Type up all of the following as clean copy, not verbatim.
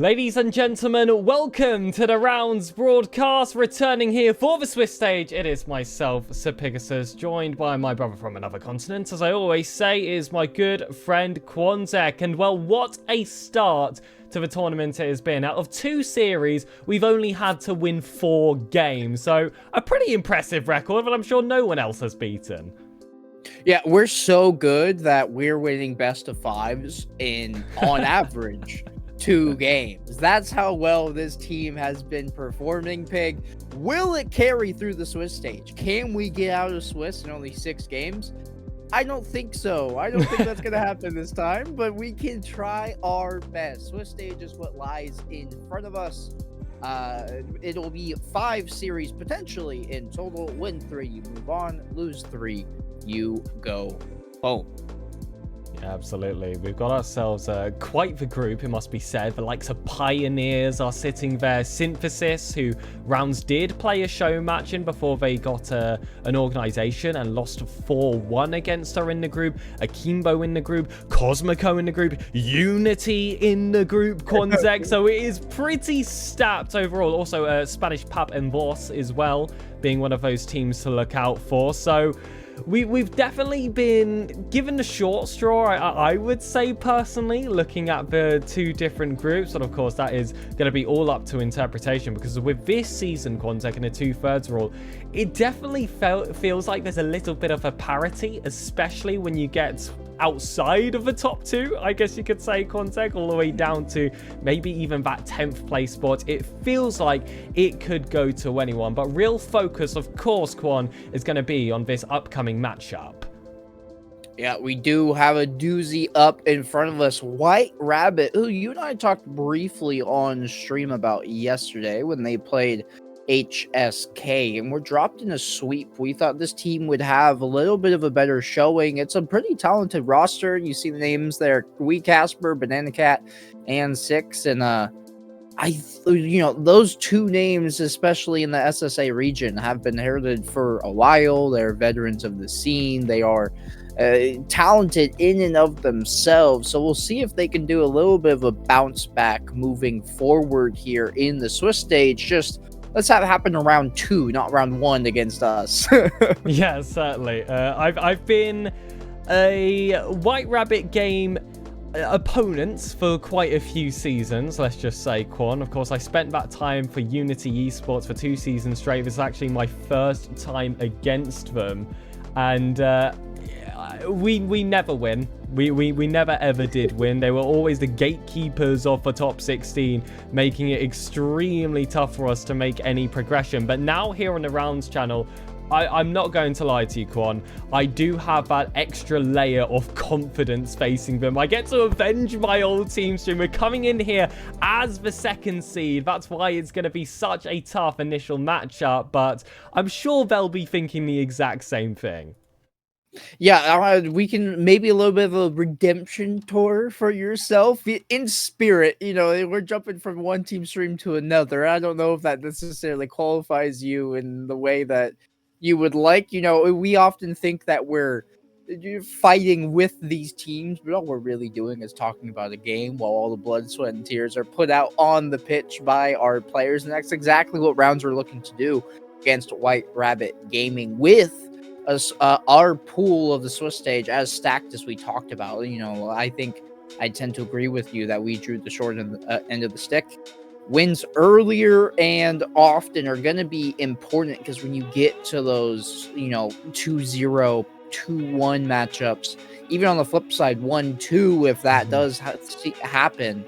Ladies and gentlemen, welcome to the Rounds broadcast. Returning here for the Swiss stage, it is myself, Sir Pegasus, joined by my brother from another continent. As I always say, is my good friend Quanzek. And well, what a start to the tournament it has been. Out of 2 series, we've only had to win 4 games. So a pretty impressive record, but I'm sure no one else has beaten. Yeah, we're so good that we're winning best of 5s in, on average, 2 games. That's how well this team has been performing, Pig. Will it carry through the Swiss stage? Can we get out of Swiss in only 6 games? I don't think so. I don't think that's going to happen this time, but we can try our best. Swiss stage is what lies in front of us. It'll be 5 series potentially in total. Win 3, you move on. Lose 3, you go home. Yeah, absolutely. We've got ourselves quite the group, it must be said. The likes of Pioneers are sitting there. Synthesis, who Rounds did play a show match in before they got an organization and lost 4-1 against her in the group. Akimbo in the group. Cosmico in the group. Unity in the group. Quanzek. So it is pretty stacked overall. Also, Spanish Pap and Voss as well, being one of those teams to look out for. So We've definitely been given the short straw, I would say personally, looking at the 2 different groups. And of course, that is going to be all up to interpretation, because with this season, Quanzek, and a 2/3 rule, it definitely feels like there's a little bit of a parity, especially when you get outside of the top 2, I guess you could say, Quanzek, all the way down to maybe even that 10th place spot. It feels like it could go to anyone, but real focus, of course, Quan, is going to be on this upcoming matchup. Yeah, we do have a doozy up in front of us. White Rabbit, who you and I talked briefly on stream about yesterday when they played HSK, and we're dropped in a sweep. We thought this team would have a little bit of a better showing. It's a pretty talented roster. You see the names there: Wee Casper, Banana Cat, and Six. And those 2 names, especially in the SSA region, have been heralded for a while. They're veterans of the scene. They are talented in and of themselves. So we'll see if they can do a little bit of a bounce back moving forward here in the Swiss stage. Just let's have it happen in round 2, not round 1 against us. Yeah, certainly. I've been a White Rabbit game opponent for quite a few seasons, let's just say, Quan. Of course, I spent that time for Unity Esports for 2 seasons straight. This is actually my first time against them, and we never win. We never ever did win. They were always the gatekeepers of the top 16, making it extremely tough for us to make any progression. But now here on the Rounds channel, I'm not going to lie to you, Quan. I do have that extra layer of confidence facing them. I get to avenge my old team stream. We're coming in here as the 2nd seed. That's why it's going to be such a tough initial matchup. But I'm sure they'll be thinking the exact same thing. Yeah, we can maybe a little bit of a redemption tour for yourself in spirit. You know, we're jumping from one team stream to another. I don't know if that necessarily qualifies you in the way that you would like. You know, we often think that we're fighting with these teams, but all we're really doing is talking about a game while all the blood, sweat, and tears are put out on the pitch by our players. And that's exactly what Rounds are looking to do against White Rabbit Gaming, with our pool of the Swiss stage as stacked as we talked about. You know, I think I tend to agree with you that we drew the short end of the stick. Wins earlier and often are going to be important, because when you get to those, 2-0, 2-1 matchups, even on the flip side, 1-2, if that does happen,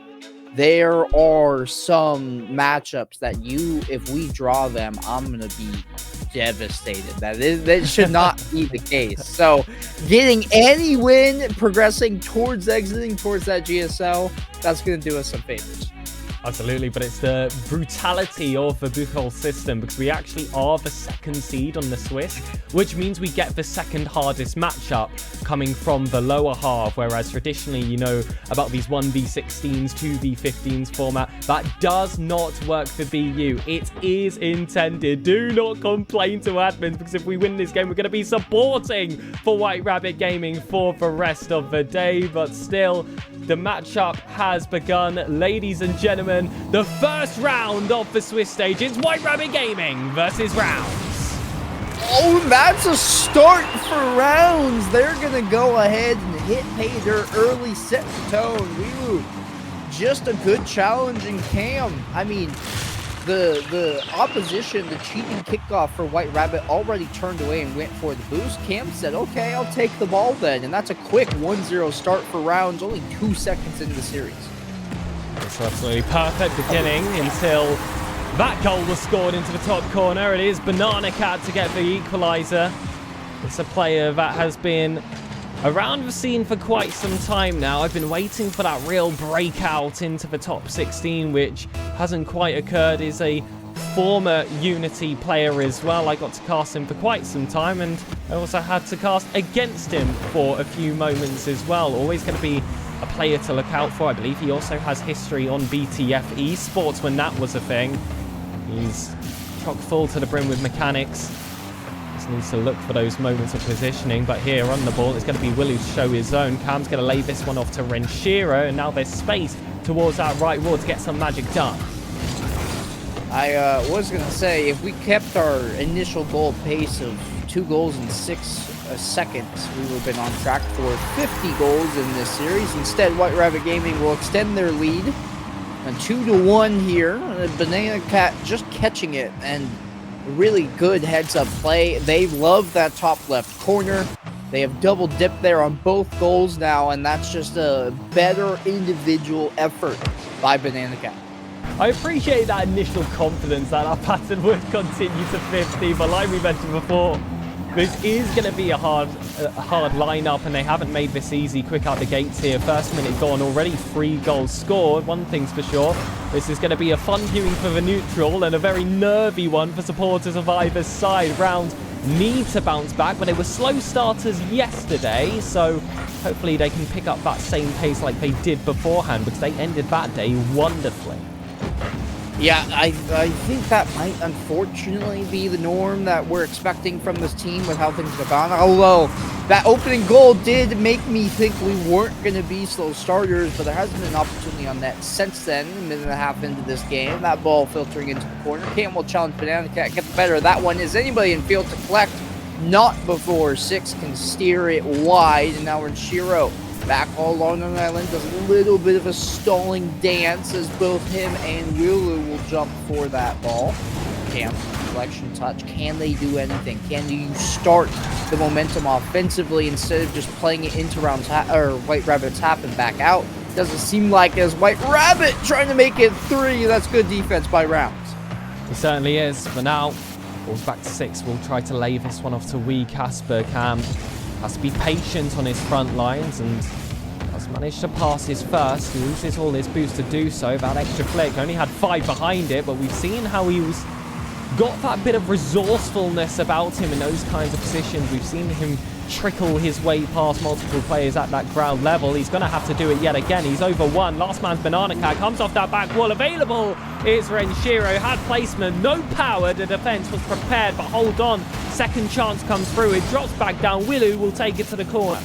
there are some matchups that if we draw them, I'm going to be devastated. That should not be the case. So getting any win, progressing towards exiting towards that GSL, that's going to do us some favors. Absolutely, but it's the brutality of the Buchholz system, because we actually are the 2nd seed on the Swiss, which means we get the 2nd hardest matchup coming from the lower half, whereas traditionally, you know about these 1v16s, 2v15s format. That does not work for BU. It is intended. Do not complain to admins, because if we win this game, we're going to be supporting for White Rabbit Gaming for the rest of the day. But still, The matchup has begun. Ladies and gentlemen, the first round of the Swiss stage is White Rabbit Gaming versus Rounds. Oh, that's a start for Rounds. They're going to go ahead and hit pay their early set the tone. Woo. Just a good challenge in Cam. I mean, the opposition, the cheating kickoff for White Rabbit already turned away and went for the boost. Cam said, okay, I'll take the ball then. And that's a quick 1-0 start for Rounds, only 2 seconds into the series. It's absolutely perfect beginning until that goal was scored into the top corner. It is Banana Cat to get the equalizer. It's a player that has been around the scene for quite some time now. I've been waiting for that real breakout into the top 16, which hasn't quite occurred. Is a former Unity player as well. I got to cast him for quite some time, and I also had to cast against him for a few moments as well. Always going to be a player to look out for. I believe he also has history on BTF esports when that was a thing. He's chock full to the brim with mechanics. Needs to look for those moments of positioning, but here on the ball it's going to be Willu to show his own. Cam's going to lay this one off to Renshiro, and now there's space towards that right wall to get some magic done. I was going to say, if we kept our initial goal pace of 2 goals in 6 seconds, we would have been on track for 50 goals in this series. Instead, White Rabbit Gaming will extend their lead, a 2-1 here. Banana Cat just catching it, and really good heads-up play. They love that top left corner. They have double dipped there on both goals now, and that's just a better individual effort by Banana Cat. I appreciate that initial confidence that our pattern would continue to 50, but like we mentioned before, this is going to be a hard lineup, and they haven't made this easy. Quick out the gates here. First minute gone, already 3 goals scored. One thing's for sure, this is going to be a fun viewing for the neutral and a very nervy one for supporters of either side. Rounds need to bounce back, but they were slow starters yesterday, so hopefully they can pick up that same pace like they did beforehand, because they ended that day wonderfully. Yeah, I think that might unfortunately be the norm that we're expecting from this team with how things have gone. Although that opening goal did make me think we weren't going to be slow starters, but there hasn't been an opportunity on that since then. A minute and a half into this game, that ball filtering into the corner. Cam will challenge Banana Cat, get the better of that one. Is anybody in field to collect? Not before 6 can steer it wide, and now we're in Shiro. Back all along on the island, does a little bit of a stalling dance as both him and Willu will jump for that ball. Cam, collection touch. Can they do anything? Can you start the momentum offensively instead of just playing it into rounds or White Rabbit's half and back out? Doesn't seem like as White Rabbit trying to make it 3. That's good defense by Rounds. It certainly is. For now, ball's back to 6. We'll try to lay this one off to Wee Casper. Cam has to be patient on his front lines and has managed to pass his first. He loses all his boost to do so. That extra flick only had 5 behind it, but we've seen how he's got that bit of resourcefulness about him in those kinds of positions. We've seen him trickle his way past multiple players at that ground level. He's going to have to do it yet again. He's over 1. Last man's Banana Cat comes off that back wall. Available is Renshiro. Had placement, no power. The defense was prepared, but hold on. Second chance comes through. It drops back down. Willu will take it to the corner.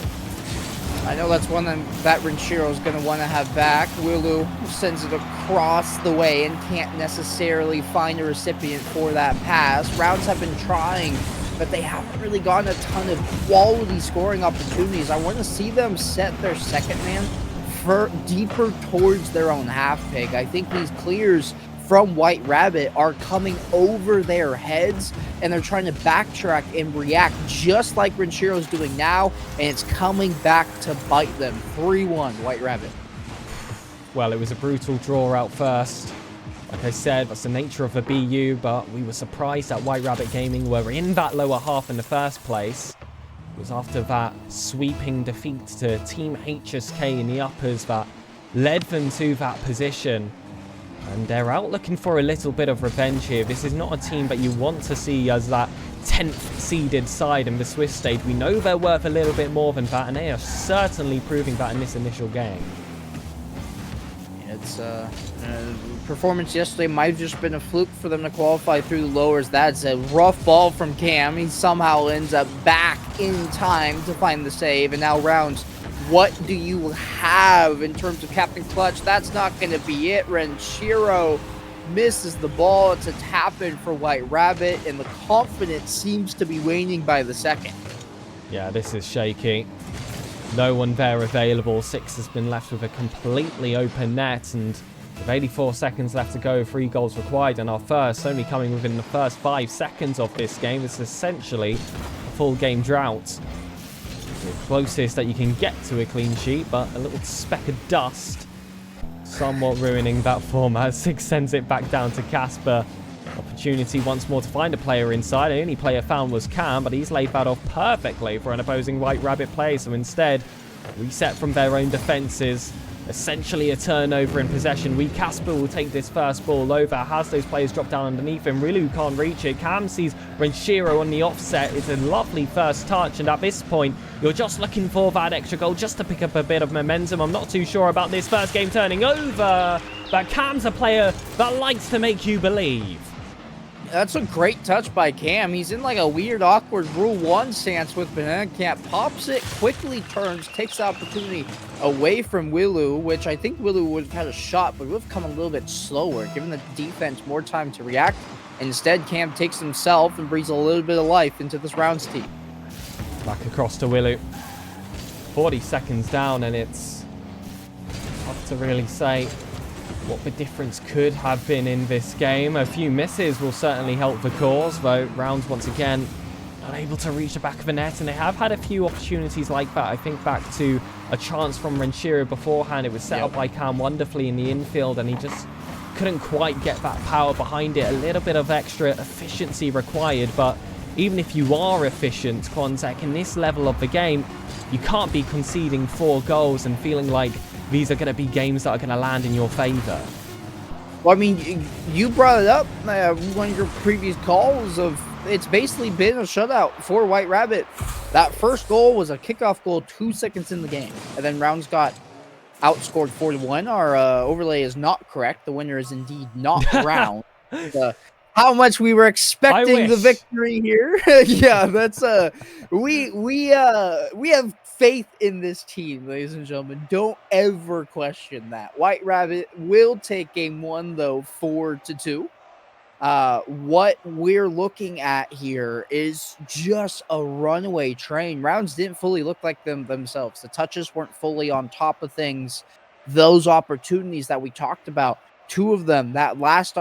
I know that's one that Renshiro is going to want to have back. Willu sends it across the way and can't necessarily find a recipient for that pass. Rounds have been trying, but they haven't really gotten a ton of quality scoring opportunities. I want to see them set their second man deeper towards their own half pig. I think these clears from White Rabbit are coming over their heads, and they're trying to backtrack and react just like Renshiro's doing now, and it's coming back to bite them. 3-1 White Rabbit. Well, it was a brutal draw out first. Like I said, that's the nature of the BU, but we were surprised that White Rabbit Gaming were in that lower half in the first place. It was after that sweeping defeat to Team HSK in the uppers that led them to that position. And they're out looking for a little bit of revenge here. This is not a team that you want to see as that 10th seeded side in the Swiss stage. We know they're worth a little bit more than that, and they are certainly proving that in this initial game. It's performance yesterday might have just been a fluke for them to qualify through the lowers. That's a rough ball from Cam. He somehow ends up back in time to find the save, and now Rounds What do you have in terms of Captain Clutch? That's not going to be it. Renshiro misses the ball. It's a tap-in for White Rabbit, and the confidence seems to be waning by the second. Yeah, this is shaky. No one there available. Six has been left with a completely open net, and with 84 seconds left to go, 3 goals required, and our first only coming within the first 5 seconds of this game. It's essentially a full game drought. The closest that you can get to a clean sheet, but a little speck of dust somewhat ruining that format. Six sends it back down to Casper. Opportunity once more to find a player inside. The only player found was Cam, but he's laid that off perfectly for an opposing White Rabbit player. So instead, reset from their own defenses. Essentially a turnover in possession. Casper will take this first ball over. Has those players drop down underneath him. Rilu can't reach it. Cam sees Renshiro on the offset. It's a lovely first touch, and at this point, you're just looking for that extra goal just to pick up a bit of momentum. I'm not too sure about this first game turning over, but Cam's a player that likes to make you believe. That's a great touch by Cam. He's in like a weird, awkward Rule 1 stance with Banana Cat. Pops it, quickly turns, takes the opportunity away from Willu, which I think Willu would have had a shot, but would have come a little bit slower, giving the defense more time to react. Instead, Cam takes himself and breathes a little bit of life into this round's team. Back across to Willu. 40 seconds down, and it's tough to really say what the difference could have been in this game. A few misses will certainly help the cause, though Rounds once again unable to reach the back of the net, and they have had a few opportunities like that. I think back to a chance from Renshiro beforehand. It was set up by Cam wonderfully in the infield, and he just couldn't quite get that power behind it. A little bit of extra efficiency required, but even if you are efficient, Quantec, in this level of the game, you can't be conceding 4 goals and feeling like these are going to be games that are going to land in your favor. Well, I mean, you brought it up one of your previous calls of it's basically been a shutout for White Rabbit. That first goal was a kickoff goal 2 seconds in the game, and then Rounds got outscored 4-1. Our overlay is not correct. The winner is indeed not Round. How much we were expecting the victory here. Yeah, that's we have faith in this team, ladies and gentlemen. Don't ever question that. White Rabbit will take game 1 though, 4-2. What we're looking at here is just a runaway train. Rounds didn't fully look like themselves. The touches weren't fully on top of things. Those opportunities that we talked about, 2 of them, that last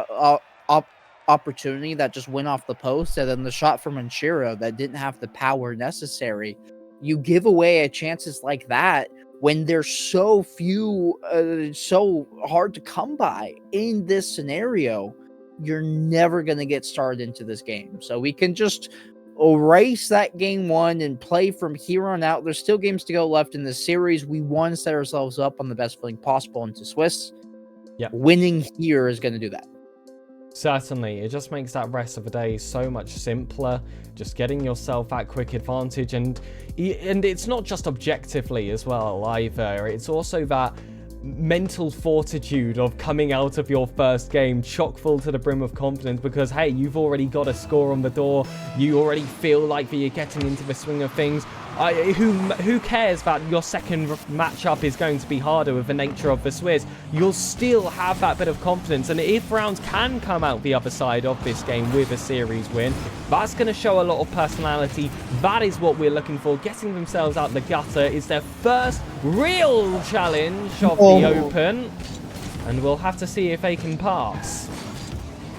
opportunity that just went off the post, and then the shot from Renshiro that didn't have the power necessary. You give away chances like that when there's so few, so hard to come by in this scenario. You're never going to get started into this game. So we can just erase that game 1 and play from here on out. There's still games to go left in this series. We want to set ourselves up on the best footing possible into Swiss. Yeah, winning here is going to do that. Certainly, it just makes that rest of the day so much simpler, just getting yourself that quick advantage, and it's not just objectively as well either, it's also that mental fortitude of coming out of your first game chock full to the brim of confidence, because hey, you've already got a score on the door, you already feel like that you're getting into the swing of things. Who cares that your second matchup is going to be harder with the nature of the Swiss? You'll still have that bit of confidence, and if Rounds can come out the other side of this game with a series win, that's going to show a lot of personality. That is what we're looking for. Getting themselves out the gutter is their first real challenge of the Open, and we'll have to see if they can pass.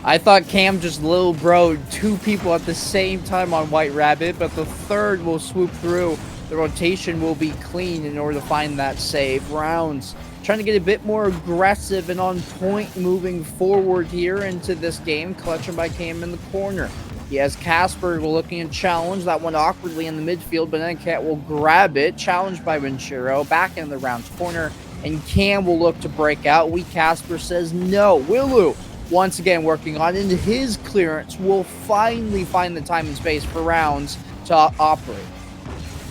I thought Cam just little broed 2 people at the same time on White Rabbit, but the third will swoop through. The rotation will be clean in order to find that save. Rounds trying to get a bit more aggressive and on point moving forward here into this game. Collection by Cam in the corner. He has Casper looking at challenge. That one awkwardly in the midfield, but then Cat will grab it. Challenged by Renshiro. Back in the Rounds corner, and Cam will look to break out. Casper says no. Willu once again working on it, and his clearance will finally find the time and space for Rounds to operate.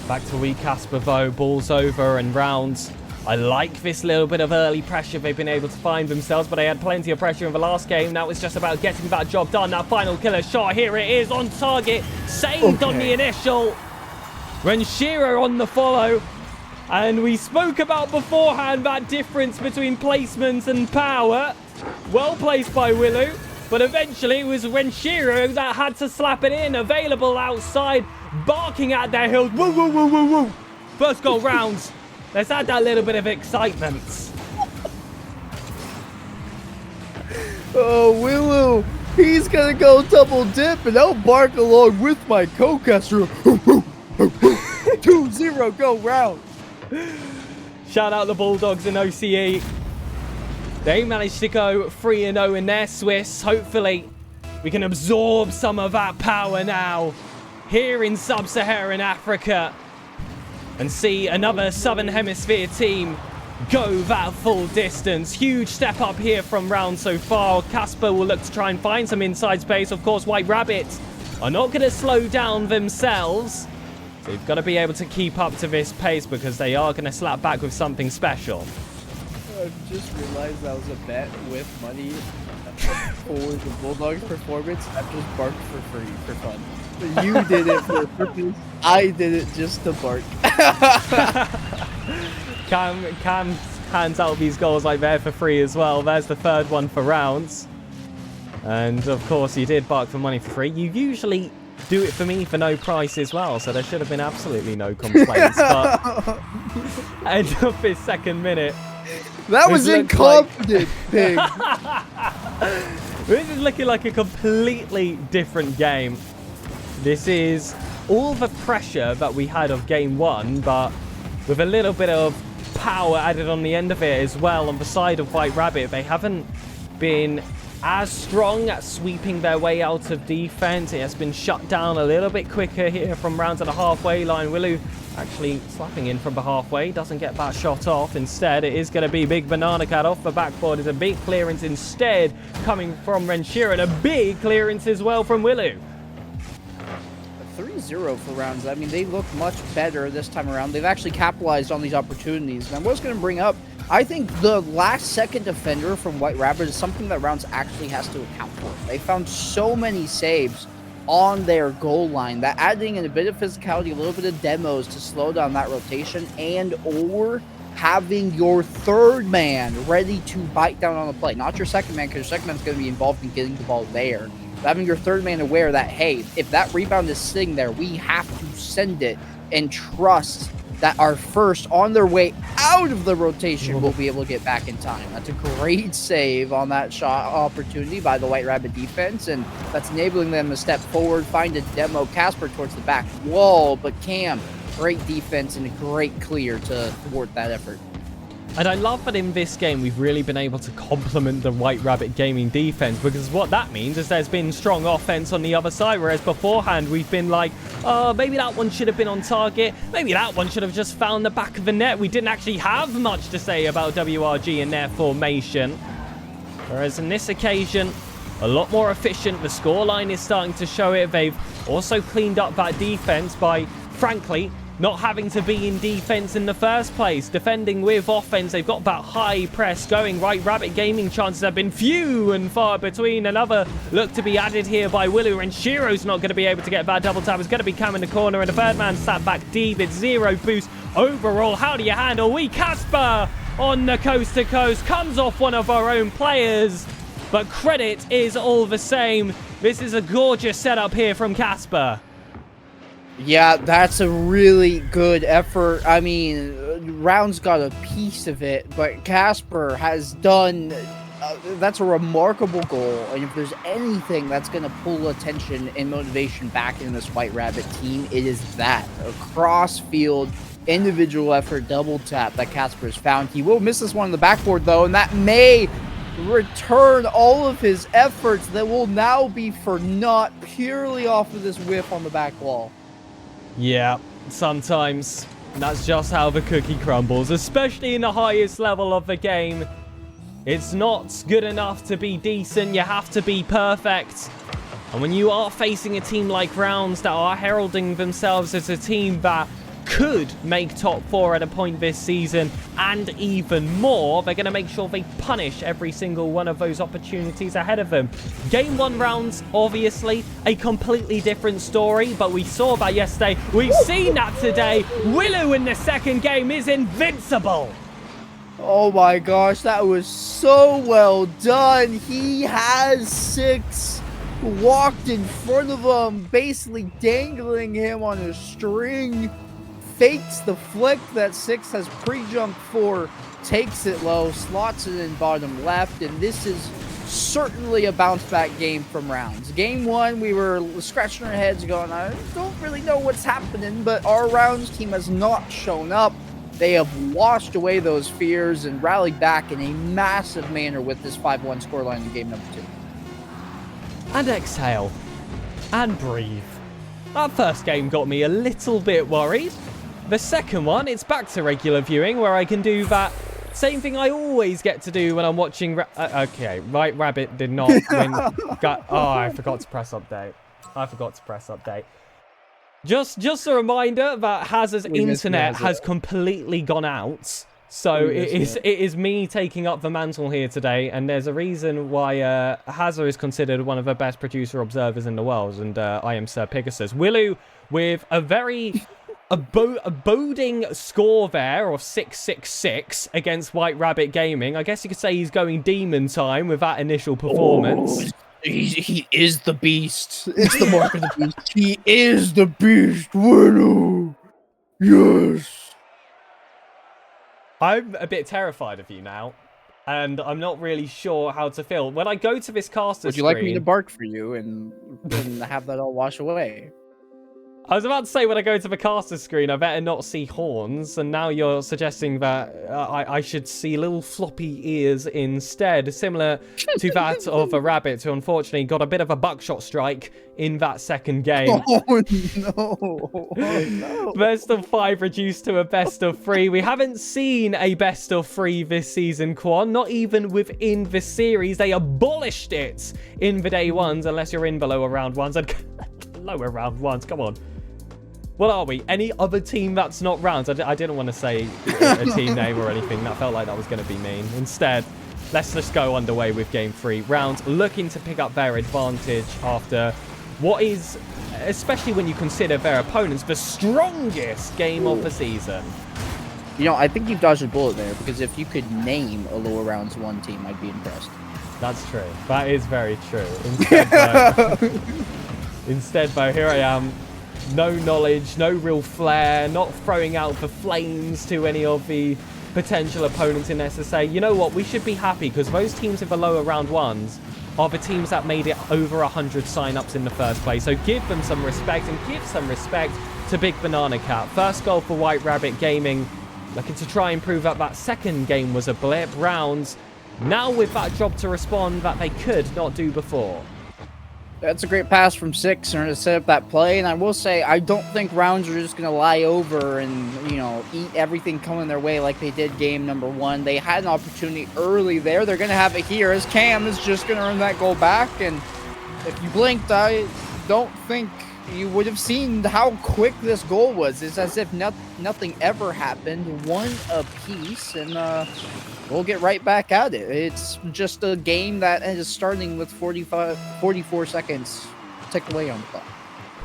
Back to Casper though, ball's over, and Rounds, I like this little bit of early pressure they've been able to find themselves, but they had plenty of pressure in the last game. Now it's just about getting that job done. That final killer shot, here it is, on target, saved on the initial. Renshiro on the follow. And we spoke about beforehand that difference between placement and power. Well placed by Willu. But eventually it was Renshiro that had to slap it in. Available outside, barking at their heels. Woo, woo, woo, woo, woo. First goal rounds. Let's add that little bit of excitement. Oh, Willu, he's gonna go double dip, and I'll bark along with my co-caster. 2-0 go round. Shout out the Bulldogs in OCE. They managed to go 3-0 in their Swiss. Hopefully, we can absorb some of that power now here in Sub-Saharan Africa and see another Southern Hemisphere team go that full distance. Huge step up here from round so far. Casper will look to try and find some inside space. Of course, White Rabbits are not going to slow down themselves. So you've got to be able to keep up to this pace because they are going to slap back with something special. I just realized that was a bet with money for the Bulldogs performance. I just barked for free, for fun. You did it for a purpose. I did it just to bark. Cam hands out these goals like they're for free as well. There's the third one for rounds. And of course, you did bark for money for free. You usually do it for me for no price as well, so there should have been absolutely no complaints. But end of this second minute. That was incompetent, Pig. This is looking like a completely different game. This is all the pressure that we had of game one, but with a little bit of power added on the end of it as well. On the side of White Rabbit, they haven't been as strong at sweeping their way out of defense. It has been shut down a little bit quicker here from round to the halfway line. Willu actually slapping in from the halfway, doesn't get that shot off. Instead, it is going to be Big Banana Cat off the backboard. It's a big clearance instead coming from Renshiro, and a big clearance as well from Willu. 3-0 for rounds. I mean, they look much better this time around. They've actually capitalized on these opportunities. And I was going to bring up, I think the last second defender from White Rabbit is something that rounds actually has to account for. They found so many saves on their goal line that adding in a bit of physicality, a little bit of demos to slow down that rotation, and or having your third man ready to bite down on the play. Not your second man, because your second man's going to be involved in getting the ball there. But having your third man aware that, hey, if that rebound is sitting there, we have to send it and trust that our first on their way out of the rotation will be able to get back in time. That's a great save on that shot opportunity by the White Rabbit defense, and that's enabling them to step forward, find a demo Casper towards the back wall, but Cam, great defense and a great clear to thwart that effort. And I love that in this game, we've really been able to complement the White Rabbit gaming defense, because what that means is there's been strong offense on the other side, whereas beforehand we've been like, oh, maybe that one should have been on target. Maybe that one should have just found the back of the net. We didn't actually have much to say about WRG in their formation. Whereas in this occasion, a lot more efficient. The scoreline is starting to show it. They've also cleaned up that defense by, frankly, not having to be in defense in the first place. Defending with offense, they've got that high press going. White Rabbit gaming chances have been few and far between. Another look to be added here by Willu, and Shiro's not going to be able to get that double tap. It's going to be Cam in the corner, and the third man sat back deep. It's 0 boost overall. How do you handle? Casper on the coast to coast comes off one of our own players, but credit is all the same. This is a gorgeous setup here from Casper. Yeah, that's a really good effort. I mean, Rounds got a piece of it, but Casper has done... that's a remarkable goal, and if there's anything that's going to pull attention and motivation back in this White Rabbit team, it is that. A cross-field, individual effort, double tap that Casper has found. He will miss this one on the backboard, though, and that may return all of his efforts that will now be for naught purely off of this whiff on the back wall. Yeah, sometimes that's just how the cookie crumbles, especially in the highest level of the game. It's not good enough to be decent, you have to be perfect. And when you are facing a team like Rounds that are heralding themselves as a team that could make top 4 at a point this season and even more. They're going to make sure they punish every single one of those opportunities ahead of them. Game 1 rounds, obviously, a completely different story, but we saw that yesterday. We've seen that today. Willow in the second game is invincible. Oh my gosh, that was so well done. He has 6 walked in front of him, basically dangling him on a string. Fakes the flick that 6 has pre-jumped for, takes it low, slots it in bottom left, and this is certainly a bounce back game from rounds. Game 1, we were scratching our heads going, I don't really know what's happening, but our rounds team has not shown up. They have washed away those fears and rallied back in a massive manner with this 5-1 scoreline in game number 2. And exhale. And breathe. That first game got me a little bit worried. The second one, it's back to regular viewing where I can do that same thing I always get to do when I'm watching... okay, White Rabbit did not win. I forgot to press update. Just a reminder that Hazard's internet has completely gone out. So it is me taking up the mantle here today, and there's a reason why Hazard is considered one of the best producer observers in the world, and I am Sir Pegasus. Willu with a very boding score there of 666 against White Rabbit Gaming. I guess you could say he's going demon time with that initial performance. He is the beast. It's the mark of the beast. He is the beast, Willow. Yes. I'm a bit terrified of you now, and I'm not really sure how to feel. When I go to this caster Would you like me to bark for you and have that all wash away? I was about to say, when I go to the caster screen, I better not see horns, and now you're suggesting that I should see little floppy ears instead, similar to that of a rabbit who unfortunately got a bit of a buckshot strike in that second game. Oh no! Oh no! Best of 5 reduced to a best of 3. We haven't seen a best of 3 this season, Quan, not even within the series. They abolished it in the day ones, unless you're in the lower round ones. And lower round ones, come on. What are we? Any other team that's not rounds? I didn't want to say a team name or anything. That felt like that was going to be mean. Instead, let's just go underway with game 3. Rounds looking to pick up their advantage after what is, especially when you consider their opponents, the strongest game of the season. You know, I think you've dodged a bullet there, because if you could name a lower rounds 1 team, I'd be impressed. That's true. That is very true. Instead, though, here I am. No knowledge, no real flair, not throwing out the flames to any of the potential opponents in SSA. You know what? We should be happy, because those teams in the lower round ones are the teams that made it over 100 sign-ups in the first place. So give them some respect, and give some respect to Big Banana Cat. First goal for White Rabbit Gaming, looking to try and prove that second game was a blip. Rounds now with that job to respond that they could not do before. That's a great pass from 6 to set up that play, and I will say, I don't think rounds are just going to lie over and, you know, eat everything coming their way like they did game number 1. They had an opportunity early there. They're going to have it here, as Cam is just going to earn that goal back, and if you blinked, I don't think you would have seen how quick this goal was. It's as if nothing ever happened. 1 apiece, and we'll get right back at it. It's just a game that is starting with 44 seconds ticked away on the clock.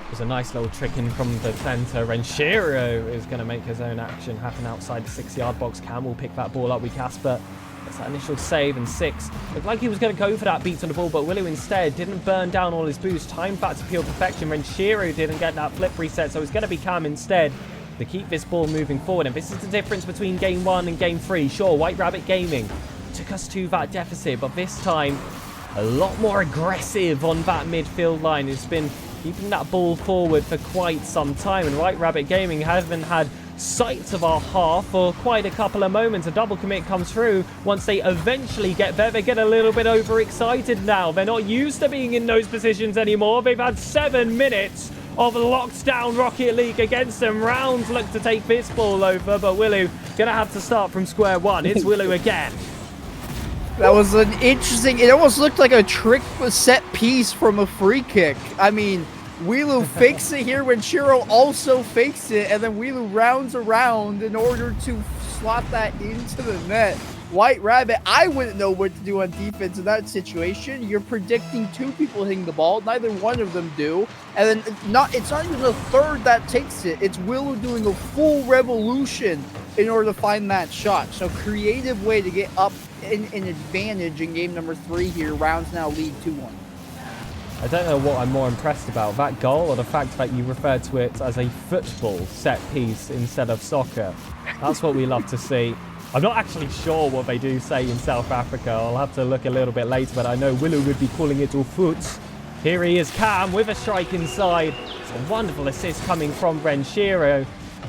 There's a nice little trick in from the center. Renshiro is going to make his own action happen outside the 6-yard box. Cam will pick that ball up with Casper. That's that initial save, and 6 looked like he was going to go for that beat on the ball, but Willow instead didn't burn down all his boost. Time back to pure perfection. Renshiro didn't get that flip reset, so it's going to be Cam instead to keep this ball moving forward. And this is the difference between game 1 and game 3. Sure, White Rabbit Gaming took us to that deficit, but this time a lot more aggressive on that midfield line. It's been keeping that ball forward for quite some time, and White Rabbit Gaming haven't had sight of our half for quite a couple of moments. A double commit comes through. Once they eventually get there, they get a little bit overexcited now. They're not used to being in those positions anymore. They've had 7 minutes of locked down Rocket League against them. Rounds look to take this ball over, but Willow gonna have to start from square one. It's Willow again. That was an interesting, it almost looked like a trick set piece from a free kick. I mean, Weelu fakes it here when Shiro also fakes it, and then Weelu rounds around in order to slot that into the net. White Rabbit, I wouldn't know what to do on defense in that situation. You're predicting two people hitting the ball. Neither one of them do. And then it's not even the third that takes it. It's Weelu doing a full revolution in order to find that shot. So creative way to get up in advantage in game number 3 here. Rounds now lead 2-1. I don't know what I'm more impressed about, that goal or the fact that you referred to it as a football set piece instead of soccer. That's what we love to see. I'm not actually sure what they do say in South Africa. I'll have to look a little bit later, but I know Willow would be calling it all foot. Here he is, Cam, with a strike inside. It's a wonderful assist coming from Renshiro.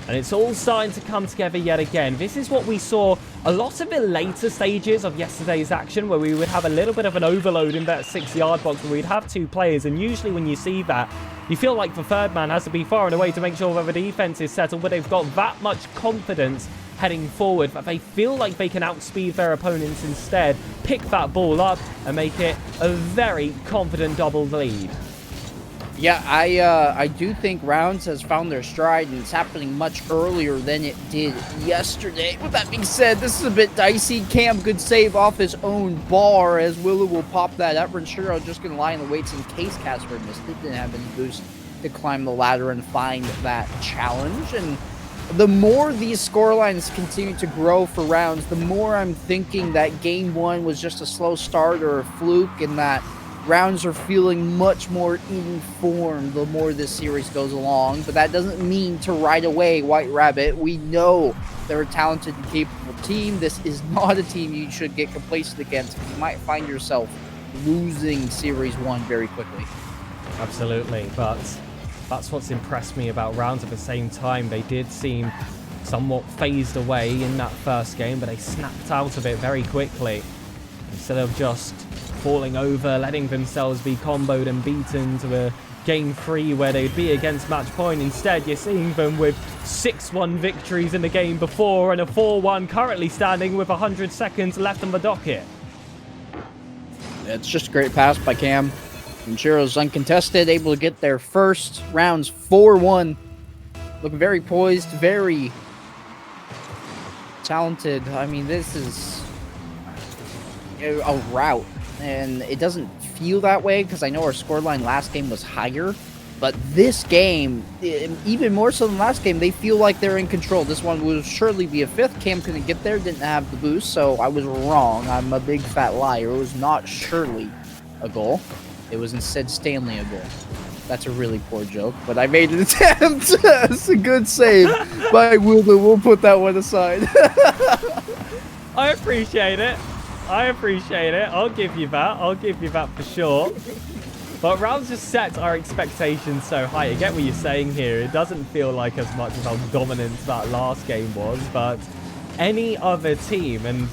And it's all starting to come together yet again. This is what we saw a lot of the later stages of yesterday's action, where we would have a little bit of an overload in that 6-yard box where we'd have 2 players. And usually when you see that, you feel like the third man has to be far and away to make sure that the defense is settled. But they've got that much confidence heading forward that they feel like they can outspeed their opponents instead, pick that ball up and make it a very confident double lead. Yeah, I do think Rounds has found their stride, and it's happening much earlier than it did yesterday. With that being said, this is a bit dicey. Cam could save off his own bar as Willow will pop that up. Renshiro just going to lie in the weights in case Casper missed it. Didn't have any boost to climb the ladder and find that challenge. And the more these scorelines continue to grow for Rounds, the more I'm thinking that game 1 was just a slow start or a fluke, and that Rounds are feeling much more informed the more this series goes along. But that doesn't mean to right away White Rabbit. We know they're a talented and capable team. This is not a team you should get complacent against. You might find yourself losing Series 1 very quickly. Absolutely, but that's what's impressed me about Rounds. At the same time, they did seem somewhat phased away in that first game, but they snapped out of it very quickly. Instead of just falling over, letting themselves be comboed and beaten to a game 3 where they'd be against match point. Instead, you're seeing them with 6-1 victories in the game before and a 4-1 currently standing with 100 seconds left on the docket. It's just a great pass by Cam. Renchiro's uncontested, able to get their first. Rounds 4-1. Looking very poised, very talented. I mean, this is a rout, and it doesn't feel that way because I know our scoreline last game was higher, but this game, even more so than last game, they feel like they're in control. This one will surely be a 5th. Cam couldn't get there, didn't have the boost, so I was wrong. I'm a big fat liar. It was not surely a goal. It was instead Stanley a goal. That's a really poor joke, but I made an attempt. It's a good save by Wilder. We'll put that one aside. I appreciate it. I appreciate it. I'll give you that. I'll give you that for sure. But Rounds just set our expectations so high. I get what you're saying here. It doesn't feel like as much as how dominant that last game was, but any other team, and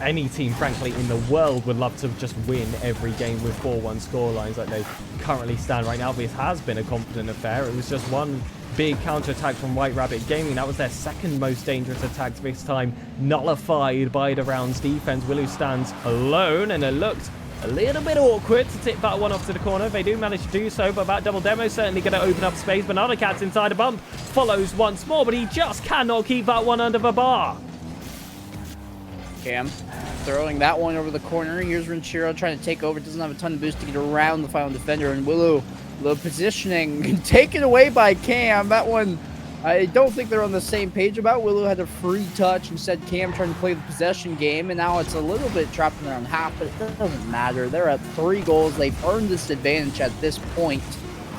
any team, frankly, in the world would love to just win every game with 4-1 scorelines like they currently stand right now. This has been a confident affair. It was just one big counter-attack from White Rabbit Gaming. That was their second most dangerous attack this time, nullified by the Rounds defense. Willow stands alone, and it looked a little bit awkward to tip that one off to the corner. They do manage to do so, but that double demo certainly going to open up space. Banana Cat's inside a bump, follows once more, but he just cannot keep that one under the bar. Cam throwing that one over the corner. Here's Renshiro trying to take over. Doesn't have a ton of boost to get around the final defender, and Willow, the positioning taken away by Cam. That one, I don't think they're on the same page about. Willow had a free touch, instead Cam trying to play the possession game, and now it's a little bit trapped in their own half, but it doesn't matter. They're at 3 goals. They've earned this advantage at this point,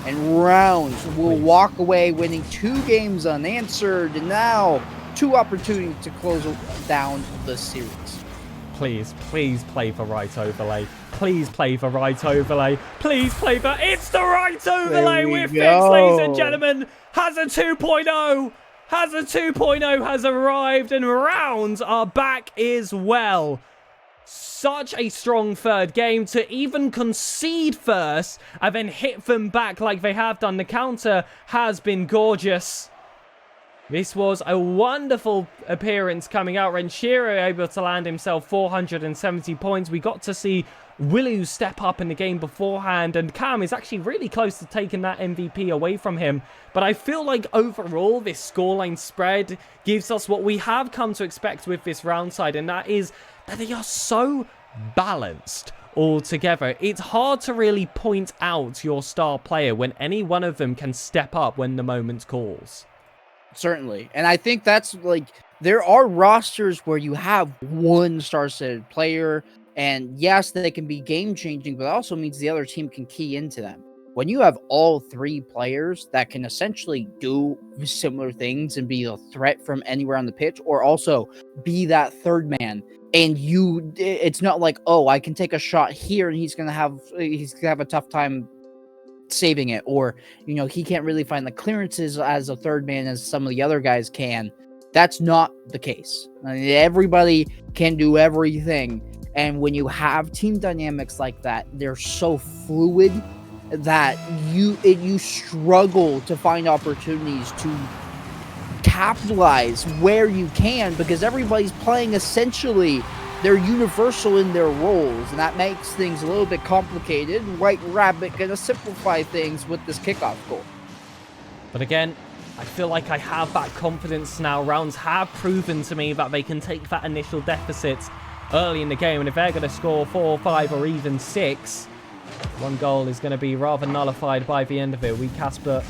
and Rounds will walk away winning 2 games unanswered, and now 2 opportunities to close down the series. Please, please play for right overlay. Please play for right overlay. Please play for... It's the right overlay! We're fixed, ladies and gentlemen. Has a 2.0. Has a 2.0 has arrived, and Rounds are back as well. Such a strong third game to even concede first and then hit them back like they have done. The counter has been gorgeous. This was a wonderful appearance coming out. Renshiro able to land himself 470 points. We got to see Willu step up in the game beforehand, and Cam is actually really close to taking that MVP away from him. But I feel like overall this scoreline spread gives us what we have come to expect with this round side, and that is that they are so balanced altogether. It's hard to really point out your star player when any one of them can step up when the moment calls. Certainly. And I think that's like, there are rosters where you have one star-studded player, and yes, they can be game-changing, but it also means the other team can key into them. When you have all three players that can essentially do similar things and be a threat from anywhere on the pitch, or also be that third man, and it's not like, oh, I can take a shot here and he's gonna have a tough time saving it, or he can't really find the clearances as a third man as some of the other guys can. That's not the case. I mean, everybody can do everything, and when you have team dynamics like that, they're so fluid that you struggle to find opportunities to capitalize where you can, because everybody's playing essentially, they're universal in their roles, and that makes things a little bit complicated. White Rabbit gonna simplify things with this kickoff goal. But again, I feel like I have that confidence now. Rounds have proven to me that they can take that initial deficit early in the game, and if they're going to score 4, 5, or even 6, one goal is going to be rather nullified by the end of it. Casper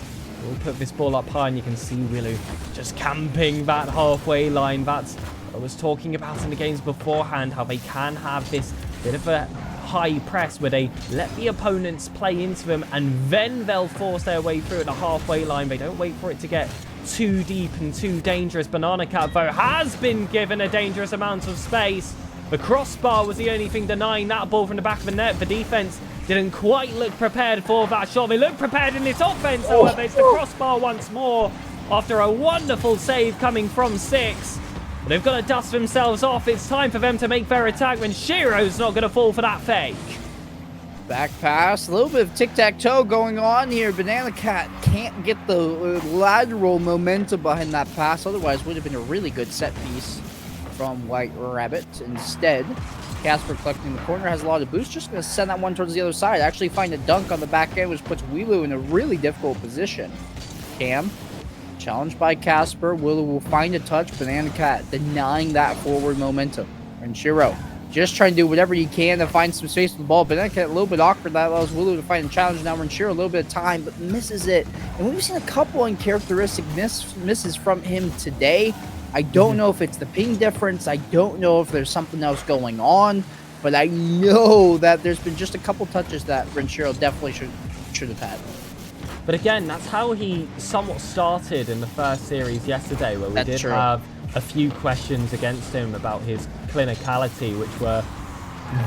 will put this ball up high, and you can see Willu just camping that halfway line. That's what I was talking about in the games beforehand, how they can have this bit of a high press where they let the opponents play into them, and then they'll force their way through at the halfway line. They don't wait for it to get too deep and too dangerous. Banana Cat, though, has been given a dangerous amount of space. The crossbar was the only thing denying that ball from the back of the net. The defense didn't quite look prepared for that shot. They look prepared in this offense, however. It's the crossbar once more after a wonderful save coming from 6. But they've got to dust themselves off. It's time for them to make their attack when Shiro's not going to fall for that fake. Back pass, a little bit of tic-tac-toe going on here. Banana Cat can't get the lateral momentum behind that pass. Otherwise, it would have been a really good set piece from White Rabbit. Instead, Casper collecting the corner, has a lot of boost. Just going to send that one towards the other side. Actually find a dunk on the back end, which puts Willu in a really difficult position. Cam, challenged by Casper. Willu will find a touch. Banana Cat denying that forward momentum. And Shiro just trying to do whatever you can to find some space with the ball. Banana Cat a little bit awkward. That allows Willu to find a challenge. Now Shiro a little bit of time, but misses it. And we've seen a couple uncharacteristic misses from him today. I don't know if it's the ping difference. I don't know if there's something else going on, but I know that there's been just a couple touches that Renshiro definitely should have had. But again, that's how he somewhat started in the first series yesterday, where we did have a few questions against him about his clinicality, which were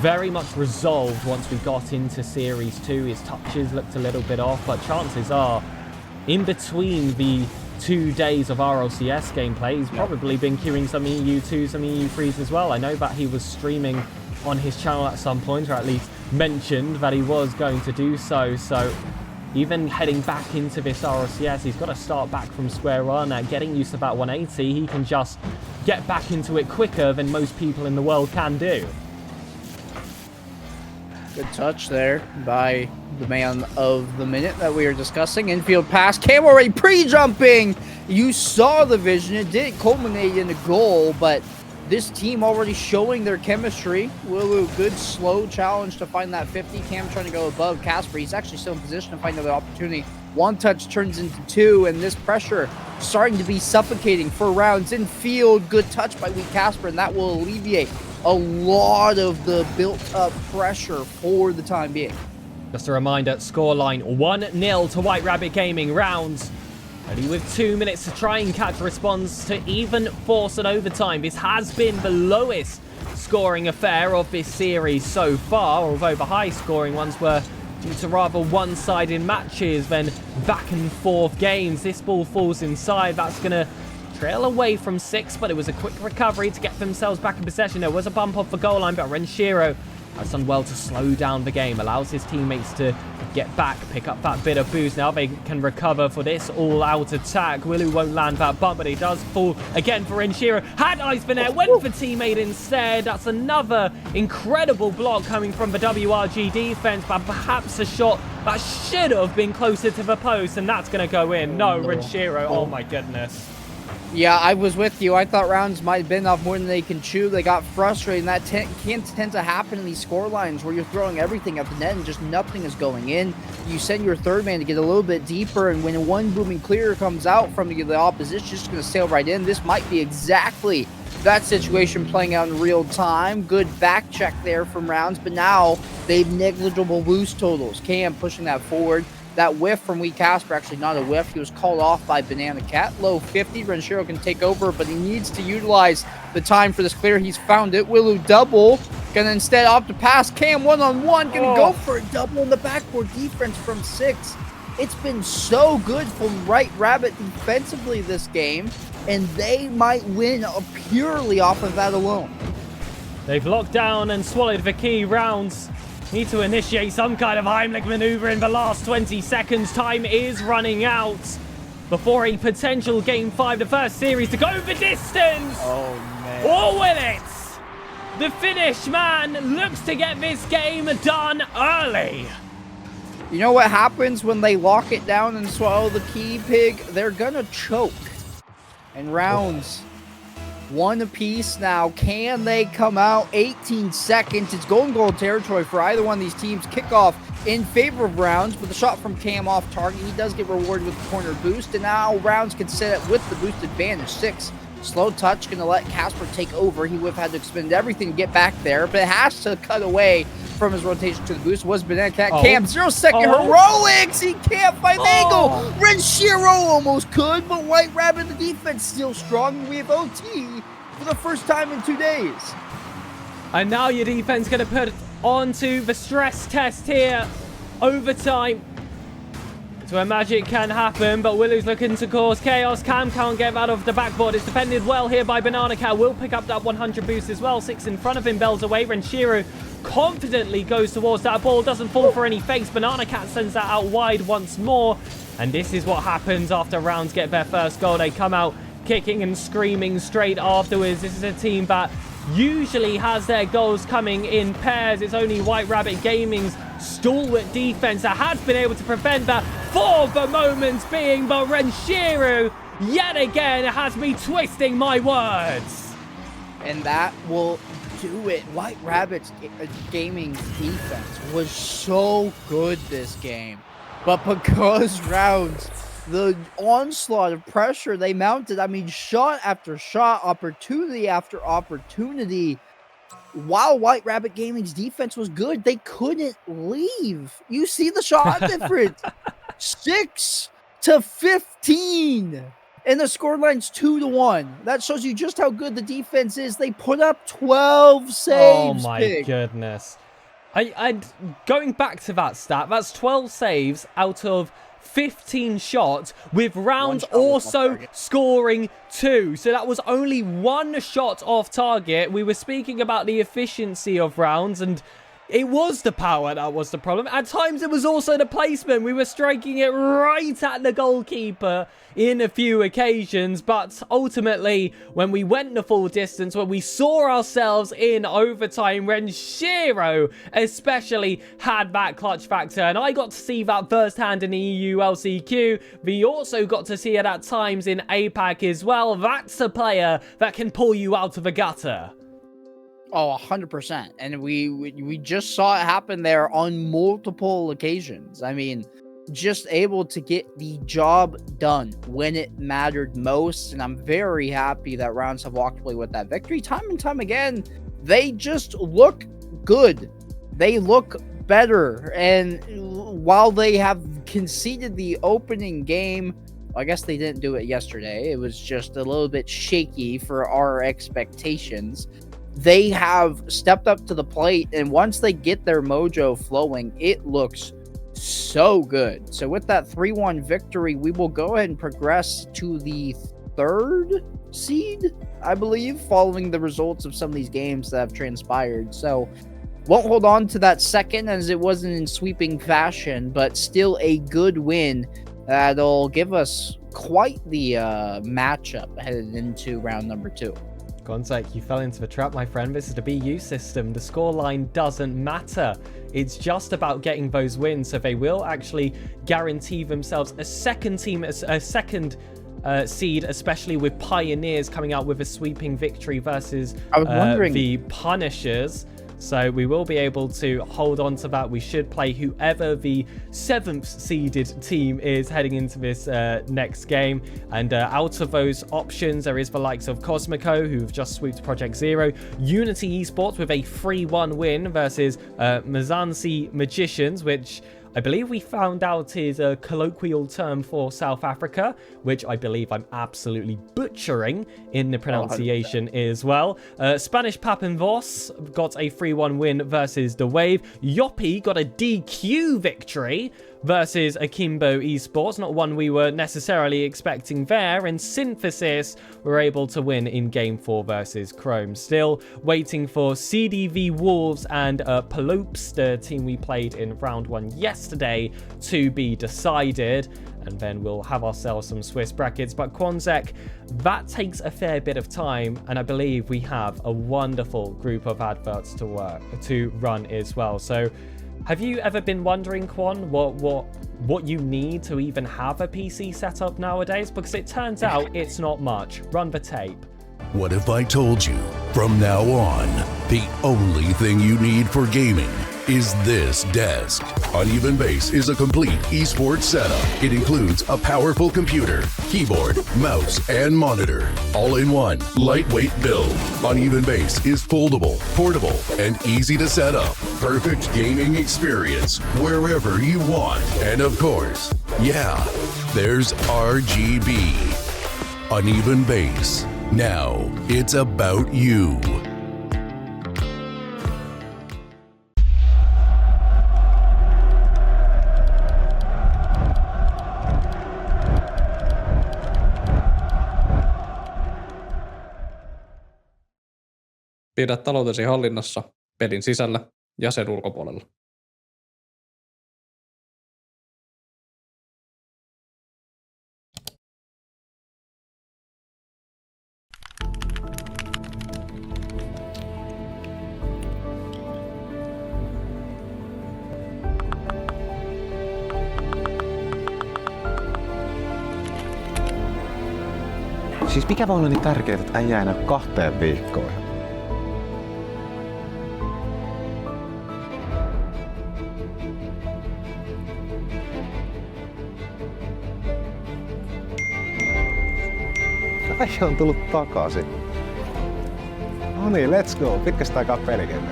very much resolved once we got into Series 2. His touches looked a little bit off, but chances are, in between the 2 days of RLCS gameplay, he's probably been queuing some EU2s, some EU3s as well. I know that he was streaming on his channel at some point, or at least mentioned that he was going to do so. So even heading back into this RLCS, he's got to start back from square one. Getting used to that 180, he can just get back into it quicker than most people in the world can do. Good touch there by the man of the minute that we are discussing. Infield pass. Cam already pre-jumping. You saw the vision. It didn't culminate in a goal, but this team already showing their chemistry. Willu, good slow challenge to find that 50. Cam trying to go above Casper. He's actually still in position to find another opportunity. One touch turns into 2, and this pressure starting to be suffocating for rounds in field. Good touch by Casper, and that will alleviate a lot of the built-up pressure for the time being. Just a reminder, scoreline 1-0 to White Rabbit Gaming. Rounds only with 2 minutes to try and catch a response to even force an overtime. This has been the lowest scoring affair of this series so far, although the high scoring ones were due to rather one-sided matches than back and forth games. This ball falls inside. That's going to trail away from 6, but it was a quick recovery to get themselves back in possession. There was a bump off the goal line, but Renshiro Has done well to slow down the game, allows his teammates to get back, pick up that bit of boost. Now they can recover for this all-out attack. Willu won't land that bump, but he does fall again for Renshiro. Had eyes been there, went for teammate instead. That's another incredible block coming from the WRG defense, but perhaps a shot that should have been closer to the post, and that's going to go in. No, Renshiro, oh my goodness. Yeah, I was with you. I thought rounds might have been off more than they can chew. They got frustrated, and that can tend to happen in these score lines where you're throwing everything at the net and just nothing is going in. You send your third man to get a little bit deeper, and when one booming clear comes out from the opposition, it's just going to sail right in. This might be exactly that situation playing out in real time. Good back check there from rounds, but now they've negligible boost totals. Cam pushing that forward. That whiff from Wee Casper, actually not a whiff. He was called off by Banana Cat. Low 50. Renshiro can take over, but he needs to utilize the time for this clear. He's found it. Willu double. Gonna instead opt to pass. Cam one-on-one. Gonna go for a double in the backboard defense from 6. It's been so good from White Rabbit defensively this game, and they might win purely off of that alone. They've locked down and swallowed the key rounds. Need to initiate some kind of Heimlich maneuver in the last 20 seconds. Time is running out before a potential Game 5, the first series to go the distance. Oh, man. Or will it? The Finnish man looks to get this game done early. You know what happens when they lock it down and swallow the key, Pig? They're gonna choke. And rounds... one apiece now. Can they come out? 18 seconds. It's golden goal territory for either one of these teams. Kickoff in favor of Rounds, but the shot from Cam off target. He does get rewarded with the corner boost, and now Rounds can set it with the boost advantage. 6. Slow touch, going to let Casper take over. He would have had to expend everything to get back there, but it has to cut away from his rotation to the boost. Was Banana Cat. Cam, 0-second heroics. He can't find the angle. Renshiro almost could, but White Rabbit, the defense, still strong. We have OT for the first time in 2 days. And now your defense going to put onto the stress test here. Overtime. It's where magic can happen, but Willu's looking to cause chaos. Cam can't get out of the backboard. It's defended well here by Banana Cat. Will pick up that 100 boost as well. 6 in front of him, bells away. Renshiro confidently goes towards that ball. Doesn't fall for any fakes. Banana Cat sends that out wide once more. And this is what happens after Rounds get their first goal. They come out kicking and screaming straight afterwards. This is a team that usually has their goals coming in pairs. It's only White Rabbit Gaming's stalwart defense that has been able to prevent that for the moment being, but Renshiro yet again has me twisting my words. And that will do it. White Rabbit's Gaming's defense was so good this game, but because Rounds, the onslaught of pressure they mounted, I mean, shot after shot, opportunity after opportunity, while White Rabbit Gaming's defense was good, they couldn't leave. You see the shot difference. 6-15. And the scoreline's 2-1. That shows you just how good the defense is. They put up 12 saves. Oh my goodness. I going back to that stat, that's 12 saves out of 15 shots, with Rounds also scoring 2. So that was only 1 shot off target. We were speaking about the efficiency of Rounds, and it was the power that was the problem. At times, it was also the placement. We were striking it right at the goalkeeper in a few occasions. But ultimately, when we went the full distance, when we saw ourselves in overtime, Renshiro especially had that clutch factor. And I got to see that firsthand in the EU LCQ. We also got to see it at times in APAC as well. That's a player that can pull you out of the gutter. Oh, 100%. And we just saw it happen there on multiple occasions. I mean, just able to get the job done when it mattered most. And I'm very happy that Rounds have walked away with that victory. Time and time again, they just look good. They look better. And while they have conceded the opening game, I guess they didn't do it yesterday. It was just a little bit shaky for our expectations. They have stepped up to the plate, and once they get their mojo flowing, it looks so good. So with that 3-1 victory, we will go ahead and progress to the 3rd seed, I believe, following the results of some of these games that have transpired. So Won't hold on to that second as it wasn't in sweeping fashion, but still a good win that'll give us quite the matchup headed into round number 2. Gonzek, you fell into the trap, my friend. This is the BU system. The scoreline doesn't matter. It's just about getting those wins, so they will actually guarantee themselves a second seed, especially with Pioneers coming out with a sweeping victory versus the Punishers. So we will be able to hold on to that. We should play whoever the 7th seeded team is heading into this next game. And out of those options, there is the likes of Cosmico, who've just swooped Project Zero. Unity Esports with a 3-1 win versus Mzansi Magicians, which I believe we found out is a colloquial term for South Africa, which I believe I'm absolutely butchering in the pronunciation as well. Spanish Papin Vos got a 3-1 win versus The Wave. Yoppie got a DQ victory versus Akimbo Esports, not one we were necessarily expecting there, and Synthesis were able to win in Game 4 versus Chrome. Still waiting for CDV Wolves and Paloops, the team we played in round 1 yesterday, to be decided, and then we'll have ourselves some Swiss brackets. But Quanzek, that takes a fair bit of time, and I believe we have a wonderful group of adverts to run as well. So have you ever been wondering, Quan, what you need to even have a PC setup nowadays? Because it turns out it's not much. Run the tape. What if I told you, from now on, the only thing you need for gaming is this desk? Uneven Base is a complete esports setup. It includes a powerful computer, keyboard, mouse, and monitor, all in one lightweight build. Uneven Base is foldable, portable, and easy to set up. Perfect gaming experience wherever you want. And of course, yeah, there's RGB. Uneven Base. Now it's about you. Pidä taloutesi hallinnassa pelin sisällä ja sen ulkopuolella. Siis mikä voi olla niin tärkeää, että äijä enää 2 viikkoon? Äijä on tullut takaisin. No niin, let's go. Pitkästä aikaa pelikenttä.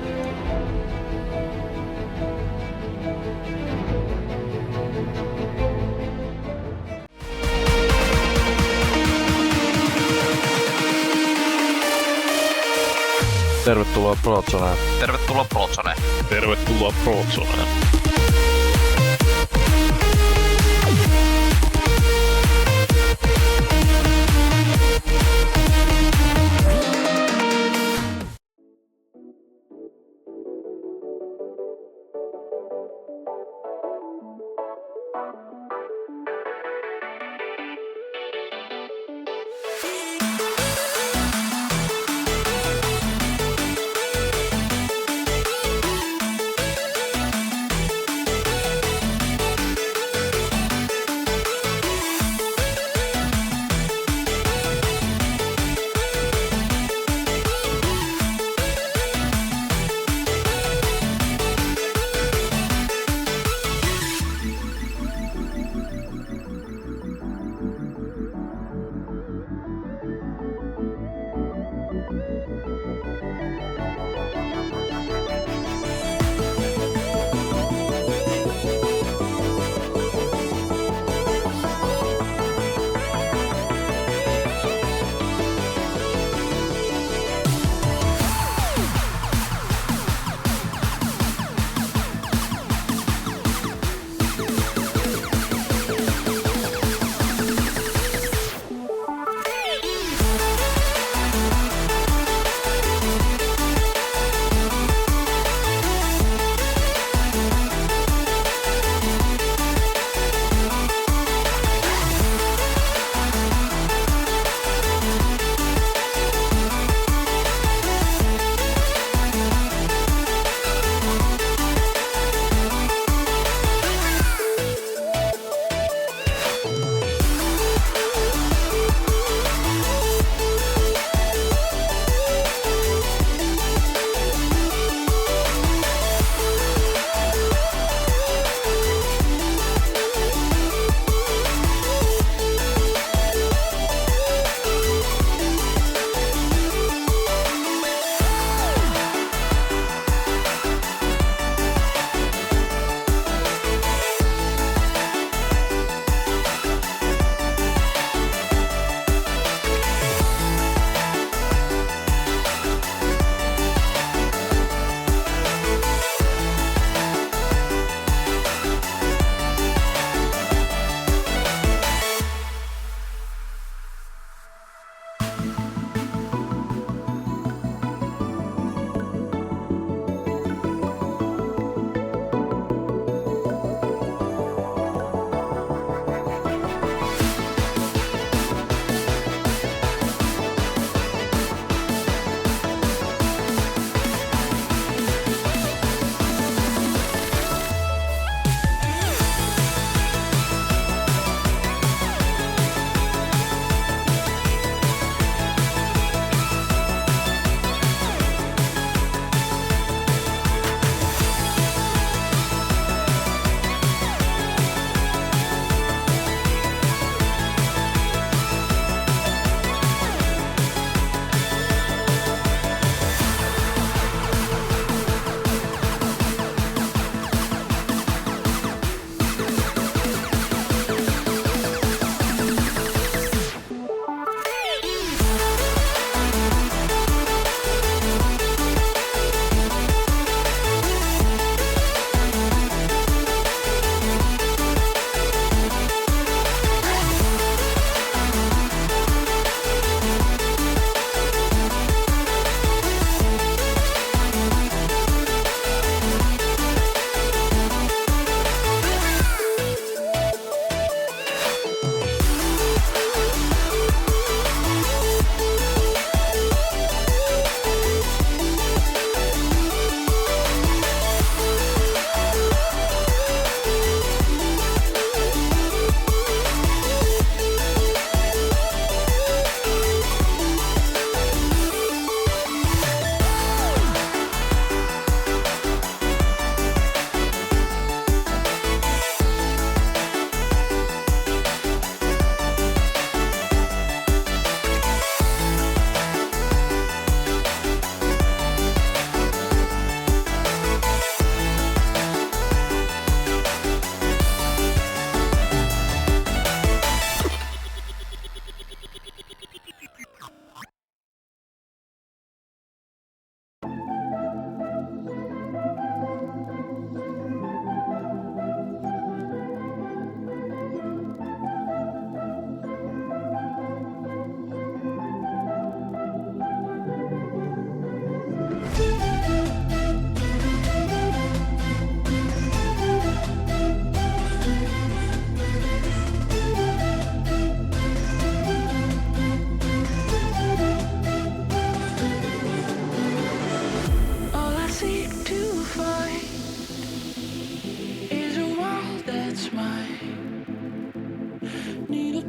Tervetuloa Prozoneen. Tervetuloa Prozoneen. Tervetuloa Prozoneen.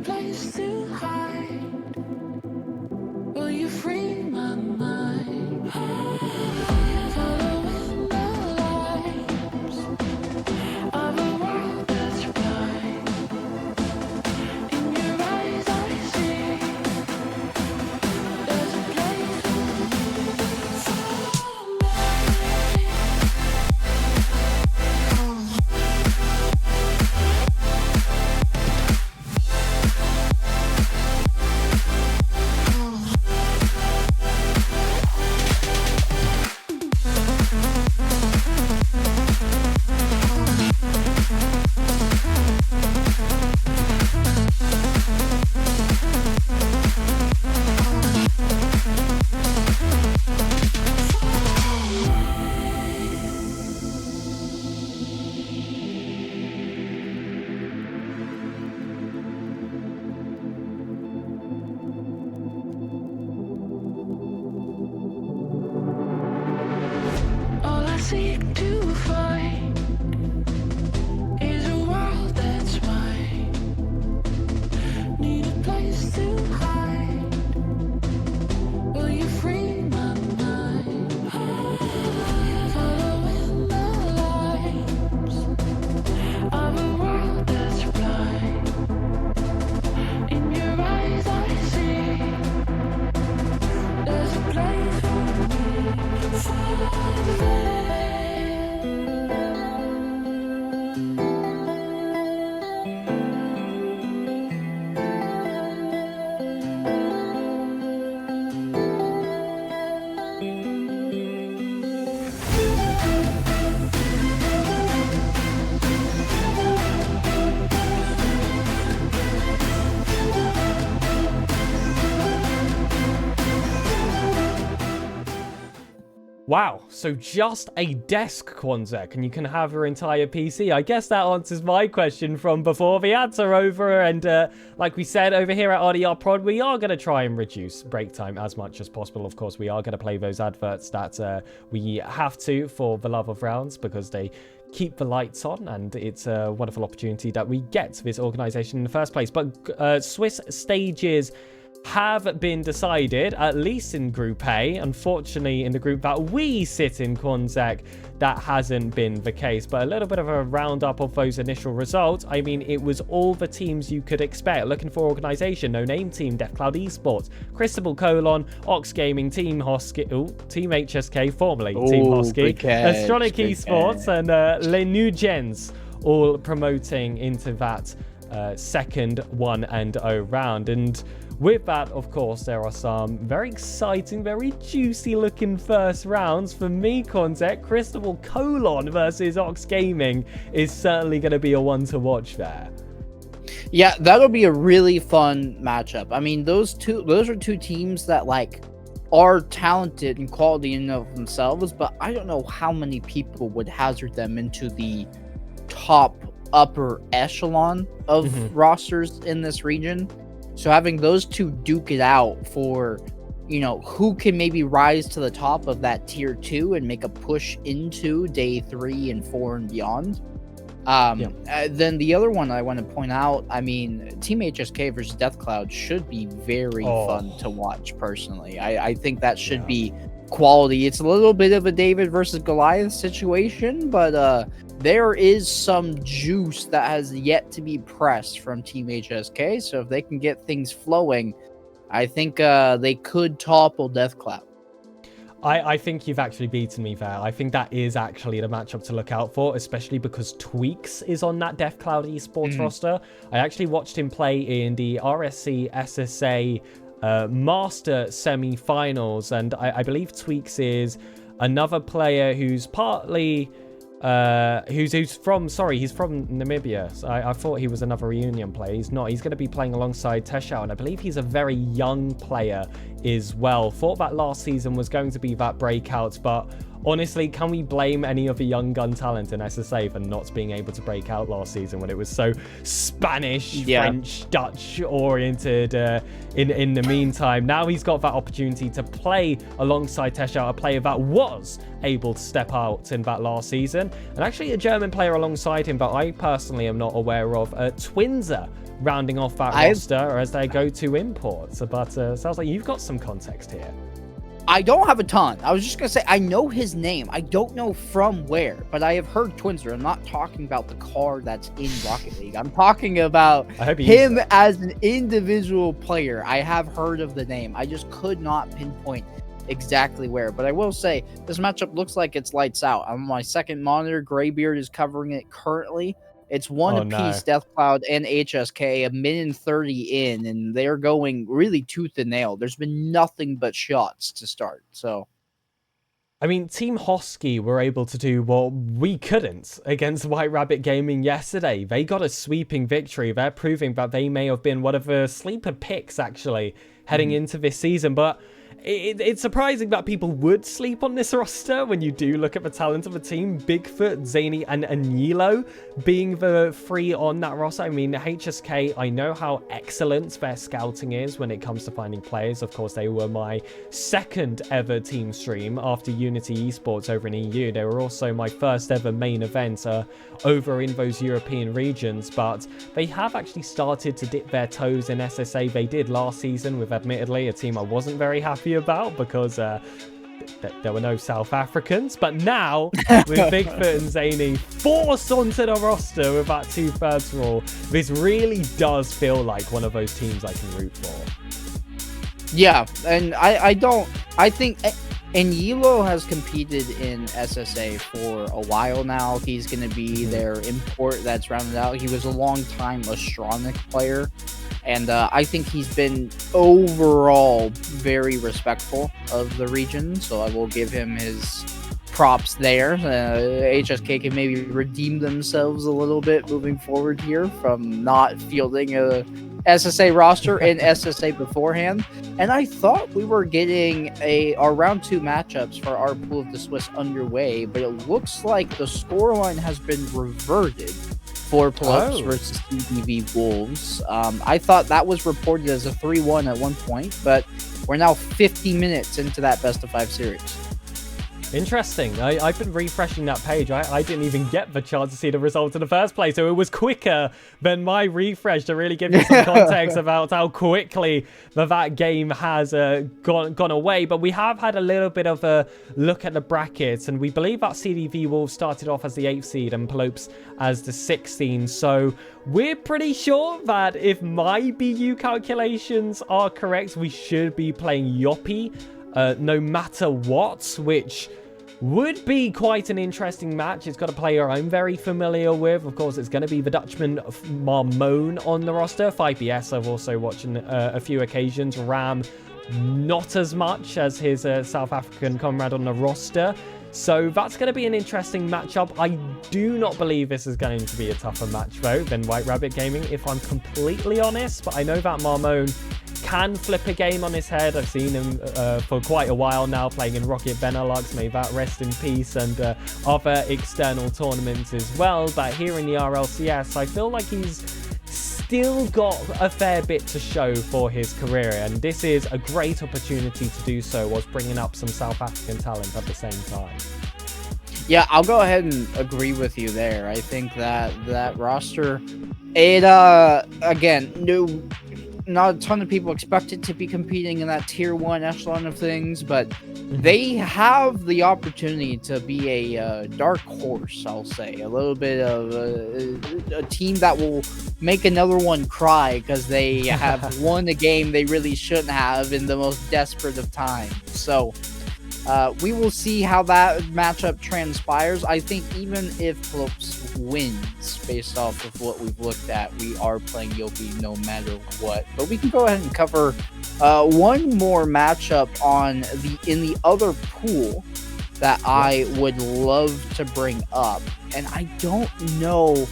place to hide. Will you free my mind? Following the lights of a world that's blind. In your eyes I see there's a place for all I seek to find is a world that's mine. Need a place to hide. Will you free my mind? Following the lights of a world that's blind. In your eyes I see there's a place for me. Wow, so just a desk, Quanzek, and you can have your entire PC. I guess that answers my question from before. The ads are over, and like we said over here at RDR Prod, we are going to try and reduce break time as much as possible. Of course, we are going to play those adverts that we have to for the love of rounds, because they keep the lights on, and it's a wonderful opportunity that we get this organization in the first place. But Swiss stages have been decided, at least in Group A. Unfortunately, in the group that we sit in, Quanzek, that hasn't been the case. But a little bit of a roundup of those initial results. I mean, it was all the teams you could expect. Looking for organization: No Name Team, DeathCloud Esports, Cristobal : Ox Gaming, Team HSK, formerly Team Hosky, Astronic Esports, and Les New Gens, all promoting into that second 1-0 round. And with that, of course, there are some very exciting, very juicy looking first rounds. For me, Quanzek, Cristobal versus Ox Gaming is certainly going to be a one to watch there. Yeah, that'll be a really fun matchup. I mean, those are two teams that like are talented and quality in and of themselves, but I don't know how many people would hazard them into the top upper echelon of rosters in this region. So having those two duke it out for, you know, who can maybe rise to the top of that tier 2 and make a push into day 3 and 4 and beyond. Then the other one I want to point out, I mean, Team HSK versus DeathCloud should be very fun to watch personally. I think that should be quality. It's a little bit of a David versus Goliath situation, but there is some juice that has yet to be pressed from Team HSK. So if they can get things flowing, I think they could topple DeathCloud. I think you've actually beaten me there. I think that is actually the matchup to look out for, especially because Tweaks is on that DeathCloud Esports roster. I actually watched him play in the RSC SSA Master semi-finals, and I believe Tweaks is another player who's partly he's from Namibia. So I thought he was another reunion player. He's not. He's going to be playing alongside Teshao, and I believe he's a very young player as well. Thought that last season was going to be that breakout, but honestly, can we blame any of the young gun talent in SSA for not being able to break out last season when it was so Spanish, French, Dutch oriented in the meantime? Now he's got that opportunity to play alongside Tesha, a player that was able to step out in that last season, and actually a German player alongside him, but I personally am not aware of. Twinzer rounding off that roster as their go-to imports. But sounds like you've got some context here. I don't have a ton. I was just going to say, I know his name. I don't know from where, but I have heard Twinzer. I'm not talking about the car that's in Rocket League. I'm talking about him as an individual player. I have heard of the name. I just could not pinpoint exactly where. But I will say, this matchup looks like it's lights out. On my second monitor, Graybeard is covering it currently. It's one apiece, Deathcloud and HSK, a minute and 30 in, and they're going really tooth and nail. There's been nothing but shots to start. So, I mean, Team Hosky were able to do what we couldn't against White Rabbit Gaming yesterday. They got a sweeping victory. They're proving that they may have been one of the sleeper picks, actually, heading into this season. But it's surprising that people would sleep on this roster when you do look at the talent of the team. Bigfoot, Zany, and Anilo being the three on that roster. I mean, HSK, I know how excellent their scouting is when it comes to finding players. Of course, they were my second ever team stream after Unity Esports over in EU. They were also my first ever main event over in those European regions, but they have actually started to dip their toes in SSA. They did last season with, admittedly, a team I wasn't very happy about because there were no South Africans, but now with Bigfoot and Zany forced onto the roster with that 2/3 rule, this really does feel like one of those teams I can root for. Yeah, and I think Anilo has competed in SSA for a while now. He's going to be their import that's rounded out. He was a long-time Astronic player, and I think he's been overall very respectful of the region, so I will give him his props there. HSK can maybe redeem themselves a little bit moving forward here from not fielding a SSA roster in SSA beforehand. And I thought we were getting our round 2 matchups for our Pool of the Swiss underway, but it looks like the scoreline has been reverted for Pelops versus CDV Wolves. I thought that was reported as a 3-1 at one point, but we're now 50 minutes into that best-of-5 series. Interesting. I've been refreshing that page. I didn't even get the chance to see the results in the first place, so it was quicker than my refresh to really give you some context about how quickly that game has gone away. But we have had a little bit of a look at the brackets, and we believe that CDV Wolves started off as the 8th seed and Pelops as the 16th. So we're pretty sure that if my BU calculations are correct, we should be playing Yoppie no matter what, which would be quite an interesting match. It's got a player I'm very familiar with. Of course, it's going to be the Dutchman Marmone on the roster. 5BS I've also watched on a few occasions. Ram, not as much as his South African comrade on the roster. So that's going to be an interesting matchup. I do not believe this is going to be a tougher match, though, than White Rabbit Gaming, if I'm completely honest. But I know that Marmone can flip a game on his head. I've seen him for quite a while now playing in Rocket Benelux. May that rest in peace, and other external tournaments as well. But here in the RLCS, I feel like he's still got a fair bit to show for his career, and this is a great opportunity to do so whilst bringing up some South African talent at the same time. Yeah, I'll go ahead and agree with you there. I think that roster, it again, not a ton of people expect it to be competing in that tier 1 echelon of things, but they have the opportunity to be a dark horse, I'll say. A little bit of a team that will make another one cry because they have won a game they really shouldn't have in the most desperate of times. So we will see how that matchup transpires. I think even if Pelops wins, based off of what we've looked at, we are playing Yopi no matter what. But we can go ahead and cover one more matchup in the other pool that I would love to bring up. And I don't know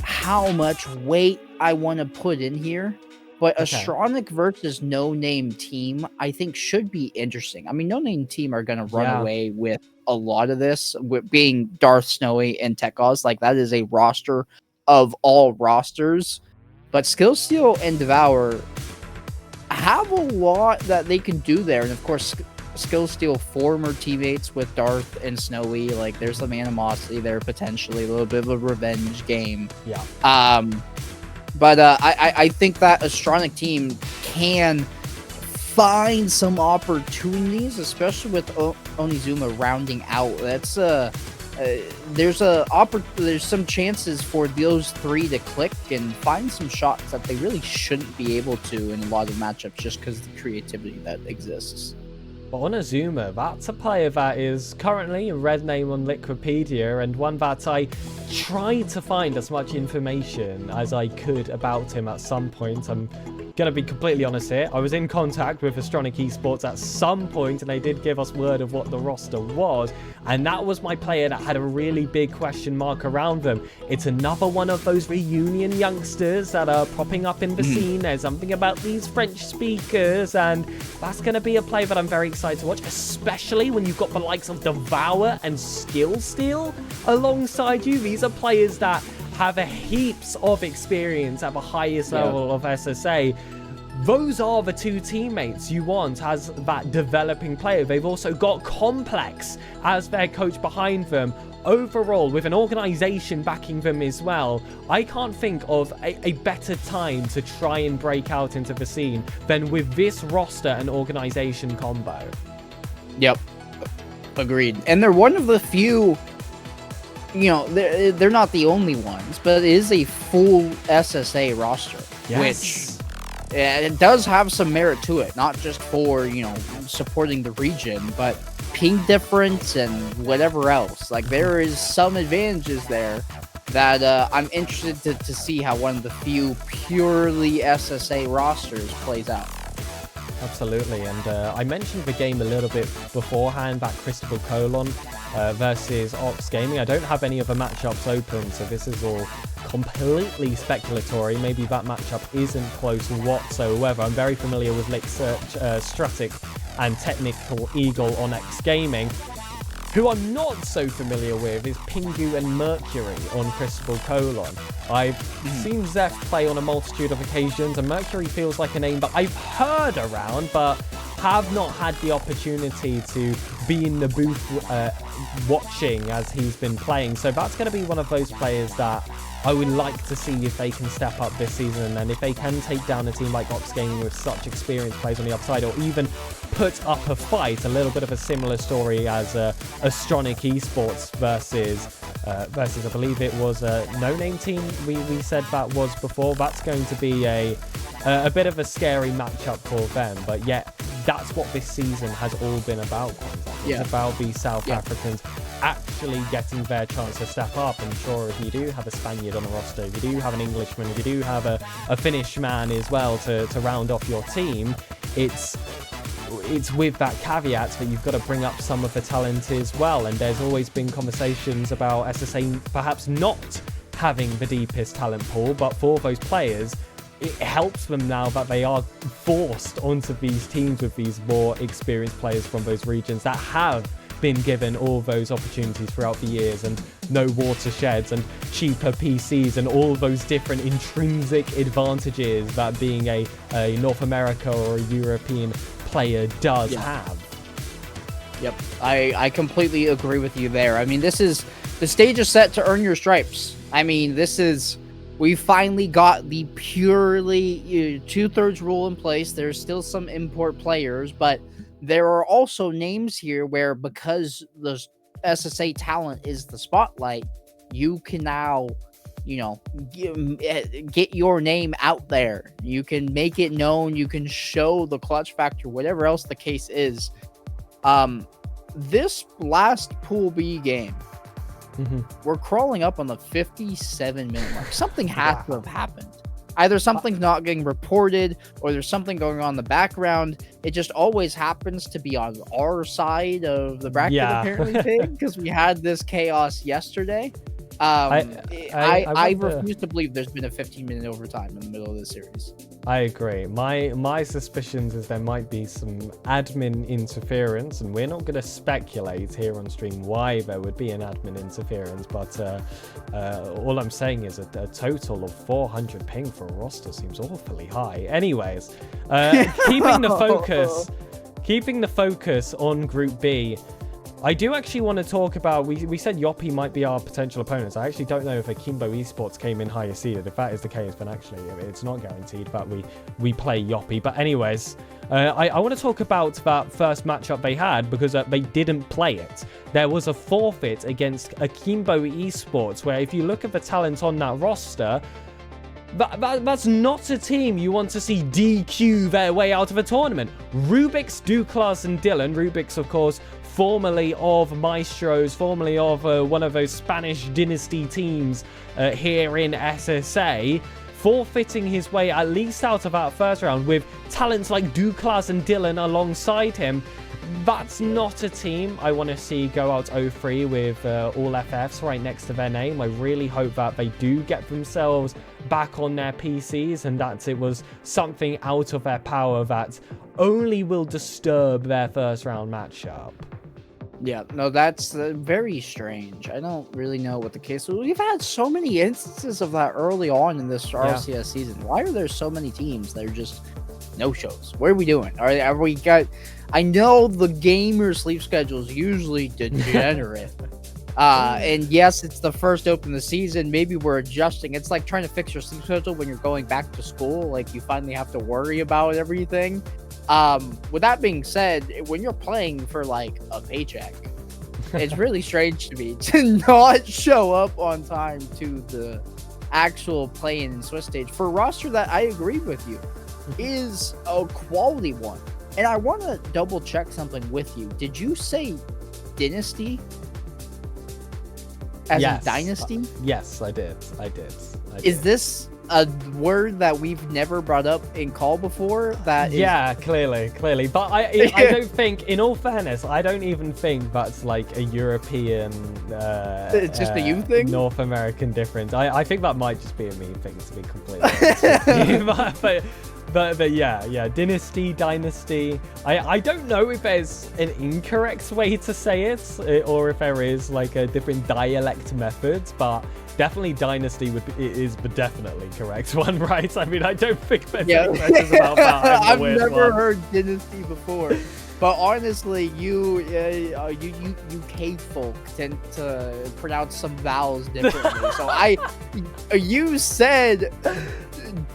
how much weight I want to put in here, But Okay. Astronic versus No Name Team, I think, should be interesting. I mean, No Name Team are going to run Yeah. away with a lot of this, with being Darth Snowy and Tekos. Like, that is a roster of all rosters. But Skillsteel and Devour have a lot that they can do there. And of course, Skillsteel former teammates with Darth and Snowy. Like, there's some animosity there, potentially. A little bit of a revenge game. Yeah. But I think that Astronic team can find some opportunities, especially with Onizuma rounding out. That's there's some chances for those three to click and find some shots that they really shouldn't be able to in a lot of matchups, just because of the creativity that exists. But Onizuma, that's a player that is currently a red name on Wikipedia, and one that I tried to find as much information as I could about him at some point. I'm gonna be completely honest here. I was in contact with Astronic Esports at some point, and they did give us word of what the roster was, and that was my player that had a really big question mark around them. It's another one of those reunion youngsters that are popping up in the scene. There's something about these French speakers, and that's gonna be a play that I'm very excited to watch, especially when you've got the likes of Devour and Skillsteel alongside you. These are players that have a heaps of experience at the highest level of SSA. Those are the two teammates you want as that developing player. They've also got Complex as their coach behind them. Overall, with an organization backing them as well, I can't think of a better time to try and break out into the scene than with this roster and organization combo. Yep, agreed. And they're one of the few, you know, they're not the only ones, but it is a full SSA roster, which it does have some merit to it, not just for, you know, supporting the region, but ping difference and whatever else. Like, there is some advantages there that I'm interested to see how one of the few purely SSA rosters plays out. Absolutely, and I mentioned the game a little bit beforehand, that Crystal Colon versus Ox Gaming. I don't have any other matchups open, so this is all completely speculatory. Maybe that matchup isn't close whatsoever. I'm very familiar with Lick Stratic and Technical Eagle on X Gaming. Who I'm not so familiar with is Pingu and Mercury on Crystal Colon. I've seen Zeph play on a multitude of occasions, and Mercury feels like a name that I've heard around, but have not had the opportunity to be in the booth watching as he's been playing. So that's going to be one of those players that I would like to see if they can step up this season, and if they can take down a team like Ox Gaming with such experienced players on the upside, or even put up a fight. A little bit of a similar story as Astronic Esports versus I believe it was a No Name Team we said that was before. That's going to be a bit of a scary matchup for them, but yet that's what this season has all been about. It's about these South Africans actually getting their chance to step up. And sure, if you do have a Spaniard on the roster, if you do have an Englishman, if you do have a Finnish man as well to round off your team, it's with that caveat that you've got to bring up some of the talent as well. And there's always been conversations about SSA perhaps not having the deepest talent pool, but for those players, it helps them now that they are forced onto these teams with these more experienced players from those regions that have been given all those opportunities throughout the years, and no watersheds and cheaper PCs and all those different intrinsic advantages that being a North America or a European player does have. Yep, I completely agree with you there. I mean, the stage is set to earn your stripes. I mean, we finally got the purely 2/3 rule in place. There's still some import players, but there are also names here where, because the SSA talent is the spotlight, you can now, you know, get your name out there. You can make it known. You can show the clutch factor, whatever else the case is. This last Pool B game, we're crawling up on the 57-minute mark. Something has to have happened. Either something's not getting reported, or there's something going on in the background. It just always happens to be on our side of the bracket, apparently, because we had this chaos yesterday. I wonder- refuse to believe there's been a 15-minute overtime in the middle of this series. I agree. My suspicions is there might be some admin interference, and we're not going to speculate here on stream why there would be an admin interference, but all I'm saying is a total of 400 ping for a roster seems awfully high. Anyways, keeping the focus on Group B, I do actually want to talk about, we said Yoppie might be our potential opponents. I actually don't know if Akimbo Esports came in higher seeded. If that is the case, then actually it's not guaranteed, but we play Yoppie. But anyways, I want to talk about that first matchup they had, because they didn't play it. There was a forfeit against Akimbo Esports, where if you look at the talent on that roster, that's not a team you want to see DQ their way out of a tournament. Rubik's, Duclas, and Dylan. Rubik's, of course, formerly of Maestros, formerly of one of those Spanish dynasty teams here in SSA, forfeiting his way at least out of that first round with talents like Duclas and Dylan alongside him. That's not a team I want to see go out 0-3 with all FFs right next to their name. I really hope that they do get themselves back on their PCs and that it was something out of their power that only will disturb their first round matchup. Yeah, no, that's very strange. I don't really know what the case is. We've had so many instances of that early on in this RLCS season. Why are there so many teams that are just no-shows? What are we doing? Are we got... I know the gamer sleep schedule is usually degenerate. And yes, it's the first open of the season. Maybe we're adjusting. It's like trying to fix your sleep schedule when you're going back to school. Like, you finally have to worry about everything. With that being said, when you're playing for like a paycheck, it's really strange to me to not show up on time to the actual play-in and Swiss stage for a roster that, I agree with you, is a quality one. And I want to double check something with you. Did you say dynasty? As in dynasty? Yes, I did. Is this a word that we've never brought up in call before? Clearly. But I don't think, in all fairness, I don't even think that's like a European it's just a you thing? North American difference. I think that might just be a me thing, to be completely honest with you. But yeah, dynasty. I don't know if there's an incorrect way to say it, or if there is like a different dialect method, but definitely dynasty is the definitely correct one, right? I mean, I don't think there's any questions about that. I've never heard dynasty before. But honestly, you UK folk tend to pronounce some vowels differently. So you said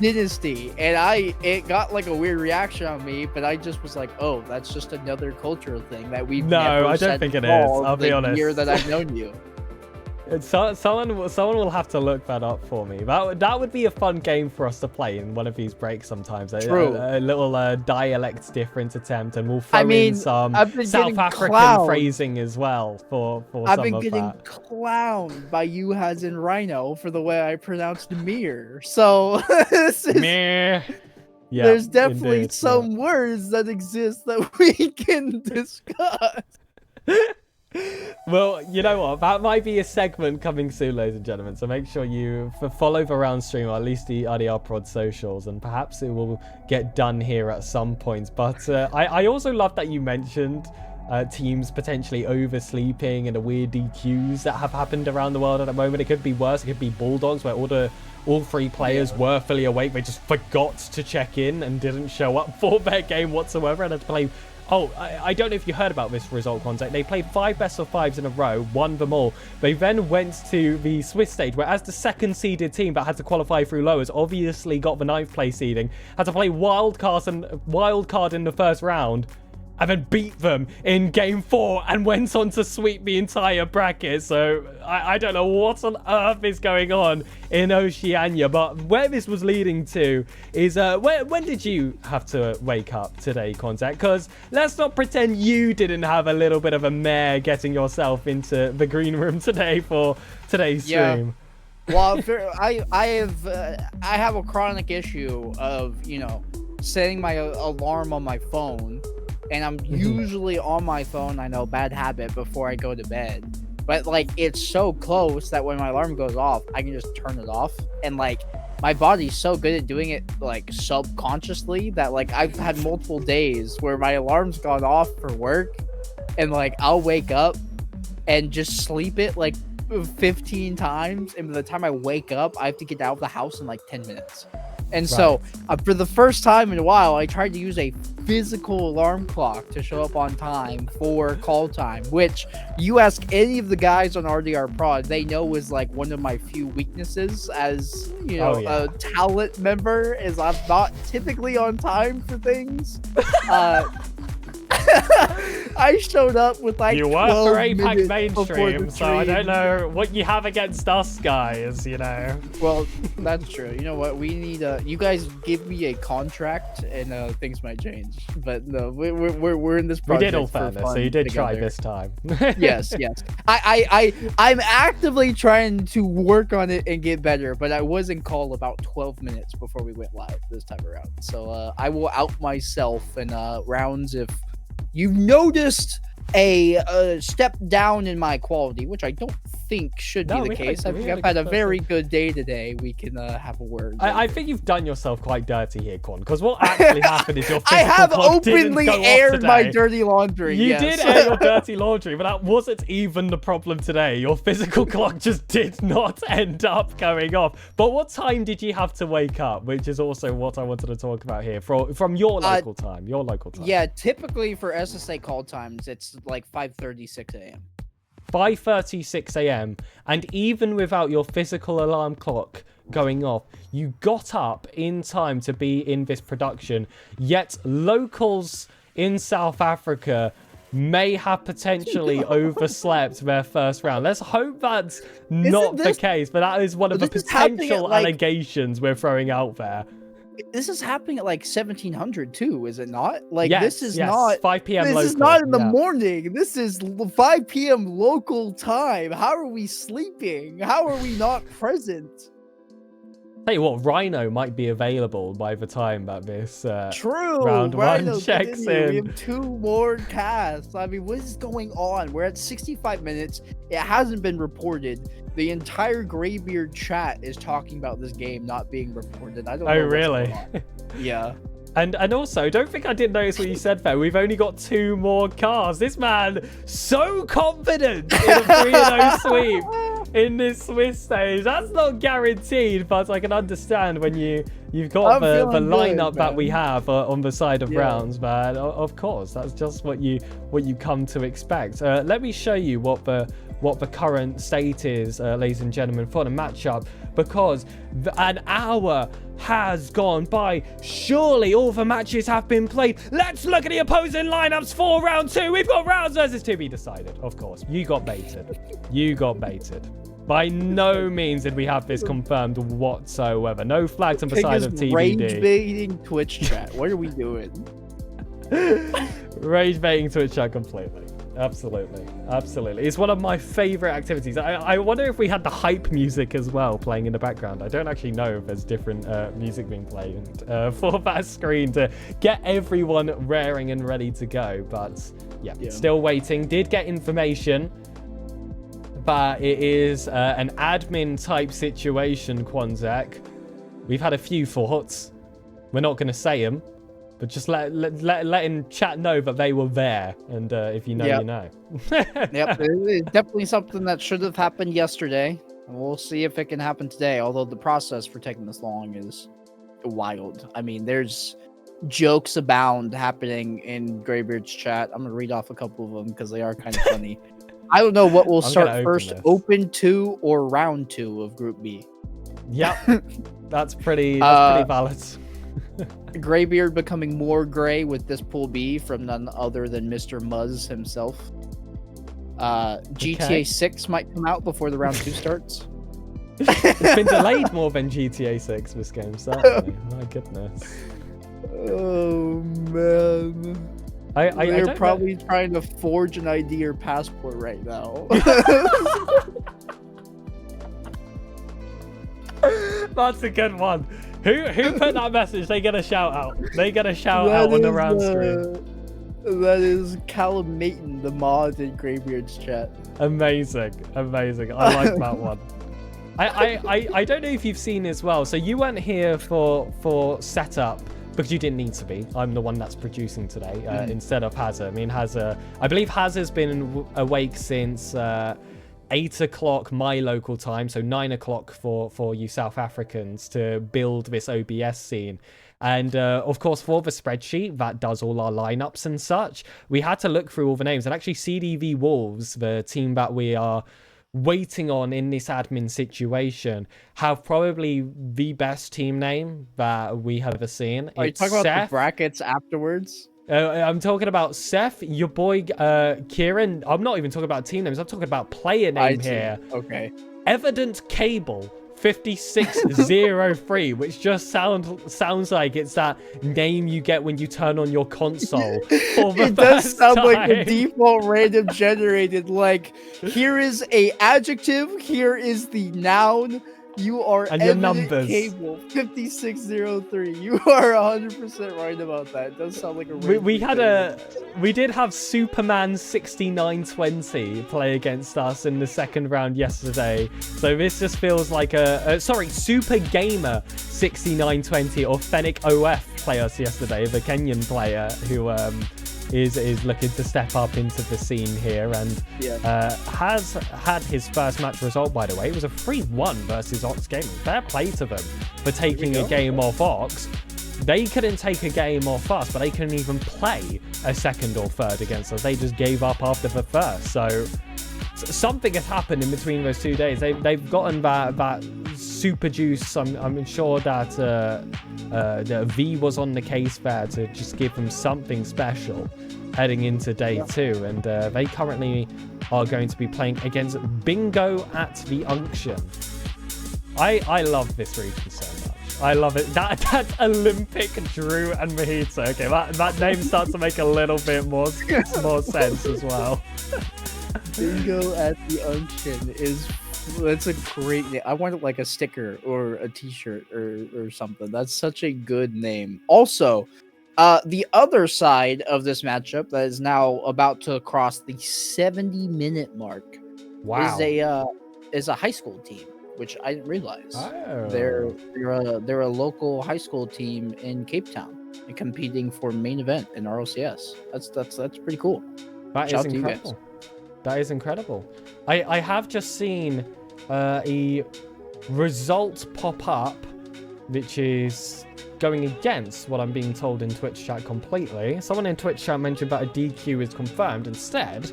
dynasty, and it got like a weird reaction on me, but I just was like, oh, that's just another cultural thing that we've never I don't think it is. I'll be honest. The year that I've known you. Someone will have to look that up for me. That would be a fun game for us to play in one of these breaks sometimes. True. A little dialect different attempt, and we'll throw in some South African phrasing as well for some of that. I've been getting clowned by you Hazin Rhino for the way I pronounced Mir. So Mir. Yeah, there's definitely some words that exist that we can discuss. Well, you know what? That might be a segment coming soon, ladies and gentlemen. So make sure you follow the round stream, or at least the RDR Prod socials, and perhaps it will get done here at some point. But I also love that you mentioned teams potentially oversleeping and the weird DQs that have happened around the world at the moment. It could be worse. It could be Bulldogs, where all three players were fully awake. They just forgot to check in and didn't show up for their game whatsoever, and had to play. Oh, I don't know if you heard about this result, Contact. They played 5 best-of-5s in a row, won them all. They then went to the Swiss stage, where as the second-seeded team that had to qualify through lowers, obviously got the 9th place seeding, had to play wild card in the first round, and then beat them in game 4 and went on to sweep the entire bracket. So I don't know what on earth is going on in Oceania, but where this was leading to is when did you have to wake up today, Contact? Because let's not pretend you didn't have a little bit of a mare getting yourself into the green room today for today's stream. Well, I have a chronic issue of, setting my alarm on my phone. And I'm usually on my phone, I know, bad habit, before I go to bed. but like it's so close that when my alarm goes off, I can just turn it off, and like my body's so good at doing it like subconsciously that like I've had multiple days where my alarm's gone off for work, and like I'll wake up and just sleep it like 15 times, and by the time I wake up, I have to get out of the house in like 10 minutes. And so, for the first time in a while, I tried to use a physical alarm clock to show up on time for call time, which you ask any of the guys on RDR Prod, they know is like one of my few weaknesses as, you know, a talent member, is I'm not typically on time for things. I showed up with like you work for APAC mainstream, so I don't stream. know what you have against us guys, you know. Well, that's true. You know what? We need you guys give me a contract, and things might change. But no, we're in this We project. did all fairness, so you did try this time. Yes. I'm actively trying to work on it and get better, but I was in call about 12 minutes before we went live this time around. So I will out myself in rounds if you've noticed a step down in my quality, which I don't think should be the case. I think I've had a very good day today. We can have a word. I think you've done yourself quite dirty here, Quan, because what actually happened is your physical I have clock didn't openly go off aired my today. dirty laundry. You yes. did air your dirty laundry, but that wasn't even the problem today. Your physical clock just did not end up going off. But what time did you have to wake up? Which is also what I wanted to talk about here from your local time. Your local time. Yeah, typically for SSA call times, it's like 5:30, 6 a.m. 5:30, 6 a.m. And even without your physical alarm clock going off, you got up in time to be in this production. Yet locals in South Africa may have potentially overslept their first round. Let's hope that's not the case, but that is one of the potential allegations we're throwing out there. This is happening at like 1700 too, is it not? Like yes, this is yes. not 5 p.m. This local. is not in the morning. This is 5 p.m. local time. How are we sleeping? How are we not present? Tell you what, Rhino might be available by the time that this True. round Rhino, one checks continue. in. We have 2 more casts. I mean, what is going on? We're at 65 minutes. It hasn't been reported. The entire Greybeard chat is talking about this game not being reported. I don't know. Oh, really? Yeah. And also, don't think I didn't notice what you said there. We've only got 2 more cars. This man, so confident in a 3-0 sweep in this Swiss stage. That's not guaranteed, but I can understand when you've got the lineup that we have on the side of rounds. But of course, that's just what you come to expect. Let me show you what the current state is, ladies and gentlemen, for the matchup, because an hour has gone by. Surely all the matches have been played. Let's look at the opposing lineups for round 2. We've got rounds versus to be decided. Of course, you got baited. You got baited. By no means did we have this confirmed whatsoever. No flags on the side of TBD. Rage baiting Twitch chat. What are we doing? Rage baiting Twitch chat completely. Absolutely. It's one of my favorite activities. I wonder if we had the hype music as well playing in the background. I don't actually know if there's different music being played for that screen to get everyone raring and ready to go. But yeah, still waiting. Did get information, but it is an admin type situation, Quanzak. We've had a few thoughts. We're not going to say them. But just letting chat know that they were there, and if you know, you know. Yep, it's definitely something that should have happened yesterday. And we'll see if it can happen today, although the process for taking this long is wild. I mean, there's jokes abound happening in Greybeard's chat. I'm going to read off a couple of them because they are kind of funny. I don't know what will start first, Open 2 or Round 2 of Group B. Yep, that's pretty valid. Greybeard becoming more gray with this pool B from none other than Mr. Muzz himself. GTA 6 might come out before the round 2 starts. It's been delayed more than GTA 6 this game, certainly. My goodness. Oh man. They're probably trying to forge an ID or passport right now. That's a good one. Who put that message? They get a shout out. They get a shout out on the round stream. That is Callum Mayton, the mod in Greybeard's chat. Amazing. I like that one. I don't know if you've seen as well. So you weren't here for setup because you didn't need to be. I'm the one that's producing today instead of Hazza. I mean, I believe Hazza's been awake since 8 o'clock my local time, so 9 o'clock for you South Africans, to build this OBS scene. And of course, for the spreadsheet that does all our lineups and such, we had to look through all the names. And actually, CDV Wolves, the team that we are waiting on in this admin situation, have probably the best team name that we have ever seen. Are you talking about the brackets afterwards? I'm talking about Seth, your boy Kieran. I'm not even talking about team names. I'm talking about player name here. Okay. Evident Cable 5603, which just sounds like it's that name you get when you turn on your console. It does sound like the default random generated. Like, here is a adjective, here is the noun. You are and your Evident numbers. Cable 5603. You are 100% right about that. It does sound like a we did have Superman 6920 play against us in the second round yesterday. So this just feels like Super Gamer 6920 or Fennec OF play us yesterday, the Kenyan player who is looking to step up into the scene here, and has had his first match result, by the way. It was a 3-1 versus Ox Gaming. Fair play to them for taking a game off Ox. They couldn't take a game off us, but they couldn't even play a second or third against us. They just gave up after the first. So something has happened in between those 2 days. They've gotten that super juice. I'm sure that the V was on the case there to just give them something special heading into day 2, and they currently are going to be playing against Bingo at the Unction. I love this region so much. I love it. That's Olympic, Drew, and Mahita. Okay, that name starts to make a little bit more sense as well. Bingo at the Unction that's a great name. I want like a sticker or a t-shirt or something. That's such a good name. Also, the other side of this matchup that is now about to cross the 70-minute mark is a high school team, which I didn't realize. Oh. They're a local high school team in Cape Town and competing for main event in RLCS. That's pretty cool. That is incredible. That is incredible. I have just seen a result pop up, which is going against what I'm being told in Twitch chat completely. Someone in Twitch chat mentioned that a DQ is confirmed. Instead,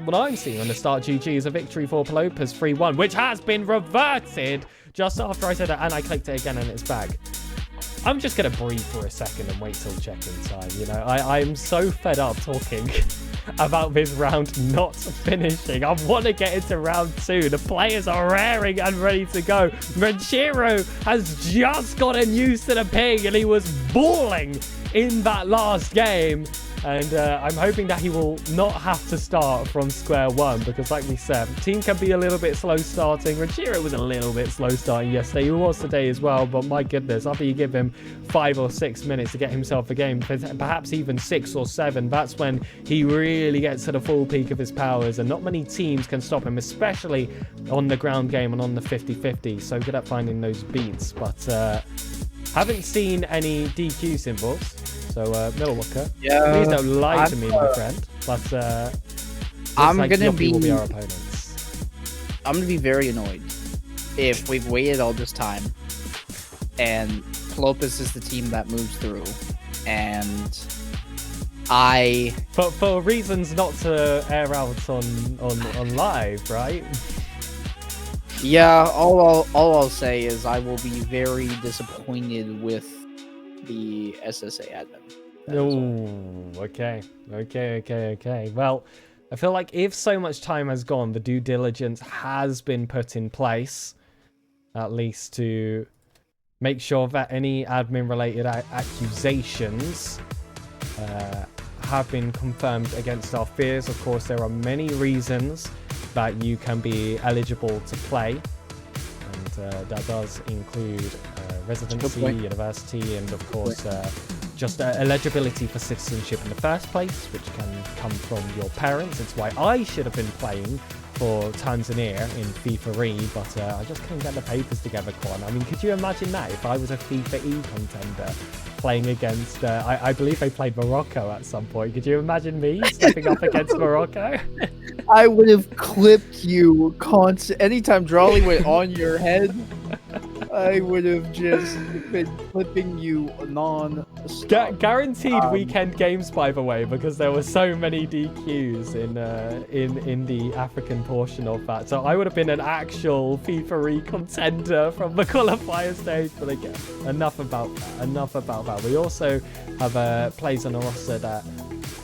what I'm seeing on the start GG is a victory for Palopers 3-1, which has been reverted just after I said it, and I clicked it again and it's back. I'm just going to breathe for a second and wait till check-in time, you know? I'm so fed up talking about this round not finishing. I want to get into round 2. The players are raring and ready to go. Renshiro has just gotten used to the ping, and he was balling in that last game. And I'm hoping that he will not have to start from square one, because like we said, team can be a little bit slow starting. Renshiro was a little bit slow starting yesterday. He was today as well, but my goodness, after you give him 5 or 6 minutes to get himself a game, perhaps even 6 or 7, that's when he really gets to the full peak of his powers, and not many teams can stop him, especially on the ground game and on the 50-50. So good at finding those beats, but haven't seen any DQ symbols. So, Milwaukee, please don't lie to me, my friend. But I'm like gonna Yoppie will be our opponents. I'm gonna be very annoyed if we've waited all this time and Palopers is the team that moves through, and for reasons not to air out on live, right? Yeah, all I'll say is I will be very disappointed with the SSA admin. Oh, okay. Well, I feel like if so much time has gone, the due diligence has been put in place, at least to make sure that any admin-related accusations have been confirmed against our fears. Of course, there are many reasons that you can be eligible to play, and that does include residency, university, and of course just eligibility for citizenship in the first place, which can come from your parents. It's why I should have been playing for Tanzania in FIFA E, but I just couldn't get the papers together, Quan. I mean, could you imagine that if I was a FIFA E contender playing against, I believe they played Morocco at some point. Could you imagine me stepping up against Morocco? I would have clipped you anytime Drawley went on your head. I would have just been clipping you non-stop. Guaranteed weekend games, by the way, because there were so many DQs in the African portion of that. So I would have been an actual FIFA contender from the qualifier stage. But again, enough about that. We also have players on the roster that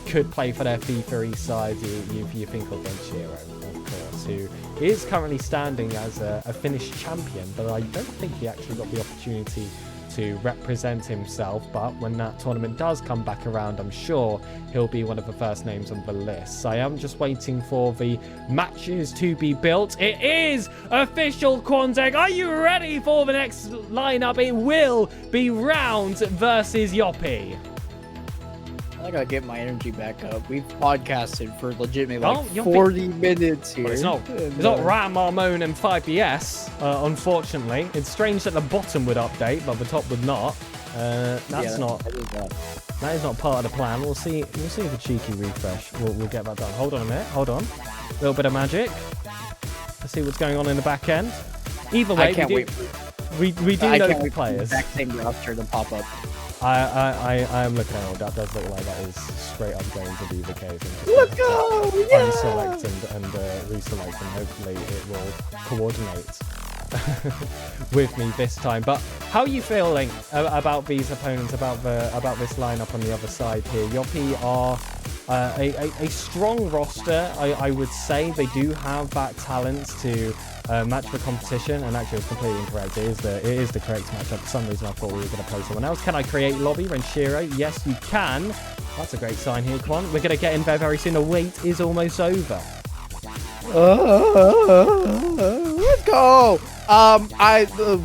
could play for their FIFA side. You think of Benchiro, of course, who is currently standing as a Finnish champion, but I don't think he actually got the opportunity to represent himself. But when that tournament does come back around, I'm sure he'll be one of the first names on the list. I am just waiting for the matches to be built. It is official, Quanzek. Are you ready for the next lineup? It will be Rounds versus Yoppie. I gotta get my energy back up. We've podcasted for legitimately 40 minutes here. But it's not Ram, Marmone, and 5BS, unfortunately. It's strange that the bottom would update, but the top would not. That is not part of the plan. We'll see if a cheeky refresh we'll get that done. Hold on a minute. Hold on. A little bit of magic. Let's see what's going on in the back end. Either way, we do know the players. Exact same roster to pop up. I am looking at it. That does look like that is straight up going to be the case. Let's go! Yeah! Unselect and reselect, and hopefully it will coordinate with me this time. But how are you feeling about these opponents, about this lineup on the other side here? Yoppie are a strong roster, I would say. They do have that talent to match the competition, and actually it's completely incorrect. It is the correct matchup. For some reason I thought we were going to play someone else. Can I create lobby, Renshiro? Yes, you can. That's a great sign here, Quan. We're going to get in there very soon. The wait is almost over. Let's go!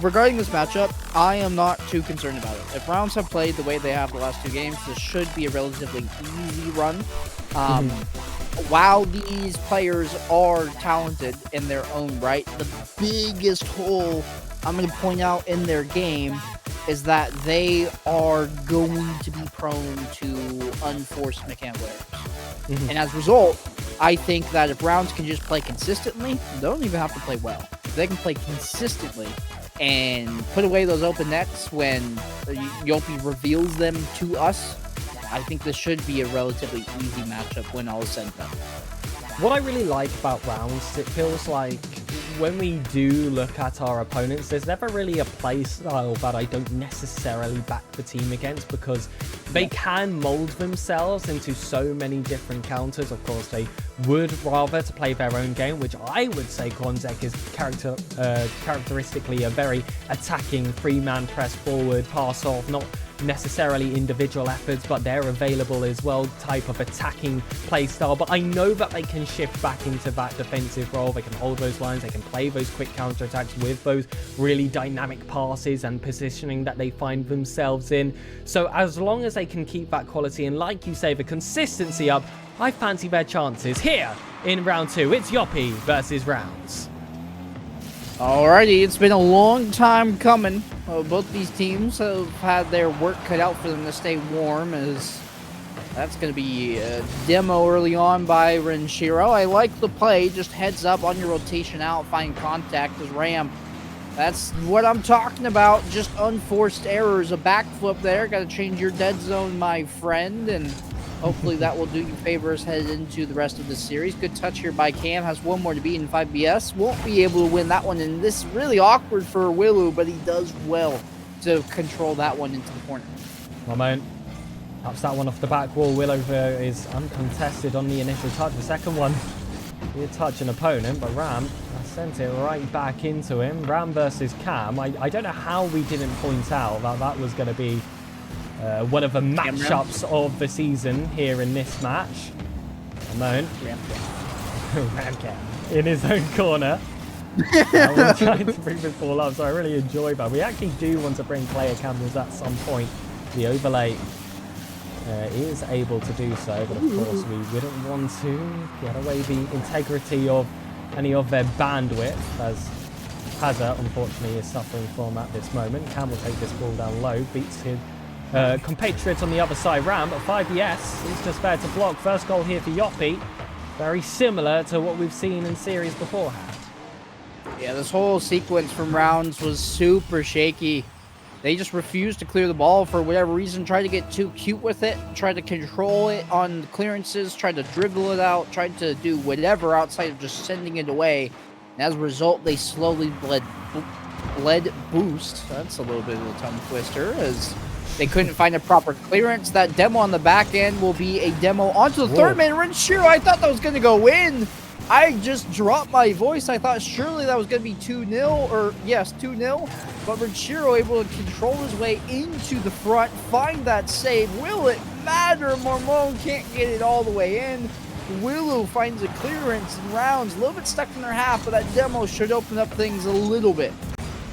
Regarding this matchup, I am not too concerned about it. If Rounds have played the way they have the last 2 games, this should be a relatively easy run. While these players are talented in their own right, the biggest hole I'm going to point out in their game is that they are going to be prone to unforced mechanical errors. And as a result, I think that if Rounds can just play consistently, they don't even have to play well. If they can play consistently and put away those open nets when Yoppie reveals them to us, I think this should be a relatively easy matchup when all is said and done. What I really like about Rounds, it feels like when we do look at our opponents, there's never really a play style that I don't necessarily back the team against, because they can mold themselves into so many different counters. Of course, they would rather to play their own game, which I would say Konzek is characteristically a very attacking 3-man press forward, pass off, not necessarily individual efforts, but they're available as well, type of attacking play style. But I know that they can shift back into that defensive role. They can hold those lines, they can play those quick counterattacks with those really dynamic passes and positioning that they find themselves in. So as long as they can keep that quality and, like you say, the consistency up, I fancy their chances here in round 2. It's Yoppie versus Rounds. Alrighty, it's been a long time coming. Both these teams have had their work cut out for them to stay warm, as that's going to be a demo early on by Renshiro. I like the play, just heads up on your rotation out, find contact as Ram. That's what I'm talking about, just unforced errors. A backflip there, got to change your dead zone, my friend, and hopefully that will do you favors headed into the rest of the series. Good touch here by Cam. Has one more to beat in 5BS. Won't be able to win that one. And this is really awkward for Willow, but he does well to control that one into the corner. Ramon ups that one off the back wall. Willow is uncontested on the initial touch. The second one, he did touch an opponent, but Ram sent it right back into him. Ram versus Cam. I don't know how we didn't point out that that was going to be one of the matchups of the season here in this match. Ramon. Ramcam in his own corner. We're trying to bring this ball up, so I really enjoy that. We actually do want to bring player cameras at some point. The overlay is able to do so, but of course we wouldn't want to get away the integrity of any of their bandwidth, as Hazard unfortunately is suffering from at this moment. Cam will take this ball down low, beats his compatriot on the other side, Ram, but 5BS is just there to block. First goal here for Yoppie, very similar to what we've seen in series beforehand. Yeah, this whole sequence from rounds was super shaky. They just refused to clear the ball for whatever reason, tried to get too cute with it, tried to control it on clearances, tried to dribble it out, tried to do whatever outside of just sending it away. And as a result, they slowly bled boost. That's a little bit of a tongue twister, as they couldn't find a proper clearance. That demo on the back end will be a demo onto the third man. Renshiro, I thought that was going to go in. I just dropped my voice. I thought surely that was going to be 2-0, or yes, 2-0. But Renshiro able to control his way into the front, find that save. Will it matter? Marmon can't get it all the way in. Willow finds a clearance in rounds, a little bit stuck in their half, but that demo should open up things a little bit.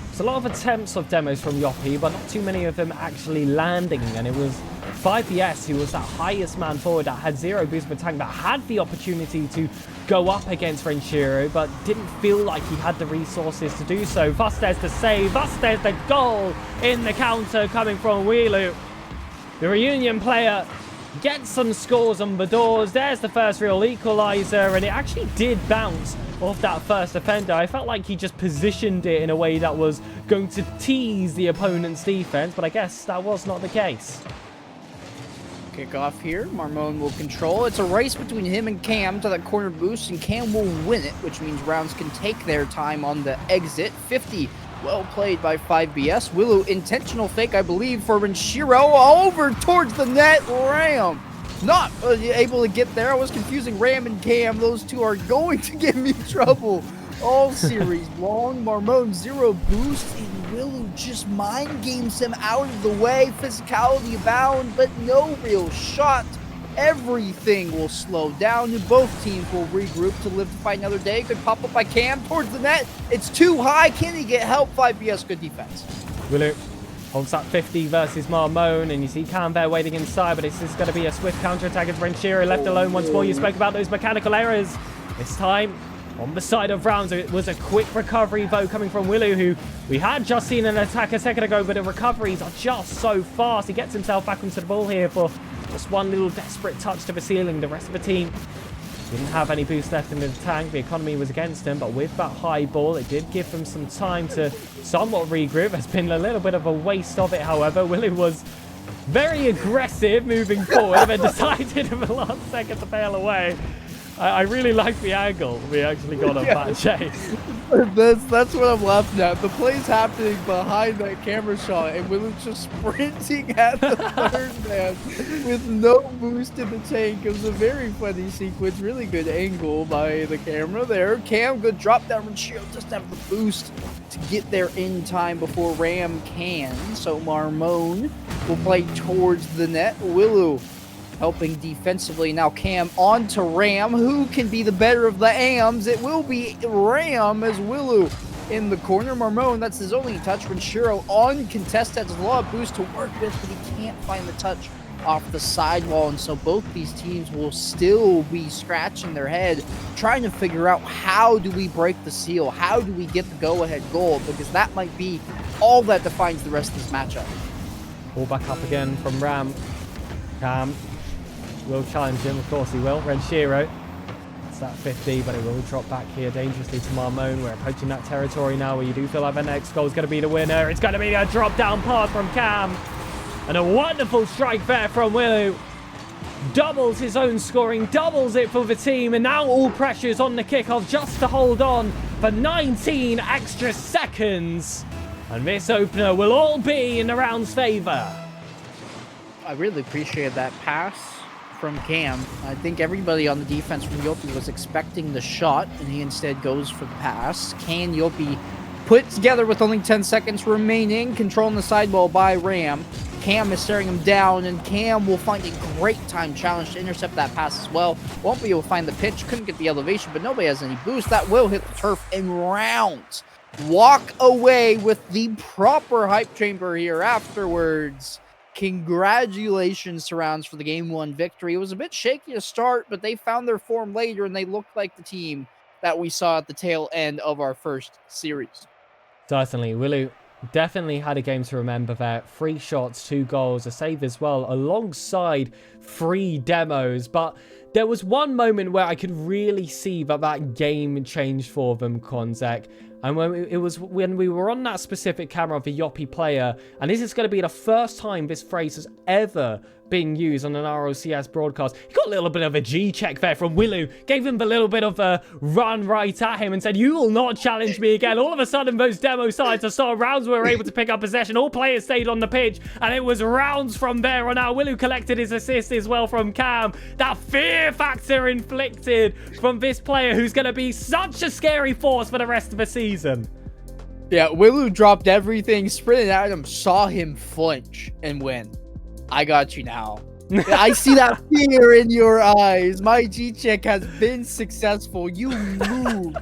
There's a lot of attempts of demos from Yoppie, but not too many of them actually landing, and it was 5BS who was that highest man forward that had 0 boost per tank, that had the opportunity to go up against Renshiro, but didn't feel like he had the resources to do so. Vasquez the save, Vasquez the goal in the counter coming from Wilu. The reunion player gets some scores on the doors. There's the first real equalizer, and it actually did bounce off that first defender. I felt like he just positioned it in a way that was going to tease the opponent's defense, but I guess that was not the case. Kickoff here, Marmon will control. It's a race between him and Cam to that corner boost, and Cam will win it, which means rounds can take their time on the exit. 50, well played by 5BS. Willow, intentional fake, I believe, for Renshiro, over towards the net. Ram not able to get there. I was confusing Ram and Cam. Those two are going to give me trouble all series long. Marmon 0 boost, and Willow just mind games him out of the way. Physicality abound, but no real shot. Everything will slow down, and both teams will regroup to live to fight another day. Good pop up by Cam towards the net. It's too high. Can he get help? 5BS, good defense. Willow holds that 50 versus Marmon, and you see Cam there waiting inside, but this is going to be a swift counter-attack as Renshiro left alone once more. You spoke about those mechanical errors. This time, on the side of rounds, it was a quick recovery, though, coming from Willow, who we had just seen an attack a second ago, but the recoveries are just so fast. He gets himself back onto the ball here for just one little desperate touch to the ceiling. The rest of the team didn't have any boost left in the tank. The economy was against him, but with that high ball, it did give them some time to somewhat regroup. There's been a little bit of a waste of it, however. Willow was very aggressive moving forward, then decided in the last second to bail away. I really like the angle we actually got on that chase. That's what I'm laughing at. The play's happening behind that camera shot, and Willow's just sprinting at the third man with no boost in the tank. It was a very funny sequence. Really good angle by the camera there. Cam, good drop down. Renshiro just have the boost to get there in time before Ram can. So Marmon will play towards the net. Willow helping defensively. Now Cam on to Ram. Who can be the better of the AMs? It will be Ram, as Willow in the corner. Marmon, that's his only touch. Renshiro uncontested, has a lot of boost to work with, but he can't find the touch off the sidewall. And so both these teams will still be scratching their head, trying to figure out, how do we break the seal? How do we get the go-ahead goal? Because that might be all that defines the rest of this matchup. Ball back up again from Ram. Cam will challenge him, of course he will. Renshiro, it's that 50, but it will drop back here dangerously to Marmon. We're approaching that territory now where you do feel like the next goal is going to be the winner. It's going to be a drop-down pass from Cam. And a wonderful strike there from Willow. Doubles his own scoring, doubles it for the team, and now all pressure's on the kickoff just to hold on for 19 extra seconds. And this opener will all be in the round's favour. I really appreciate that pass from Cam. I think everybody on the defense from Yoppie was expecting the shot, and he instead goes for the pass. Can Yoppie put together with only 10 seconds remaining, controlling the sideball by Ram. Cam is staring him down, and Cam will find a great time challenge to intercept that pass as well. Won't be able to find the pitch, couldn't get the elevation, but nobody has any boost. That will hit the turf in rounds. Walk away with the proper hype chamber here afterwards. congratulations to Rounds for the Game 1 victory. It was a bit shaky to start, but they found their form later, and they looked like the team that we saw at the tail end of our first series. Certainly, Willu definitely had a game to remember there. 3 shots, 2 goals, a save as well, alongside 3 demos. But there was one moment where I could really see that game changed for them, Konzek. And when we were on that specific camera of the Yoppie player, and this is going to be the first time this phrase has ever been used on an RLCS broadcast. He got a little bit of a G check there from Willu, gave him the little bit of a run right at him and said, "You will not challenge me again." All of a sudden, those demo sides I saw Rounds were able to pick up possession. All players stayed on the pitch, and it was Rounds from there on out. Willu collected his assist as well from Cam. That fear factor inflicted from this player who's going to be such a scary force for the rest of the season. Yeah, Willu dropped everything, sprinted at him, saw him flinch, and win. I got you now. I see that fear in your eyes. My G-check has been successful. You moved.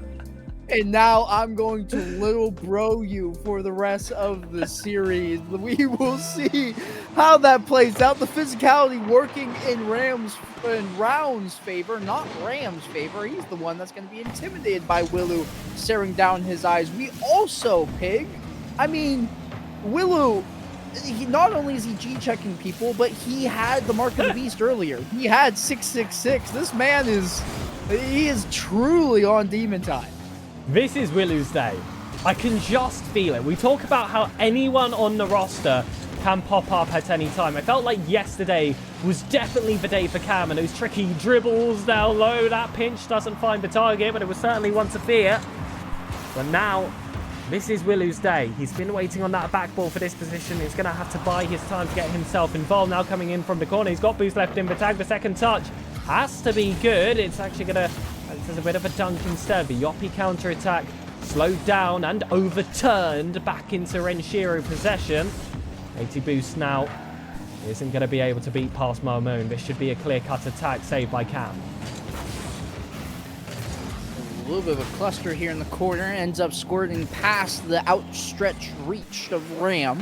And now I'm going to little bro you for the rest of the series. We will see how that plays out. The physicality working in Rounds' favor, not Ram's favor. He's the one that's going to be intimidated by Willu staring down his eyes. We also, Pig, I mean, Willu, not only is he G-checking people, but he had the Mark of the Beast earlier. He had 666. This man he is truly on demon time. This is Willu's day. I can just feel it. We talk about how anyone on the roster can pop up at any time. I felt like yesterday was definitely the day for Cam, and those tricky dribbles down low. That pinch doesn't find the target, but it was certainly one to fear. But now, this is Willu's day. He's been waiting on that back ball for this position. He's going to have to buy his time to get himself involved. Now coming in from the corner. He's got boost left in the tag. The second touch has to be good. It's actually going to... There's a bit of a dunk instead. The Yoppie counter-attack slowed down and overturned back into Renshiro possession. 80 boost now isn't going to be able to beat past Marmon. This should be a clear-cut attack saved by Cam. A little bit of a cluster here in the corner. Ends up squirting past the outstretched reach of Ram.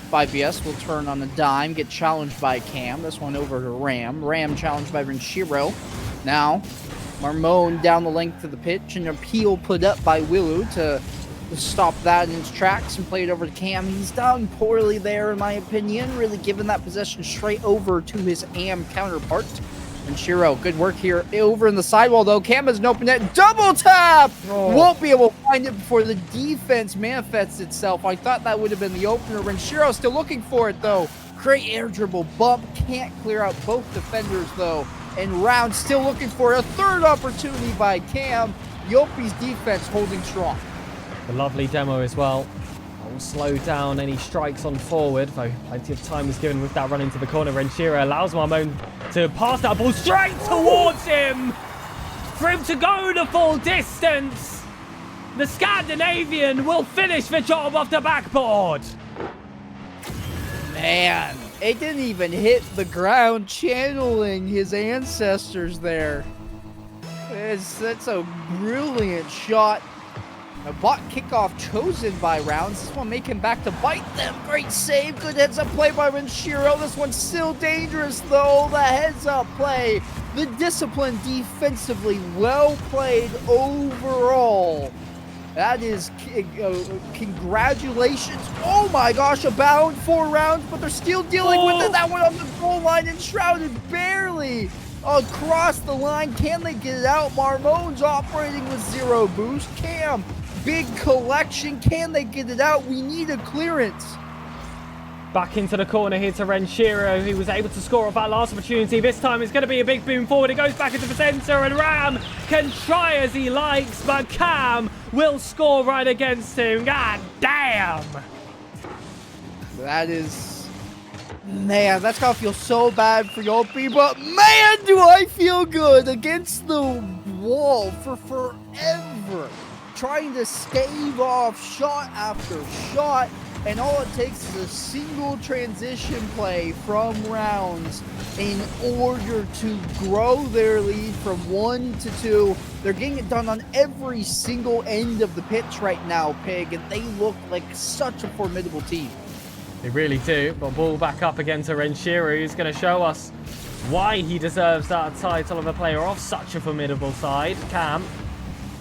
5BS will turn on a dime, get challenged by Cam. This one over to Ram. Ram challenged by Renshiro. Now, Marmon down the length of the pitch. An appeal put up by Willu to stop that in its tracks and play it over to Cam. He's done poorly there, in my opinion. Really giving that possession straight over to his AM counterpart. And Shiro, good work here over in the sidewall, though. Cam has an open net. Double tap! Oh. Won't be able to find it before the defense manifests itself. I thought that would have been the opener. And Shiro still looking for it, though. Great air dribble bump. Can't clear out both defenders, though. And Round still looking for a third opportunity by Cam. Yoppie's defense holding strong. The lovely demo as well. Will slow down any strikes on forward, though plenty of time was given with that run into the corner. Renshiro allows Marmon to pass that ball straight towards him. For him to go the full distance. The Scandinavian will finish the job off the backboard. Man, it didn't even hit the ground, channeling his ancestors there. That's a brilliant shot. A bot kickoff chosen by Rounds. This one make him back to bite them. Great save. Good heads up play by Renshiro. This one's still dangerous though. The heads up play. The discipline defensively. Well played overall. That is congratulations. Oh my gosh, a bound 4 rounds, but they're still dealing with it. That one on the goal line and shrouded barely across the line. Can they get it out? Marmon's operating with 0 boost. Cam, big collection. Can they get it out? We need a clearance. Back into the corner here to Renshiro, who was able to score off that last opportunity. This time it's going to be a big boom forward. It goes back into the center, and Ram can try as he likes, but Cam will score right against him. God damn! That is... Man, that's gotta feel so bad for Yoppie, but man, do I feel good against the wall for forever. Trying to stave off shot after shot. And all it takes is a single transition play from Rounds in order to grow their lead from 1 to 2. They're getting it done on every single end of the pitch right now, Pig, and they look like such a formidable team. They really do. But ball back up again to Renshiro, who's going to show us why he deserves that title of a player off such a formidable side. Cam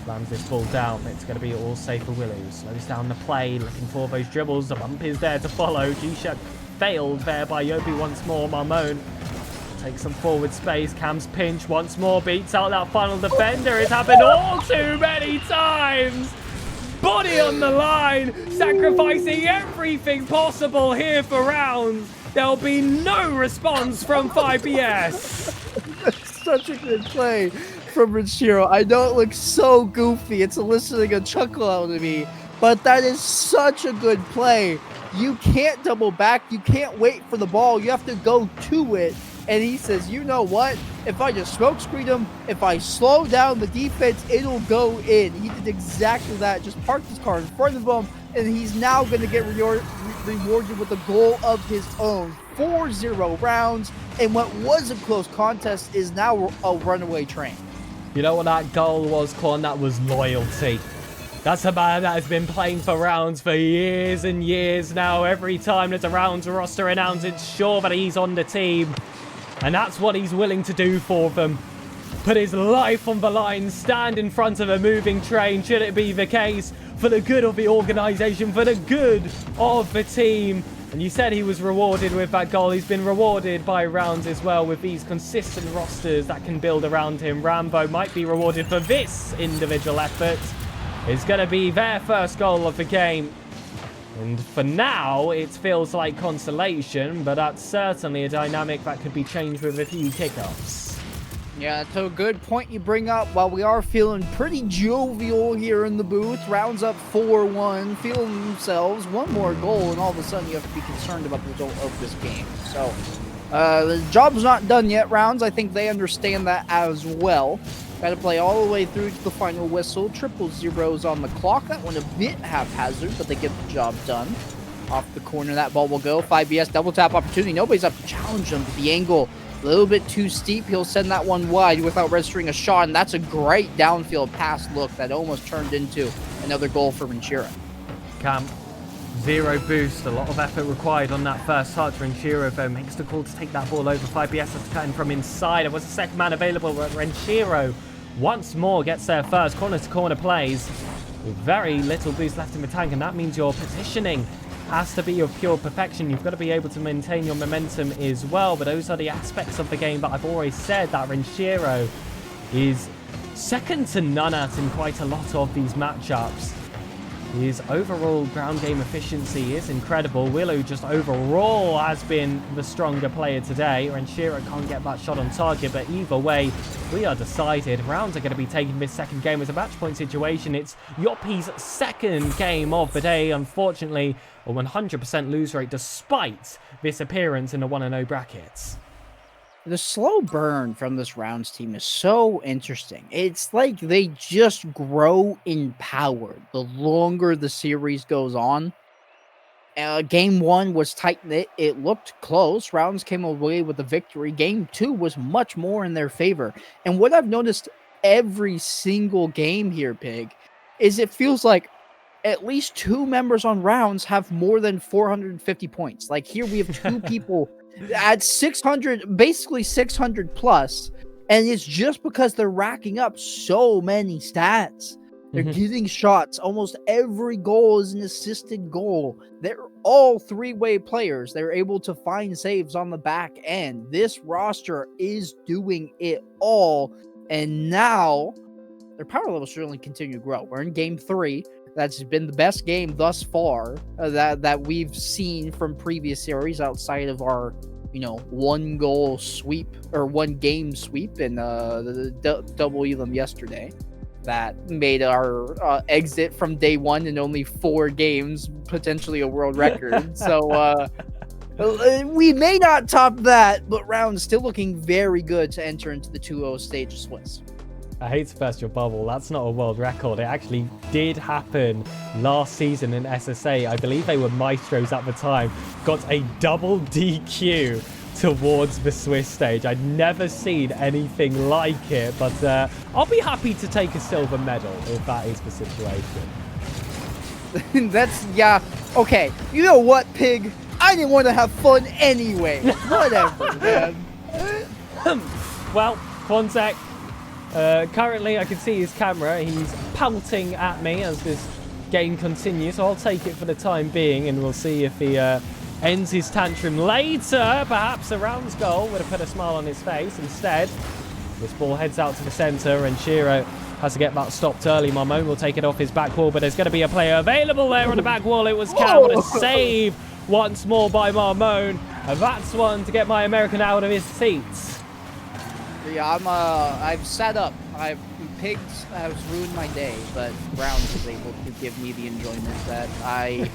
slams this ball down. It's going to be all safe for Willow. Slows down the play, looking for those dribbles. The bump is there to follow. G-Shep failed there by Yobi once more. Marmone takes some forward space. Cam's pinch once more. Beats out that final defender. It's happened all too many times. Body on the line. Sacrificing everything possible here for rounds. There'll be no response from 5PS. Such a good play from Richiro. I know it looks so goofy. It's eliciting a chuckle out of me. But that is such a good play. You can't double back. You can't wait for the ball. You have to go to it. And he says, you know what? If I just smoke screen him, if I slow down the defense, it'll go in. He did exactly that. Just parked his car in front of him. And he's now going to get rewarded with a goal of his own. 4-0 rounds. And what was a close contest is now a runaway train. You know what that goal was, Quan? That was loyalty. That's a man that has been playing for rounds for years and years now. Every time there's a rounds roster announced, it's sure that he's on the team. And that's what he's willing to do for them. Put his life on the line, stand in front of a moving train, should it be the case, for the good of the organization, for the good of the team. And you said he was rewarded with that goal. He's been rewarded by rounds as well with these consistent rosters that can build around him. Rambo might be rewarded for this individual effort. It's going to be their first goal of the game. And for now, it feels like consolation, but that's certainly a dynamic that could be changed with a few kickoffs. Yeah, so a good point you bring up. While we are feeling pretty jovial here in the booth, rounds up 4-1, feeling themselves one more goal, and all of a sudden you have to be concerned about the result of this game. So, the job's not done yet, rounds. I think they understand that as well. Got to play all the way through to the final whistle. 0-0s on the clock. That one a bit haphazard, but they get the job done. Off the corner, that ball will go. 5BS double tap opportunity. Nobody's up to challenge him, but the angle a little bit too steep. He'll send that one wide without registering a shot, and that's a great downfield pass look that almost turned into another goal for Renshiro. Cam, zero boost. A lot of effort required on that first touch. Renshiro, though, makes the call to take that ball over. 5BS has to cut in from inside. There was a second man available, but Renshiro once more gets there first. Corner-to-corner plays with very little boost left in the tank, and that means your positioning has to be of pure perfection. You've got to be able to maintain your momentum as well, but those are the aspects of the game that I've always said that Renshiro is second to none at in quite a lot of these matchups. His overall ground game efficiency is incredible. Willow just overall has been the stronger player today. Renshiro can't get that shot on target, but either way, we are decided. Rounds are going to be taking this second game as a match point situation. It's Yoppie's second game of the day. Unfortunately, a 100% lose rate despite this appearance in the 1-0 brackets. The slow burn from this rounds team is so interesting. It's like they just grow in power the longer the series goes on. Game 1 was tight-knit. It looked close. Rounds came away with a victory. Game 2 was much more in their favor. And what I've noticed every single game here, Pig, is it feels like at least 2 members on rounds have more than 450 points. Like here we have 2 people at 600, basically 600 plus, and it's just because they're racking up so many stats. They're getting shots. Almost every goal is an assisted goal. They're all three-way players. They're able to find saves on the back end. This roster is doing it all, and now their power levels should only continue to grow. We're in game 3. That's been the best game thus far that we've seen from previous series outside of our, one goal sweep or 1 game sweep in the double Elam yesterday. That made our exit from day 1 in only 4 games, potentially a world record. So we may not top that, but rounds still looking very good to enter into the 2-0 stage of Swiss. I hate to burst your bubble. That's not a world record. It actually did happen last season in SSA. I believe they were maestros at the time. Got a double DQ towards the Swiss stage. I'd never seen anything like it, but I'll be happy to take a silver medal if that is the situation. Yeah. Okay. You know what, Pig? I didn't want to have fun anyway. Whatever, man. Well, Quantec, currently I can see his camera. He's pouting at me as this game continues, so I'll take it for the time being, and we'll see if he ends his tantrum later. Perhaps a rounds goal would have put a smile on his face. Instead, this ball heads out to the centre, and Shiro has to get that stopped early. Marmon will take it off his back wall, but there's going to be a player available there on the back wall. It was Cam. What a save once more by Marmon. And that's one to get my American out of his seats. Yeah, I've set up. Pigs has ruined my day, but Browns is able to give me the enjoyment that I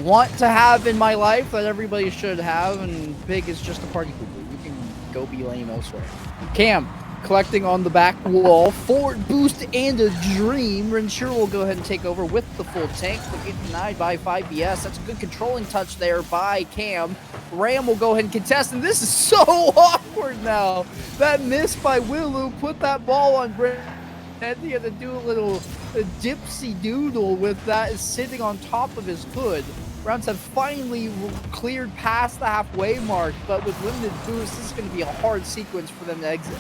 want to have in my life, that everybody should have, and Pig is just a party pooper. You can go be lame elsewhere. Cam, collecting on the back wall, forward boost and a dream. Rensure will go ahead and take over with the full tank, but get denied by 5BS. That's a good controlling touch there by Cam. Ram will go ahead and contest, and this is so awkward now. That miss by Willow put that ball on Brent. He had to do a dipsy doodle with that sitting on top of his hood. Rounds have finally cleared past the halfway mark, but with limited boost, this is going to be a hard sequence for them to exit.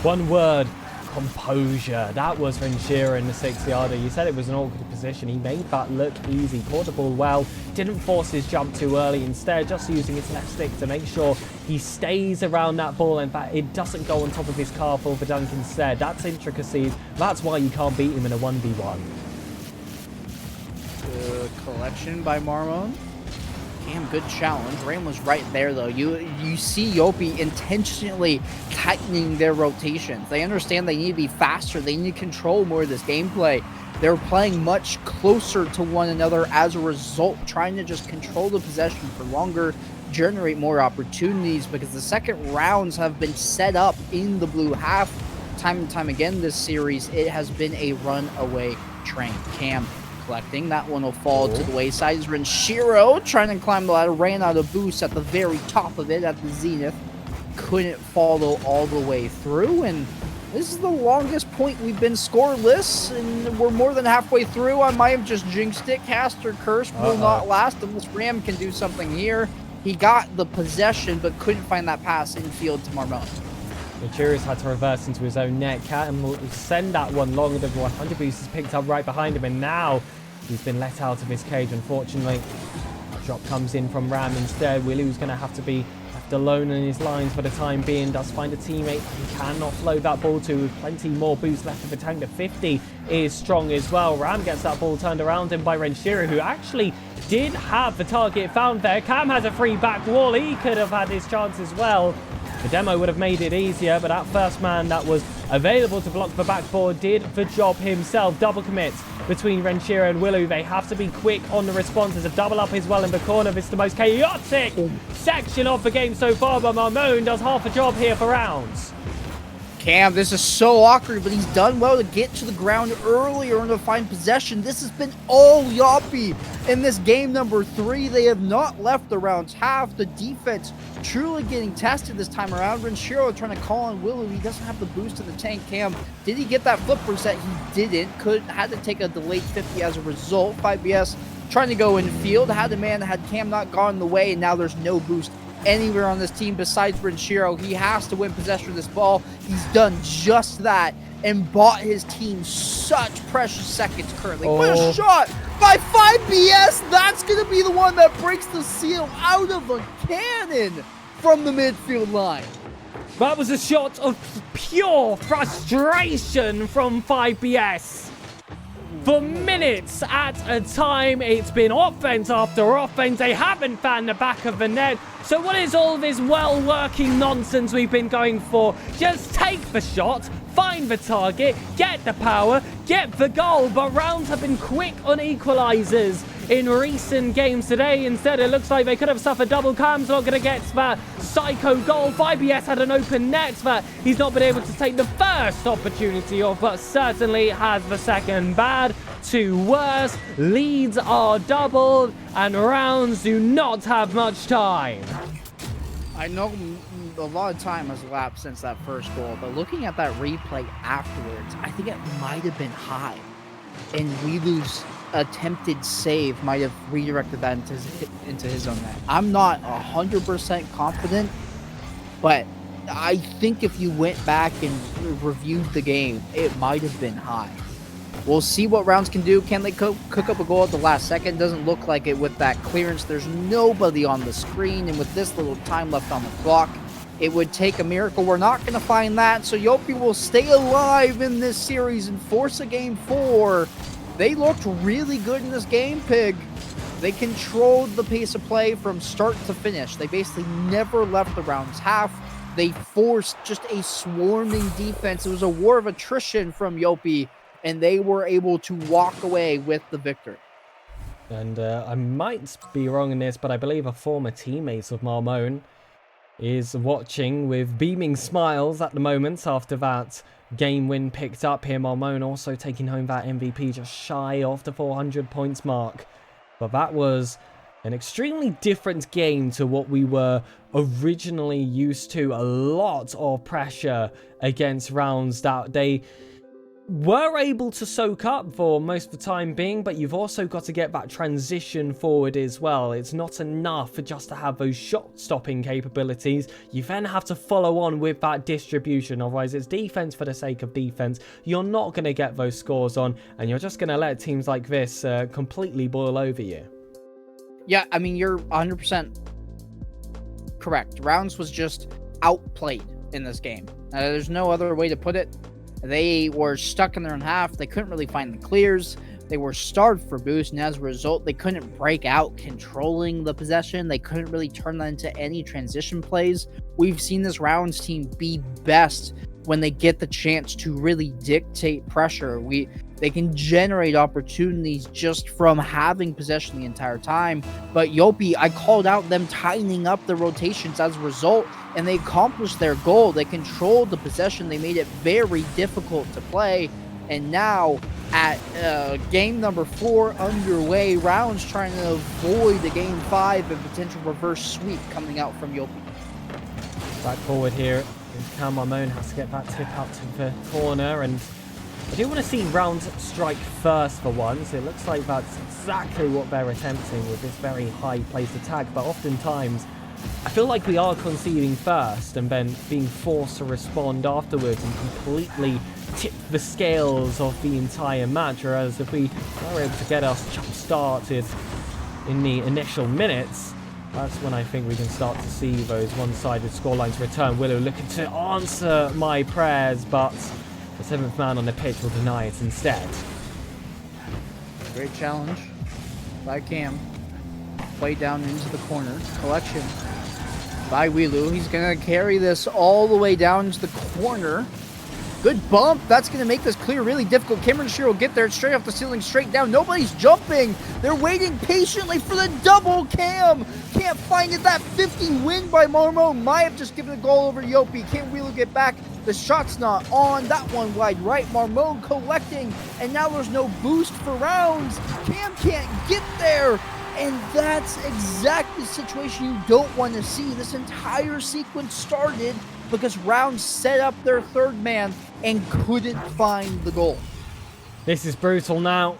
One word, composure. That was Renshira in the 6-yarder. You said it was an awkward position. He made that look easy. Caught the ball well. Didn't force his jump too early. Instead, just using his left stick to make sure he stays around that ball. In fact, it doesn't go on top of his car for the dunk instead. That's intricacies. That's why you can't beat him in a 1v1. Good collection by Marmon. Damn good challenge. Ram was right there though. You see Yopi intentionally tightening their rotations. They understand they need to be faster. They need to control more of this gameplay. They're playing much closer to one another as a result, trying to just control the possession for longer, generate more opportunities, because the second rounds have been set up in the blue half. Time and time again this series, it has been a runaway train. Cam collecting. That one will fall to the wayside. Renshiro trying to climb the ladder, ran out of boost at the very top of it at the zenith. Couldn't follow all the way through, and this is the longest point we've been scoreless, and we're more than halfway through. I might have just jinxed it. Cast or Curse will not last unless Ram can do something here. He got the possession, but couldn't find that pass infield to Marmon. Maturius had to reverse into his own net. Cat will send that one longer than 100 boost is picked up right behind him, and now he's been let out of his cage, unfortunately. Drop comes in from Ram instead. Willow's going to have to be left alone in his lines for the time being. Does find a teammate he can offload that ball to, with plenty more boost left of the tank. The 50 is strong as well. Ram gets that ball turned around him by Renshiro, who actually did have the target found there. Cam has a free back wall. He could have had his chance as well. The demo would have made it easier, but that first man that was available to block the backboard did the job himself. Double commits between Renshiro and Willow. They have to be quick on the responses. A double up as well in the corner. This is the most chaotic section of the game so far, but Marmon does half a job here for rounds. Cam, this is so awkward, but he's done well to get to the ground earlier and to find possession. This has been all Yoppie in this game number 3. They have not left the rounds half. The defense truly getting tested this time around. Renshiro trying to call on Willow. He doesn't have the boost to the tank. Cam, did he get that flip reset? He didn't. Had to take a delayed 50 as a result. 5BS trying to go in field. Had the man, had Cam not gone the way, and now there's no boost anywhere on this team besides Renshiro. He has to win possession of this ball. He's done just that and bought his team such precious seconds currently. What a shot by 5BS. That's going to be the one that breaks the seal out of a cannon from the midfield line. That was a shot of pure frustration from 5BS. For minutes at a time, it's been offense after offense. They haven't found the back of the net. So what is all this well-working nonsense we've been going for? Just take the shot, find the target, get the power, get the goal. But rounds have been quick on equalizers in recent games today. Instead, it looks like they could have suffered double. Cam's not going to get that psycho goal. 5BS had an open net that he's not been able to take the first opportunity of, but certainly has the second. Bad to worse. Leads are doubled, and rounds do not have much time. I know a lot of time has elapsed since that first goal, but looking at that replay afterwards, I think it might have been high. And we lose attempted save might have redirected that into his own net. I'm not 100% confident, but I think if you went back and reviewed the game, it might have been high. We'll see what Rounds can do. Can they cook up a goal at the last second? Doesn't look like it with that clearance. There's nobody on the screen, and with this little time left on the clock, it would take a miracle. We're not going to find that, so Yopi will stay alive in this series and force a game 4. They looked really good in this game, Pig. They controlled the pace of play from start to finish. They basically never left the Rounds half. They forced just a swarming defense. It was a war of attrition from Yopi, and they were able to walk away with the victory. And I might be wrong in this, but I believe a former teammate of Marmone is watching with beaming smiles at the moment after that game win picked up here. Marmone also taking home that MVP, just shy of the 400 points mark. But that was an extremely different game to what we were originally used to. A lot of pressure against Rounds that they were able to soak up for most of the time being, but you've also got to get that transition forward as well. It's not enough just to have those shot-stopping capabilities. You then have to follow on with that distribution, otherwise it's defense for the sake of defense. You're not going to get those scores on, and you're just going to let teams like this completely boil over you. Yeah, I mean, you're 100% correct. Rounds was just outplayed in this game. There's no other way to put it. They were stuck in their own half. They couldn't really find the clears. They were starved for boost, and as a result, they couldn't break out controlling the possession. They couldn't really turn that into any transition plays. We've seen this Rounds team be best when they get the chance to really dictate pressure. They can generate opportunities just from having possession the entire time. But Yopi, I called out them tightening up the rotations as a result, and they accomplished their goal. They controlled the possession. They made it very difficult to play. And now at game number 4 underway, Rounds trying to avoid a game 5 and potential reverse sweep coming out from Yopi. Back forward here, Cam Marmone has to get that tip out to the corner, and I do want to see Rounds strike first for once. It looks like that's exactly what they're attempting with this very high placed attack, but oftentimes I feel like we are conceding first and then being forced to respond afterwards and completely tip the scales of the entire match, whereas if we are able to get us jump-started in the initial minutes, that's when I think we can start to see those one-sided scorelines return. Willow looking to answer my prayers, but the 7th man on the pitch will deny it instead. Great challenge by Cam. Play down into the corner. Collection by Wilu. He's going to carry this all the way down to the corner. Good bump. That's going to make this clear really difficult. Cameron Shearer will get there straight off the ceiling, straight down. Nobody's jumping. They're waiting patiently for the double. Cam can't find it. That 50 win by Marmone might have just given the goal over to Yopi. Can Wheeler get back? The shot's not on. That one wide right. Marmone collecting. And now there's no boost for Rounds. Cam can't get there. And that's exactly the situation you don't want to see. This entire sequence started because Rounds set up their 3rd man and couldn't find the goal. This is brutal now.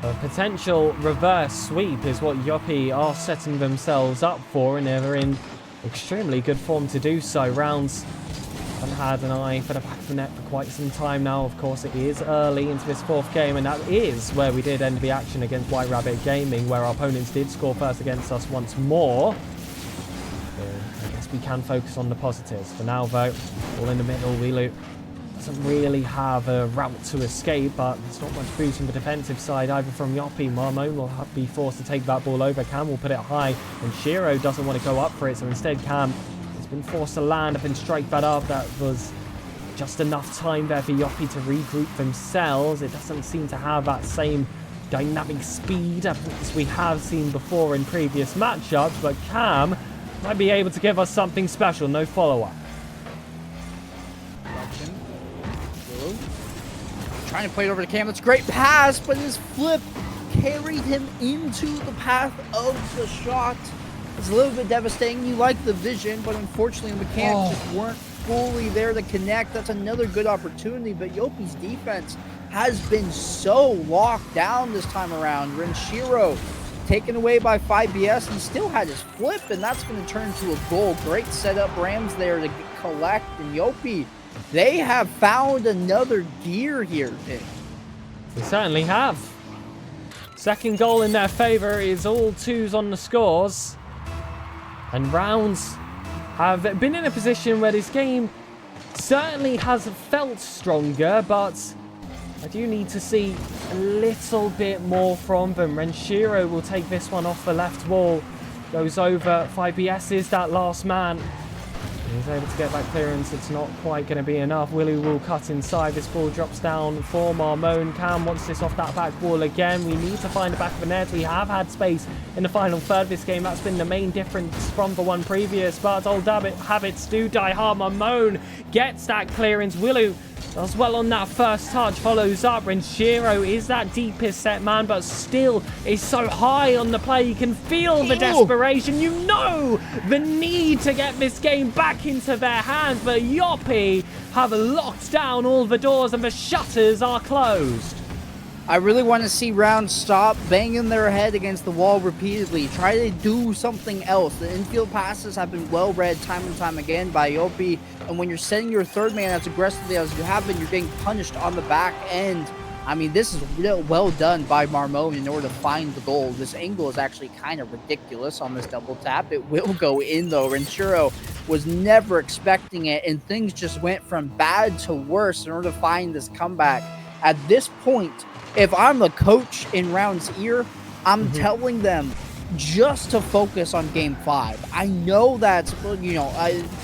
A potential reverse sweep is what Yopi are setting themselves up for, and they're in extremely good form to do so. Rounds haven't had an eye for the back of the net for quite some time now. Of course, it is early into this 4th game, and that is where we did end the action against White Rabbit Gaming, where our opponents did score first against us once more. I guess we can focus on the positives. For now, though, all in the middle, Wilu doesn't really have a route to escape, but there's not much boost from the defensive side either from Yopi. Marmone will be forced to take that ball over. Cam will put it high, and Shiro doesn't want to go up for it, so instead Cam has been forced to land up and strike that up. That was just enough time there for Yopi to regroup themselves. It doesn't seem to have that same dynamic speed as we have seen before in previous matchups, but Cam might be able to give us something special. No follow-up. Trying to play it over to Cam. That's a great pass, but his flip carried him into the path of the shot. It's a little bit devastating. You like the vision, but unfortunately the mechanics just weren't Schoolie there to connect. That's another good opportunity, but Yopi's defense has been so locked down this time around. Renshiro taken away by 5BS. He still had his flip, and that's going to turn into a goal. Great setup, Rams there to collect, and Yopi, they have found another gear here, Vic. They certainly have. Second goal in their favor is all 2s on the scores. And Rounds have been in a position where this game certainly has felt stronger, but I do need to see a little bit more from them. Renshiro will take this one off the left wall. Goes over 5BS is that last man. He's able to get that clearance. It's not quite going to be enough. Willie will cut inside. This ball drops down for Marmone. Cam wants this off that back wall again. We need to find the back of the net. We have had space in the final third of this game. That's been the main difference from the one previous. But old habits do die hard. Marmone gets that clearance. Willie does well on that first touch, follows up. Renshiro is that deepest set man, but still is so high on the play. You can feel the desperation. You know the need to get this game back into their hands. But Yopi have locked down all the doors and the shutters are closed. I really want to see Rounds stop banging their head against the wall repeatedly. Try to do something else. The infield passes have been well read time and time again by Yopi. And when you're setting your third man as aggressively as you have been, you're getting punished on the back end. I mean, this is well done by Marmone in order to find the goal. This angle is actually kind of ridiculous on this double tap. It will go in, though. Renshiro was never expecting it, and things just went from bad to worse in order to find this comeback. At this point, if I'm a coach in Round's ear, I'm telling them just to focus on Game 5. I know that's,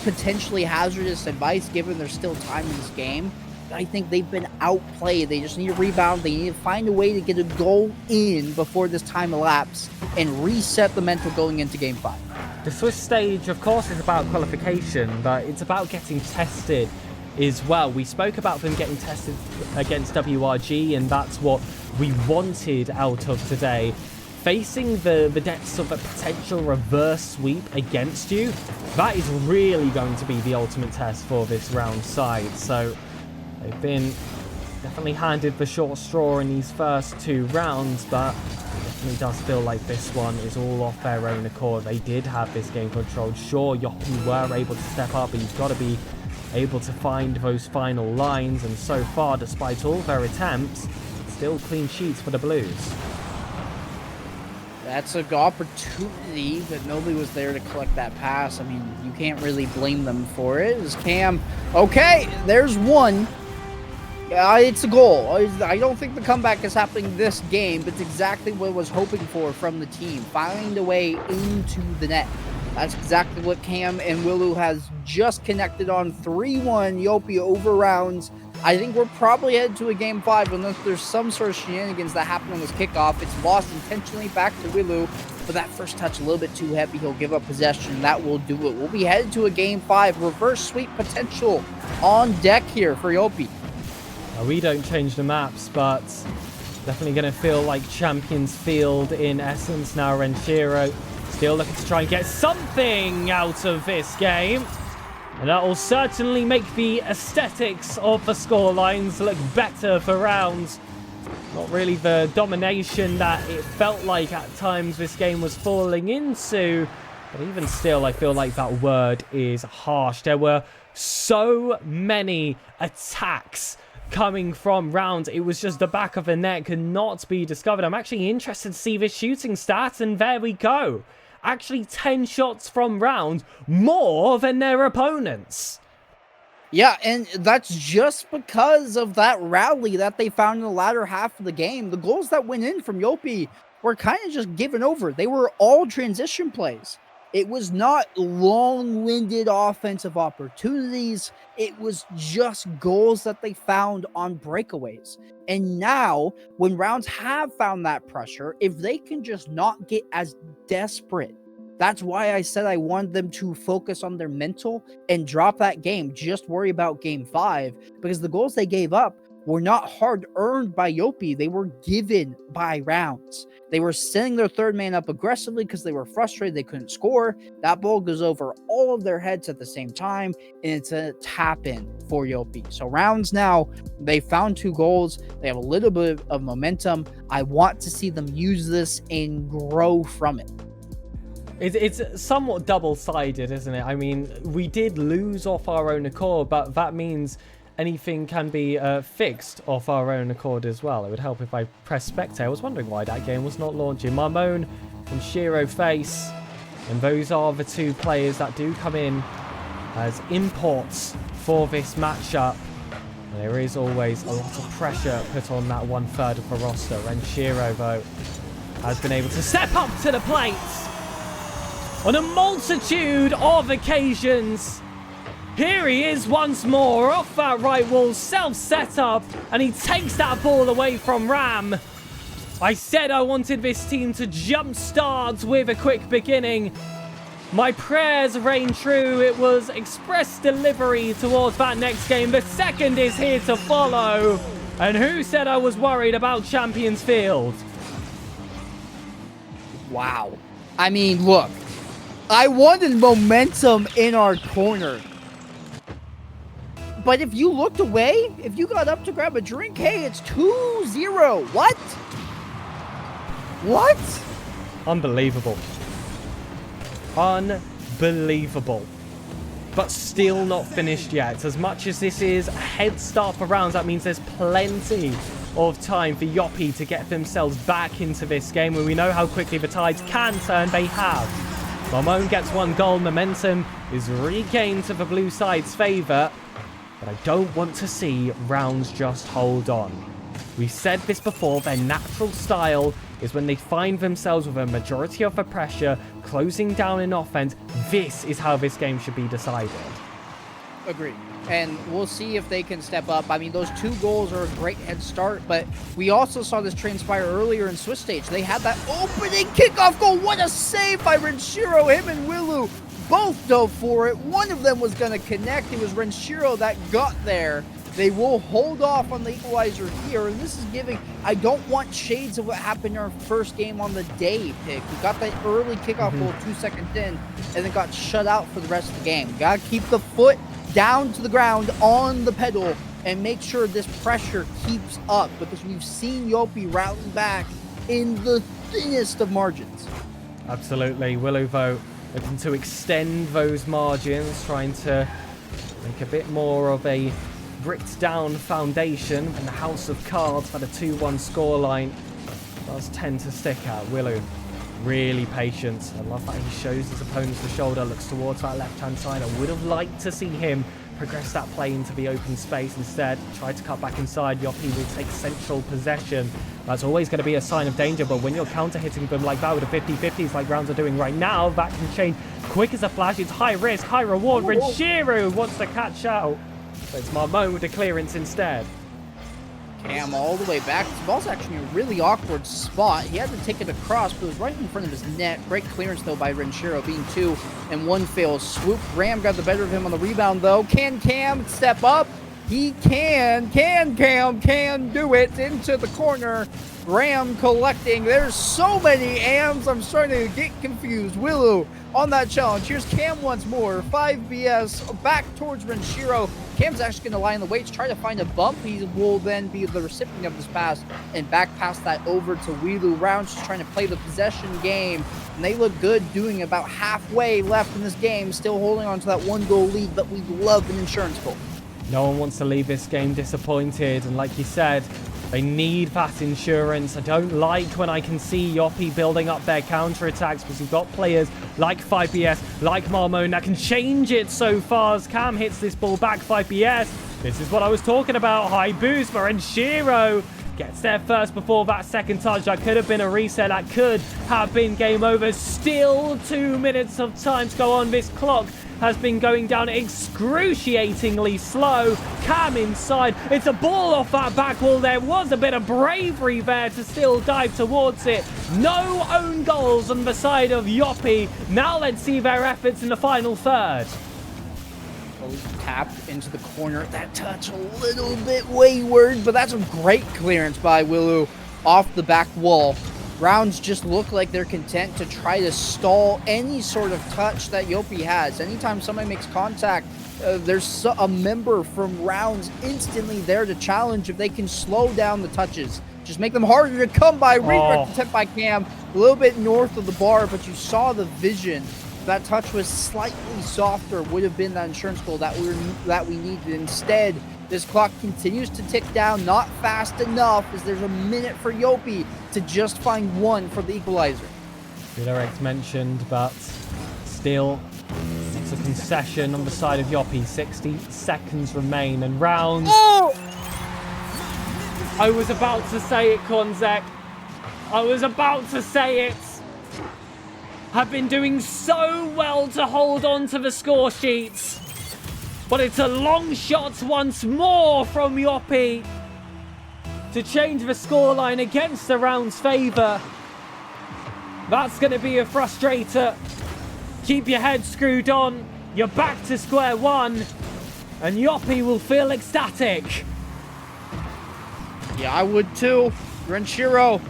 potentially hazardous advice given there's still time in this game. But I think they've been outplayed. They just need to rebound. They need to find a way to get a goal in before this time elapses and reset the mental going into Game 5. The Swiss stage, of course, is about qualification, but it's about getting tested as well. We spoke about them getting tested against WRG, and that's what we wanted out of today. Facing the depths of a potential reverse sweep against you, that is really going to be the ultimate test for this round side. So they've been definitely handed the short straw in these first 2 rounds, but it definitely does feel like this one is all off their own accord. They did have this game controlled. Sure, Yopi were able to step up, but you've got to be able to find those final lines, and so far, despite all their attempts, still clean sheets for the Blues. That's a good opportunity, but nobody was there to collect that pass. I mean, you can't really blame them for it. It's Cam. Okay, there's one. It's a goal. I don't think the comeback is happening this game, but it's exactly what I was hoping for from the team. Finding the way into the net. That's exactly what Cam and Willu has just connected on. 3-1 Yopi over Rounds. I think we're probably headed to a Game 5 unless there's some sort of shenanigans that happen on this kickoff. It's lost intentionally back to Willu, but that first touch a little bit too heavy. He'll give up possession. That will do it. We'll be headed to a Game 5. Reverse sweep potential on deck here for Yopi. We don't change the maps, but definitely going to feel like Champions Field in essence now. Renshiro still looking to try and get something out of this game. And that will certainly make the aesthetics of the scorelines look better for Rounds. Not really the domination that it felt like at times this game was falling into. But even still, I feel like that word is harsh. There were so many attacks coming from Rounds. It was just the back of the net could not be discovered. I'm actually interested to see this shooting stat, and there we go. Actually 10 shots from Rounds, more than their opponents. Yeah, and that's just because of that rally that they found in the latter half of the game. The goals that went in from Yopi were kind of just given over. They were all transition plays. It was not long-winded offensive opportunities. It was just goals that they found on breakaways. And now, when Rounds have found that pressure, if they can just not get as desperate, that's why I said I wanted them to focus on their mental and drop that game. Just worry about Game 5, because the goals they gave up were not hard earned by Yopi. They were given by Rounds. They were sending their third man up aggressively because they were frustrated they couldn't score. That ball goes over all of their heads at the same time, and it's a tap in for Yopi. So Rounds now, they found 2 goals. They have a little bit of momentum. I want to see them use this and grow from it. It's somewhat double-sided, isn't it? I mean, we did lose off our own accord, but that means anything can be fixed off our own accord as well. It would help if I press spectate. I was wondering why that game was not launching. Marmone and Shiro face, and those are the 2 players that do come in as imports for this matchup. There is always a lot of pressure put on that 1/3 of the roster, and Shiro, though, has been able to step up to the plate on a multitude of occasions. Here he is once more, off that right wall, self-set up, and he takes that ball away from Ram. I said I wanted this team to jumpstart with a quick beginning. My prayers reign true. It was express delivery towards that next game. The second is here to follow. And who said I was worried about Champions Field? Wow. I mean, look. I wanted momentum in our corner. But if you looked away, if you got up to grab a drink, hey, it's 2-0. What? What? Unbelievable. Unbelievable. But still not finished yet. As much as this is a head start for Rounds, that means there's plenty of time for Yopi to get themselves back into this game, where we know how quickly the tides can turn. They have. Marmone gets 1 goal. Momentum is regained to the blue side's favour. But I don't want to see Rounds just hold on. We've said this before, their natural style is when they find themselves with a majority of the pressure, closing down in offense. This is how this game should be decided. Agreed. And we'll see if they can step up. I mean, those 2 goals are a great head start, but we also saw this transpire earlier in Swiss stage. They had that opening kickoff goal. What a save by Renshiro. Him and Willu both dove for it. One of them was going to connect. It was Renshiro that got there. They will hold off on the equalizer here, and this is giving... I don't want shades of what happened in our first game on the day pick. We got that early kickoff goal 2 seconds in, and then got shut out for the rest of the game. We got to keep the foot down to the ground on the pedal and make sure this pressure keeps up, because we've seen Yopi rally back in the thinnest of margins. Absolutely. Willow, though, looking to extend those margins, trying to make a bit more of a bricked down foundation, and the house of cards for the 2-1 scoreline does tend to stick out. Willow really patient. I love that he shows his opponents the shoulder, looks towards that left-hand side. I would have liked to see him progress that play into the open space. Instead, tried to cut back inside. Yopi will take central possession. That's always going to be a sign of danger, but when you're counter-hitting them like that with a 50-50s like Rounds are doing right now, that can change quick as a flash. It's high risk, high reward. Renshiro wants to catch out, but it's Marmone with the clearance instead. Cam all the way back. The ball's actually in a really awkward spot. He had to take it across, but it was right in front of his net. Great clearance, though, by Renshiro, being 2 and 1 fail swoop. Ram got the better of him on the rebound, though. Can Cam step up? He can. Cam do it into the corner. Ram collecting. There's so many AMs. I'm starting to get confused. Willow on that challenge. Here's Cam once more. 5BS back towards Renshiro. Cam's actually going to lie in the weights, try to find a bump. He will then be the recipient of this pass and back pass that over to Willow. Rounds just trying to play the possession game. And they look good, doing about halfway left in this game, still holding on to that 1-goal lead that we love in Insurance Bowl. No one wants to leave this game disappointed, and like you said, they need that insurance. I don't like when I can see Yopi building up their counterattacks, because you've got players like 5BS, like Marmone, that can change it so fast. Cam hits this ball back, 5BS. This is what I was talking about. High boost for Renshiro. Gets there first before that second touch. That could have been a reset. That could have been game over. Still 2 minutes of time to go on. This clock has been going down excruciatingly slow. Cam inside. It's a ball off that back wall. There was a bit of bravery there to still dive towards it. No own goals on the side of Yopi. Now let's see their efforts in the final third. tapped into the corner. That touch a little bit wayward, but that's a great clearance by Willu off the back wall. Rounds just look like they're content to try to stall any sort of touch that Yopi has. Anytime somebody makes contact, there's a member from Rounds instantly there to challenge if they can slow down the touches. Just make them harder to come by. Redirect attempt by Cam, a little bit north of the bar, but you saw the vision. That touch was slightly softer, would have been that insurance goal that we needed. Instead, this clock continues to tick down, not fast enough, as there's a minute for Yopi to just find one for the equalizer. Redirect mentioned, but still, it's a concession on the side of Yopi. 60 seconds remain, and Rounds. Oh! I was about to say it, Konzek. I was about to say it. Have been doing so well to hold on to the score sheets. But it's a long shot once more from Yopi to change the scoreline against the Rounds' favour. That's going to be a frustrator. Keep your head screwed on. You're back to square one. And Yopi will feel ecstatic. Yeah, I would too. Renshiro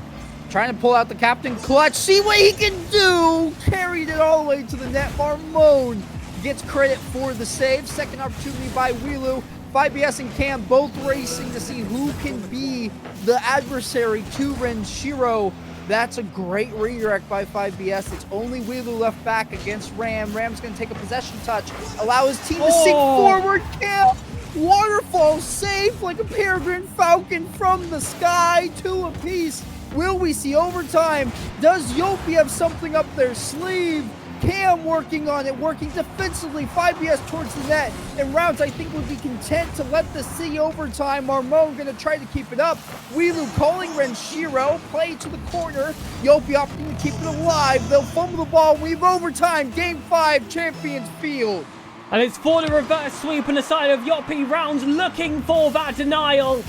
trying to pull out the captain clutch. See what he can do. Carried it all the way to the net. Marmone gets credit for the save. Second opportunity by Wilu. 5BS and Cam both racing to see who can be the adversary to Renshiro. That's a great redirect by 5BS. It's only Wilu left back against Ram. Ram's going to take a possession touch. Allow his team to sink forward. Cam, waterfall safe like a peregrine falcon from the sky. 2 apiece. Will we see overtime? Does Yopi have something up their sleeve? Cam working on it, working defensively. 5BS towards the net. And Rounds, I think, would be content to let this see overtime. Marmone going to try to keep it up. Wilu calling Renshiro. Play to the corner. Yopi opting to keep it alive. They'll fumble the ball. We've overtime. Game 5, Champions Field. And it's for the reverse sweep on the side of Yopi. Rounds looking for that denial.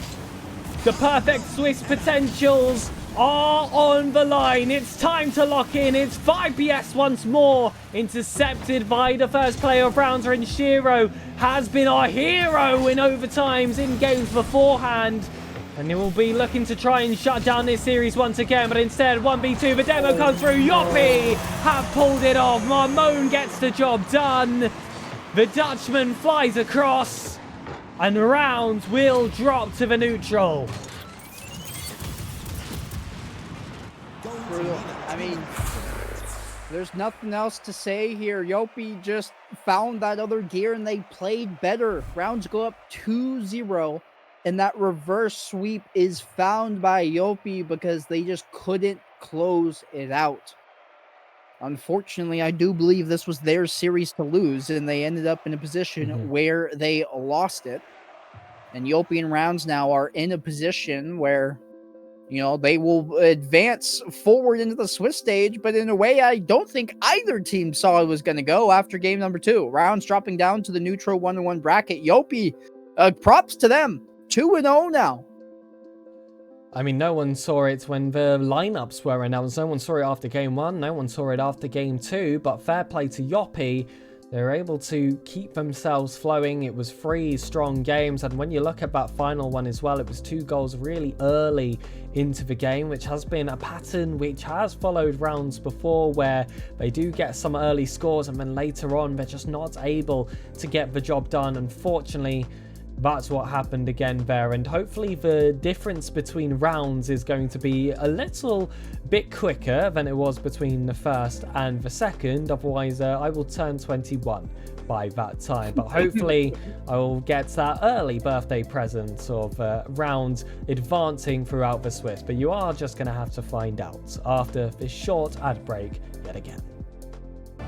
The perfect Swiss potentials are on the line. It's time to lock in. It's 5BS once more. Intercepted by the first player of Rounds. Renshiro has been our hero in overtimes in games beforehand. And they will be looking to try and shut down this series once again. But instead, 1v2, the demo comes through. Yopi have pulled it off. Marmone gets the job done. The Dutchman flies across. And Rounds will drop to the neutral. I mean, there's nothing else to say here. Yopi just found that other gear and they played better. Rounds go up 2-0, and that reverse sweep is found by Yopi because they just couldn't close it out. Unfortunately, I do believe this was their series to lose, and they ended up in a position where they lost it. And Yopi and Rounds now are in a position where, you know, they will advance forward into the Swiss stage, but in a way I don't think either team saw it was going to go after game number 2. Rounds dropping down to the neutral 1-1 bracket. Yopi, props to them. 2-0 now. I mean, no one saw it when the lineups were announced. No one saw it after game 1. No one saw it after game 2. But fair play to Yopi. They were able to keep themselves flowing. It was 3 strong games. And when you look at that final one as well, it was 2 goals really early into the game, which has been a pattern which has followed Rounds before, where they do get some early scores and then later on they're just not able to get the job done. Unfortunately, that's what happened again there, and hopefully the difference between rounds is going to be a little bit quicker than it was between the first and the second. Otherwise, I will turn 21 by that time, but hopefully I will get that early birthday present of rounds advancing throughout the Swiss. But you are just going to have to find out after this short ad break yet again.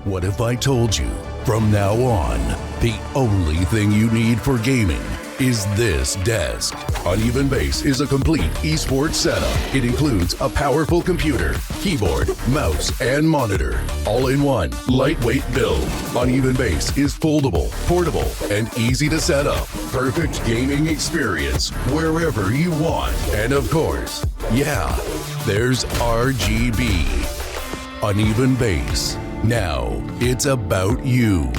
What if I told you, from now on, the only thing you need for gaming is this desk? Uneven Base is a complete esports setup. It includes a powerful computer, keyboard, mouse, and monitor, all in one lightweight build. Uneven Base is foldable, portable, and easy to set up. Perfect gaming experience wherever you want. And of course, yeah, there's RGB. Uneven Base. Now it's about you.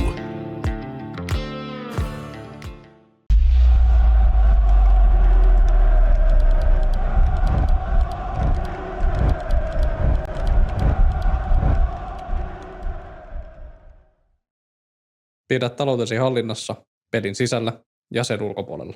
Pidä taloutesi hallinnassa pelin sisällä ja sen ulkopuolella.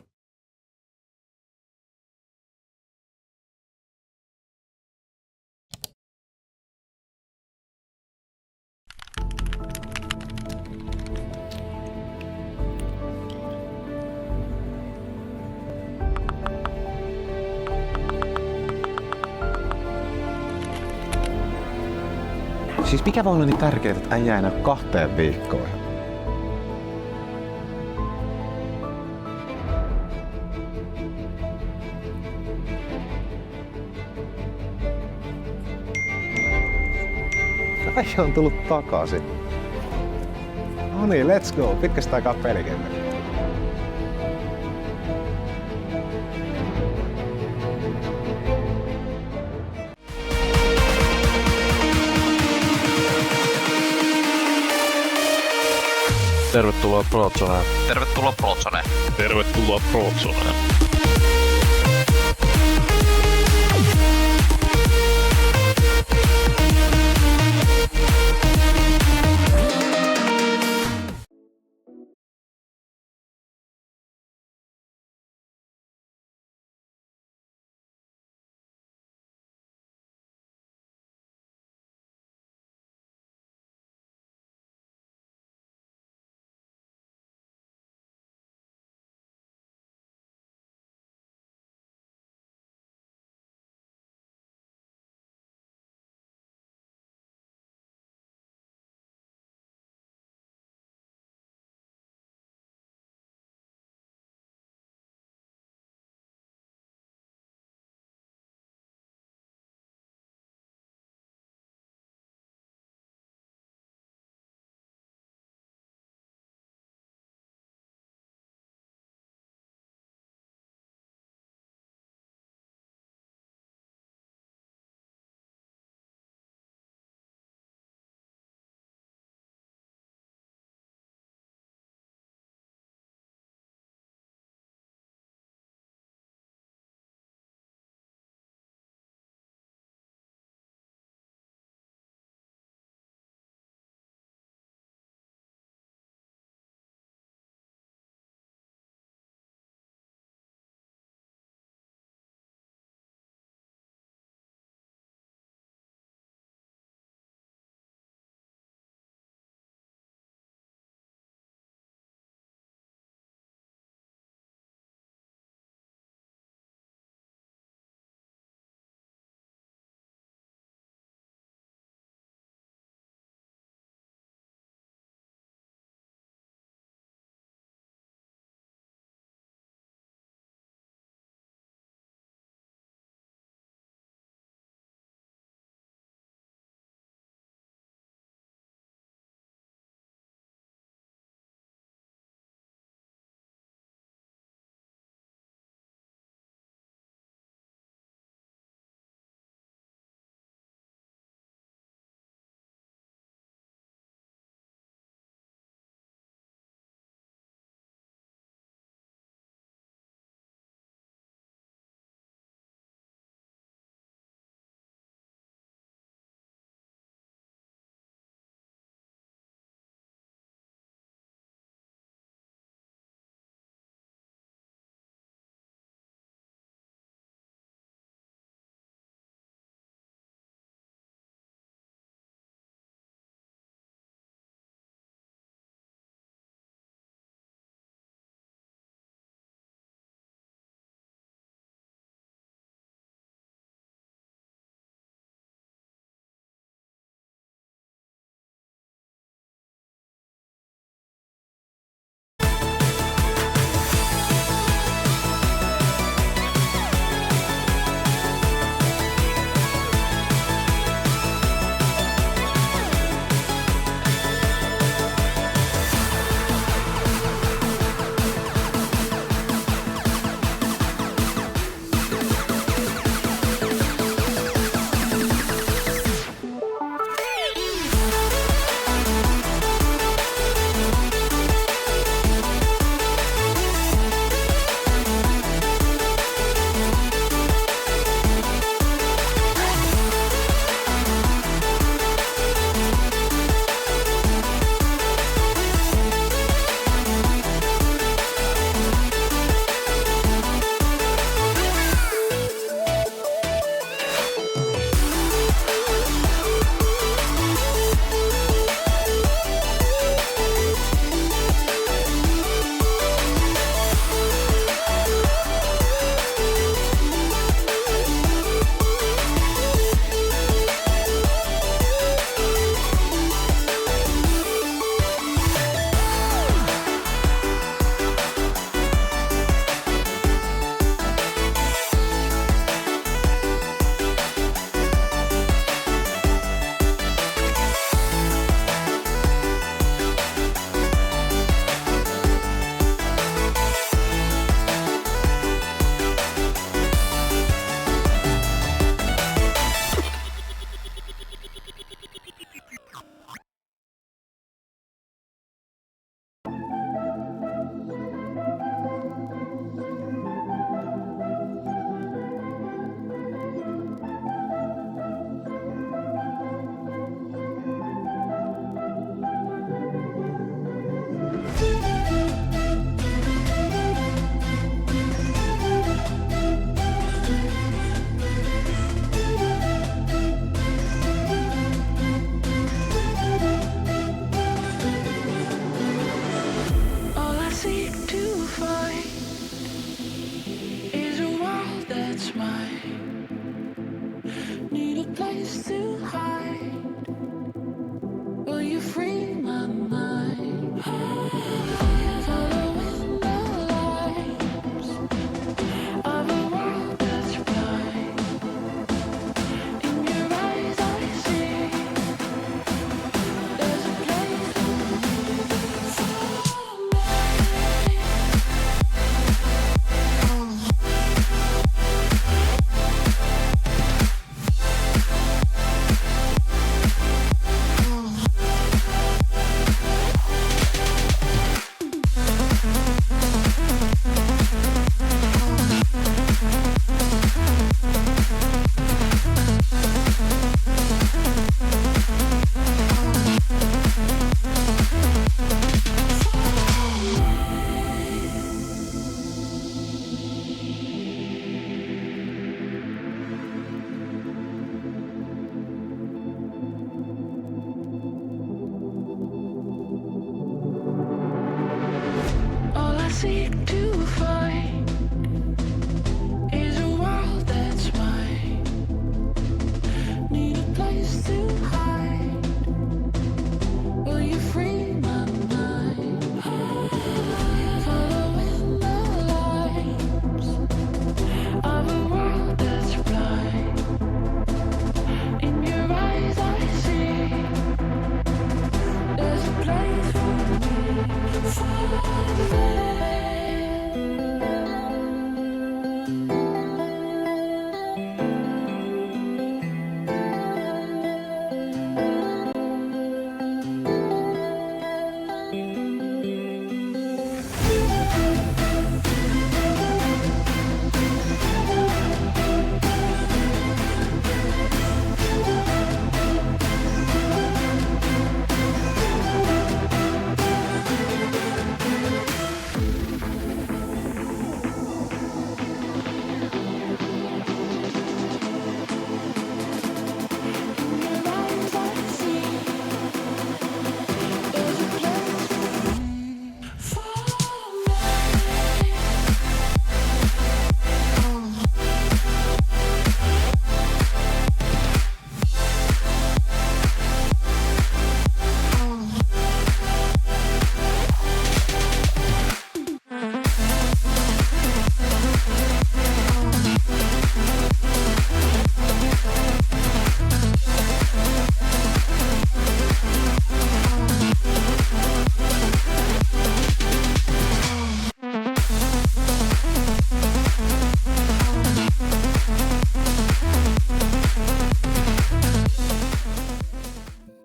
Siis mikä voi olla niin tärkeää, että äijä ei näy 2 viikkoon? Äijä on tullut takaisin. No niin, let's go. Pitkästä aikaa pelikenttä. Tervetuloa Prozoneen. Tervetuloa Prozoneen. Tervetuloa Prozoneen.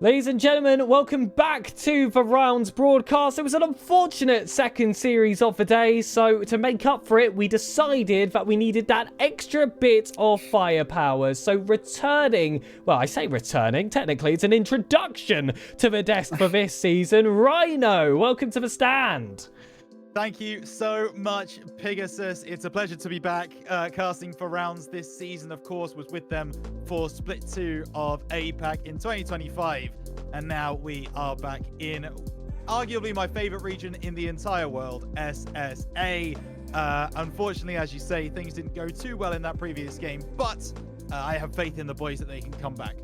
Ladies and gentlemen, welcome back to the Rounds broadcast. It was an unfortunate second series of the day, so to make up for it, we decided that we needed that extra bit of firepower. So returning, well, I say returning, technically it's an introduction to the desk for this season. Rhino, welcome to the stand. Thank you so much, Pegasus. It's a pleasure to be back casting for Rounds this season. Of course, was with them for Split 2 of APAC in 2025. And now we are back in arguably my favorite region in the entire world, SSA. Unfortunately, as you say, things didn't go too well in that previous game, but I have faith in the boys that they can come back.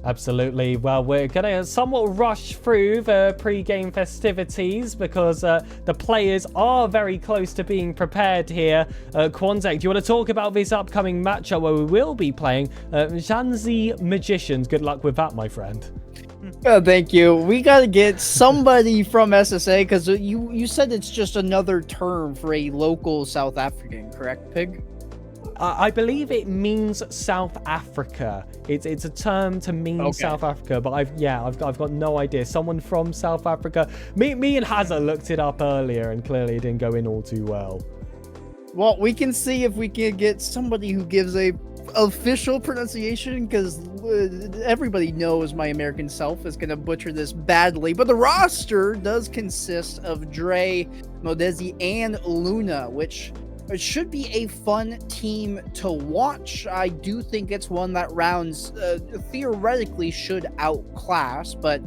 Absolutely. Well, we're going to somewhat rush through the pre-game festivities because the players are very close to being prepared here. Quanzek, do you want to talk about this upcoming matchup where we will be playing Shanzi Magicians? Good luck with that, my friend. Thank you. We got to get somebody from SSA because you said it's just another term for a local South African, correct, Pig? I believe it means South Africa. It's a term to mean South Africa, but I've got no idea. Someone from South Africa. Me and Hazza looked it up earlier, and clearly it didn't go in all too well. Well, we can see if we can get somebody who gives a official pronunciation, because everybody knows my American self is going to butcher this badly. But the roster does consist of Dre, Modezi, and Luna, which it should be a fun team to watch. I do think it's one that Rounds theoretically should outclass, but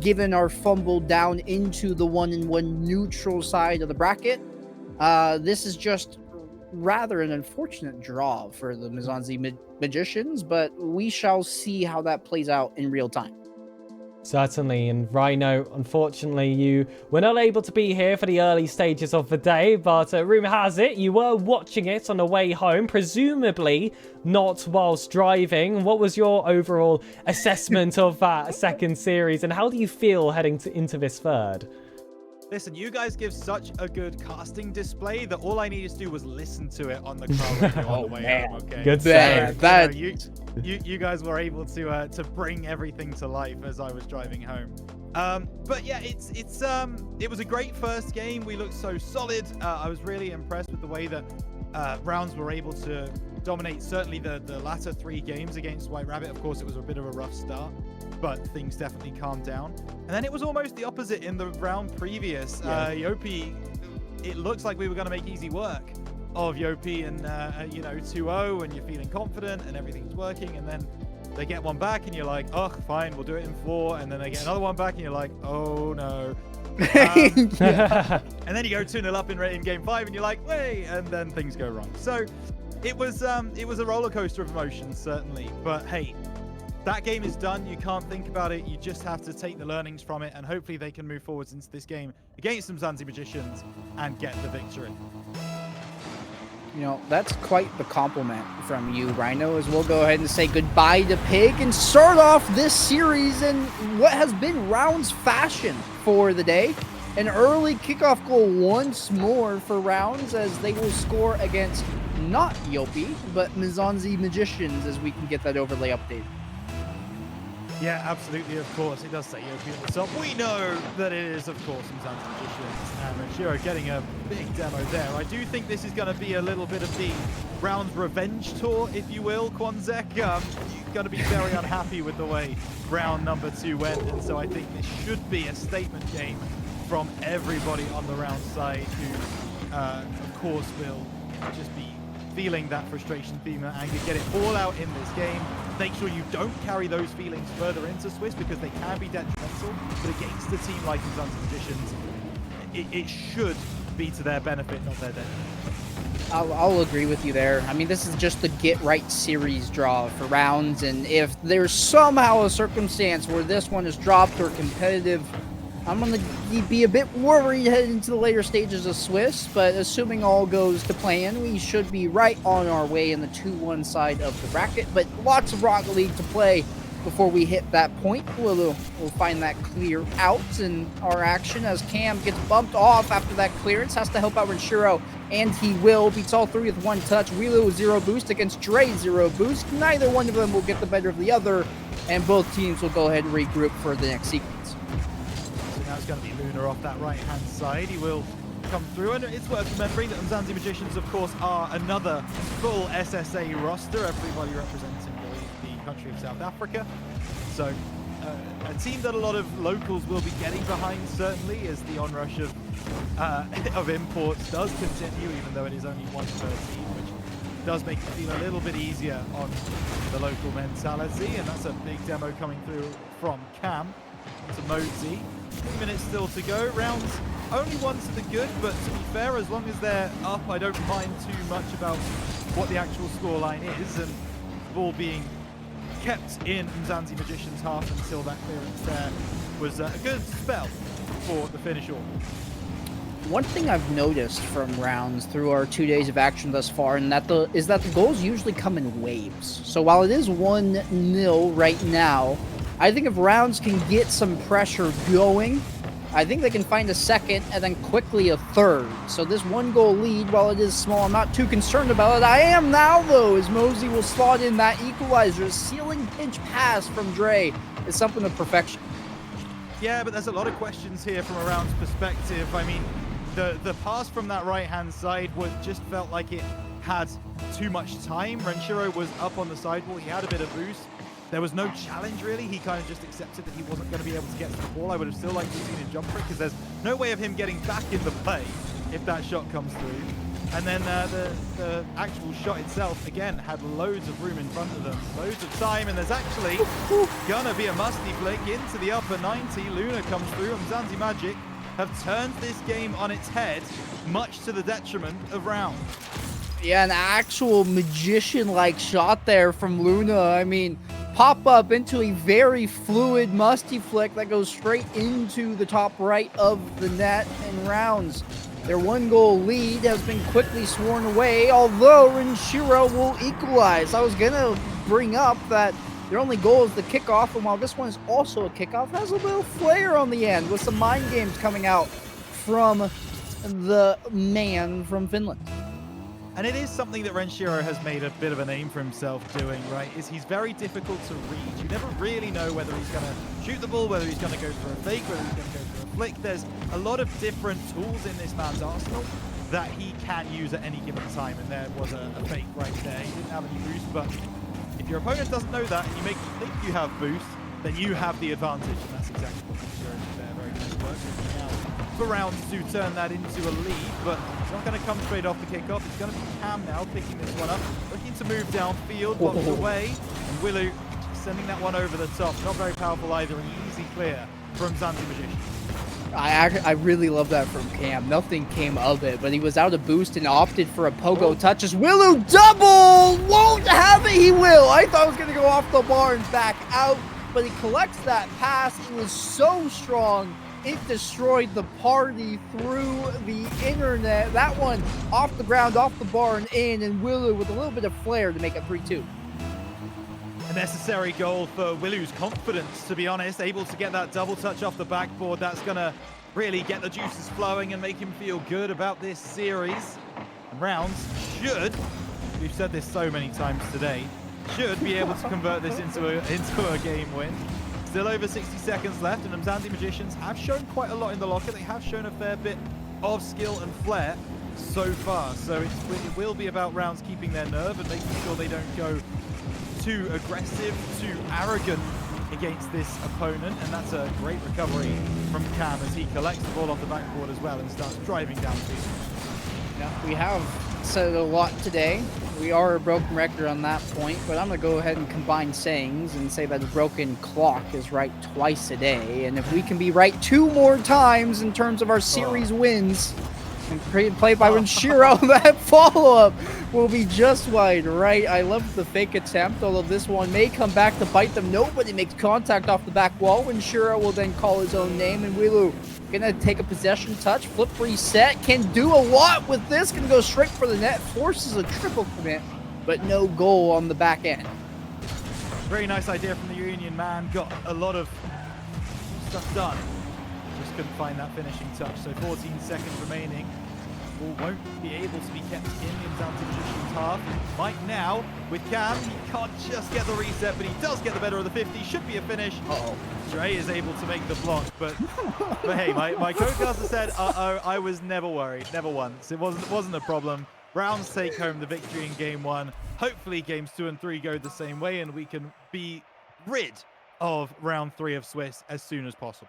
given our fumble down into the 1-1 neutral side of the bracket, this is just rather an unfortunate draw for the Mizanzi Magicians, but we shall see how that plays out in real time. Certainly, and Rhino, unfortunately, you were not able to be here for the early stages of the day, but rumour has it you were watching it on the way home, presumably not whilst driving. What was your overall assessment of that second series, and how do you feel heading into this third? Listen, you guys give such a good casting display that all I needed to do was listen to it on the car radio on the way home. Okay, Good save. You guys were able to bring everything to life as I was driving home. But yeah, it was a great first game. We looked so solid. I was really impressed with the way that Rounds were able to dominate certainly the latter 3 games against White Rabbit. Of course, it was a bit of a rough start, but things definitely calmed down. And then it was almost the opposite in the round previous. Yopi, it looks like we were going to make easy work of Yopi, and 2-0, and you're feeling confident and everything's working, and then they get one back and you're like, oh, fine, we'll do it in 4, and then they get another one back and you're like, oh no. And then you go 2-0 up in game 5 and you're like, wait, and then things go wrong. So it was a roller coaster of emotions, certainly, but hey, that game is done. You can't think about it. You just have to take the learnings from it, and hopefully they can move forwards into this game against some Zanzi Magicians and get the victory. You know, that's quite the compliment from you, Rhino, as we'll go ahead and say goodbye to Pig and start off this series in what has been Rounds fashion for the day. An early kickoff goal once more for Rounds, as they will score against not Yopi, but Mizanzi Magicians, as we can get that overlay update. Yeah, absolutely, of course. It does say Yopi at the top. We know that it is, of course, some Zanzi Magicians. And Shiro getting a big demo there. I do think this is going to be a little bit of the Rounds revenge tour, if you will, Quanzek. You're going to be very unhappy with the way round number 2 went. And so I think this should be a statement game from everybody on the Round side who, of course, will just be feeling that frustration, feeling that anger, get it all out in this game. Make sure you don't carry those feelings further into Swiss, because they can be detrimental, but against a team like the Zanzi Magicians, it should be to their benefit, not their detriment. I'll agree with you there. I mean, this is just the get-right series draw for Rounds, and if there's somehow a circumstance where this one is dropped or competitive, I'm going to be a bit worried heading into the later stages of Swiss, but assuming all goes to plan, we should be right on our way in the 2-1 side of the bracket, but lots of Rocket League to play before we hit that point. We'll find that clear out in our action as Cam gets bumped off after that clearance, has to help out Renshiro, and he will. Beats all 3 with 1 touch. Wheelo 0 boost against Dre 0 boost. Neither one of them will get the better of the other. and both teams will go ahead and regroup for the next sequence. So now it's going to be Luna off that right-hand side. He will come through, and it's worth remembering that Mzansi Magicians, of course, are another full SSA roster, everybody representing the country of South Africa. So a team that a lot of locals will be getting behind, certainly, as the onrush of imports does continue, even though it is only 1 per team, which does make it feel a little bit easier on the local mentality. And that's a big demo coming through from Cam to Mosey. 3 minutes still to go. Rounds only 1 to the good, but to be fair, as long as they're up, I don't mind too much about what the actual scoreline is, and the ball being kept in Mzansi Magician's half until that clearance there was a good spell for the finish order. One thing I've noticed from rounds through our 2 days of action thus far, and is that the goals usually come in waves. So while it is 1-0 right now, I think if rounds can get some pressure going, I think they can find a second and then quickly a third. So this 1-goal lead, while it is small, I'm not too concerned about it. I am now, though, as Mosey will slot in that equalizer. Ceiling pinch pass from Dre is something of perfection. Yeah, but there's a lot of questions here from a rounds perspective. I mean, the pass from that right-hand side just felt like it had too much time. Renshiro was up on the sidewall. He had a bit of boost. There was no challenge, really. He kind of just accepted that he wasn't going to be able to get to the ball. I would have still liked to have seen him jump for it, because there's no way of him getting back in the play if that shot comes through. And then the actual shot itself, again, had loads of room in front of them, loads of time, and there's actually gonna be a musty flick into the upper 90. Luna comes through, and Mzansi Magic have turned this game on its head, much to the detriment of rounds. Yeah, an actual magician-like shot there from Luna. I mean, pop up into a very fluid musty flick that goes straight into the top right of the net, and rounds. Their 1-goal lead has been quickly sworn away, although Renshiro will equalize. I was going to bring up that their only goal is the kickoff, and while this one is also a kickoff, it has a little flair on the end with some mind games coming out from the man from Finland. And it is something that Renshiro has made a bit of a name for himself doing, right? Is he's very difficult to read. You never really know whether he's going to shoot the ball, whether he's going to go for a fake, whether he's going to go for a flick. There's a lot of different tools in this man's arsenal that he can use at any given time. And there was a fake right there. He didn't have any boost, but if your opponent doesn't know that and you make them think you have boost, then you have the advantage. And that's exactly what Renshiro did there. Very nice work. Now for rounds to turn that into a lead, but it's not going to come straight off the kickoff. It's going to be Cam now picking this one up, looking to move downfield, blocks away, and Willow sending that one over the top. Not very powerful either, an easy clear from Mzansi Magician. I really love that from Cam. Nothing came of it, but he was out of boost and opted for a pogo touch as Willow double! Won't have it, he will! I thought it was going to go off the bar and back out, but he collects that pass. It was so strong. It destroyed the party through the internet. That one off the ground, off the bar, and in, and Willow with a little bit of flair to make it 3-2. A necessary goal for Willow's confidence, to be honest. Able to get that double touch off the backboard. That's going to really get the juices flowing and make him feel good about this series. And rounds should, we've said this so many times today, should be able to convert this into a game win. Still over 60 seconds left, and Mzansi Magicians have shown quite a lot in the locker. They have shown a fair bit of skill and flair so far. So it will be about rounds keeping their nerve and making sure they don't go too aggressive, too arrogant against this opponent. And that's a great recovery from Cam as he collects the ball off the backboard as well and starts driving downfield. Yeah, we have said a lot today. We are a broken record on that point, but I'm going to go ahead and combine sayings and say that a broken clock is right twice a day. And if we can be right 2 more times in terms of our series wins, and played by Renshiro, that follow-up will be just wide right. I love the fake attempt, although this one may come back to bite them. Nobody makes contact off the back wall. Renshiro will then call his own name, and Wilu gonna take a possession touch, flip reset, can do a lot with this, can go straight for the net, forces a triple commit, but no goal on the back end. Very nice idea from the Union man, got a lot of stuff done. Just couldn't find that finishing touch, so 14 seconds remaining. ball won't be able to be kept in down to Magician's half. Mike now with Cam, he can't just get the reset, but he does get the better of the 50. Should be a finish. Uh-oh. Dre is able to make the block, but hey, my co-caster said, I was never worried, never once. It wasn't a problem. Browns take home the victory in game 1. Hopefully games 2 and 3 go the same way, and we can be rid of round 3 of Swiss as soon as possible.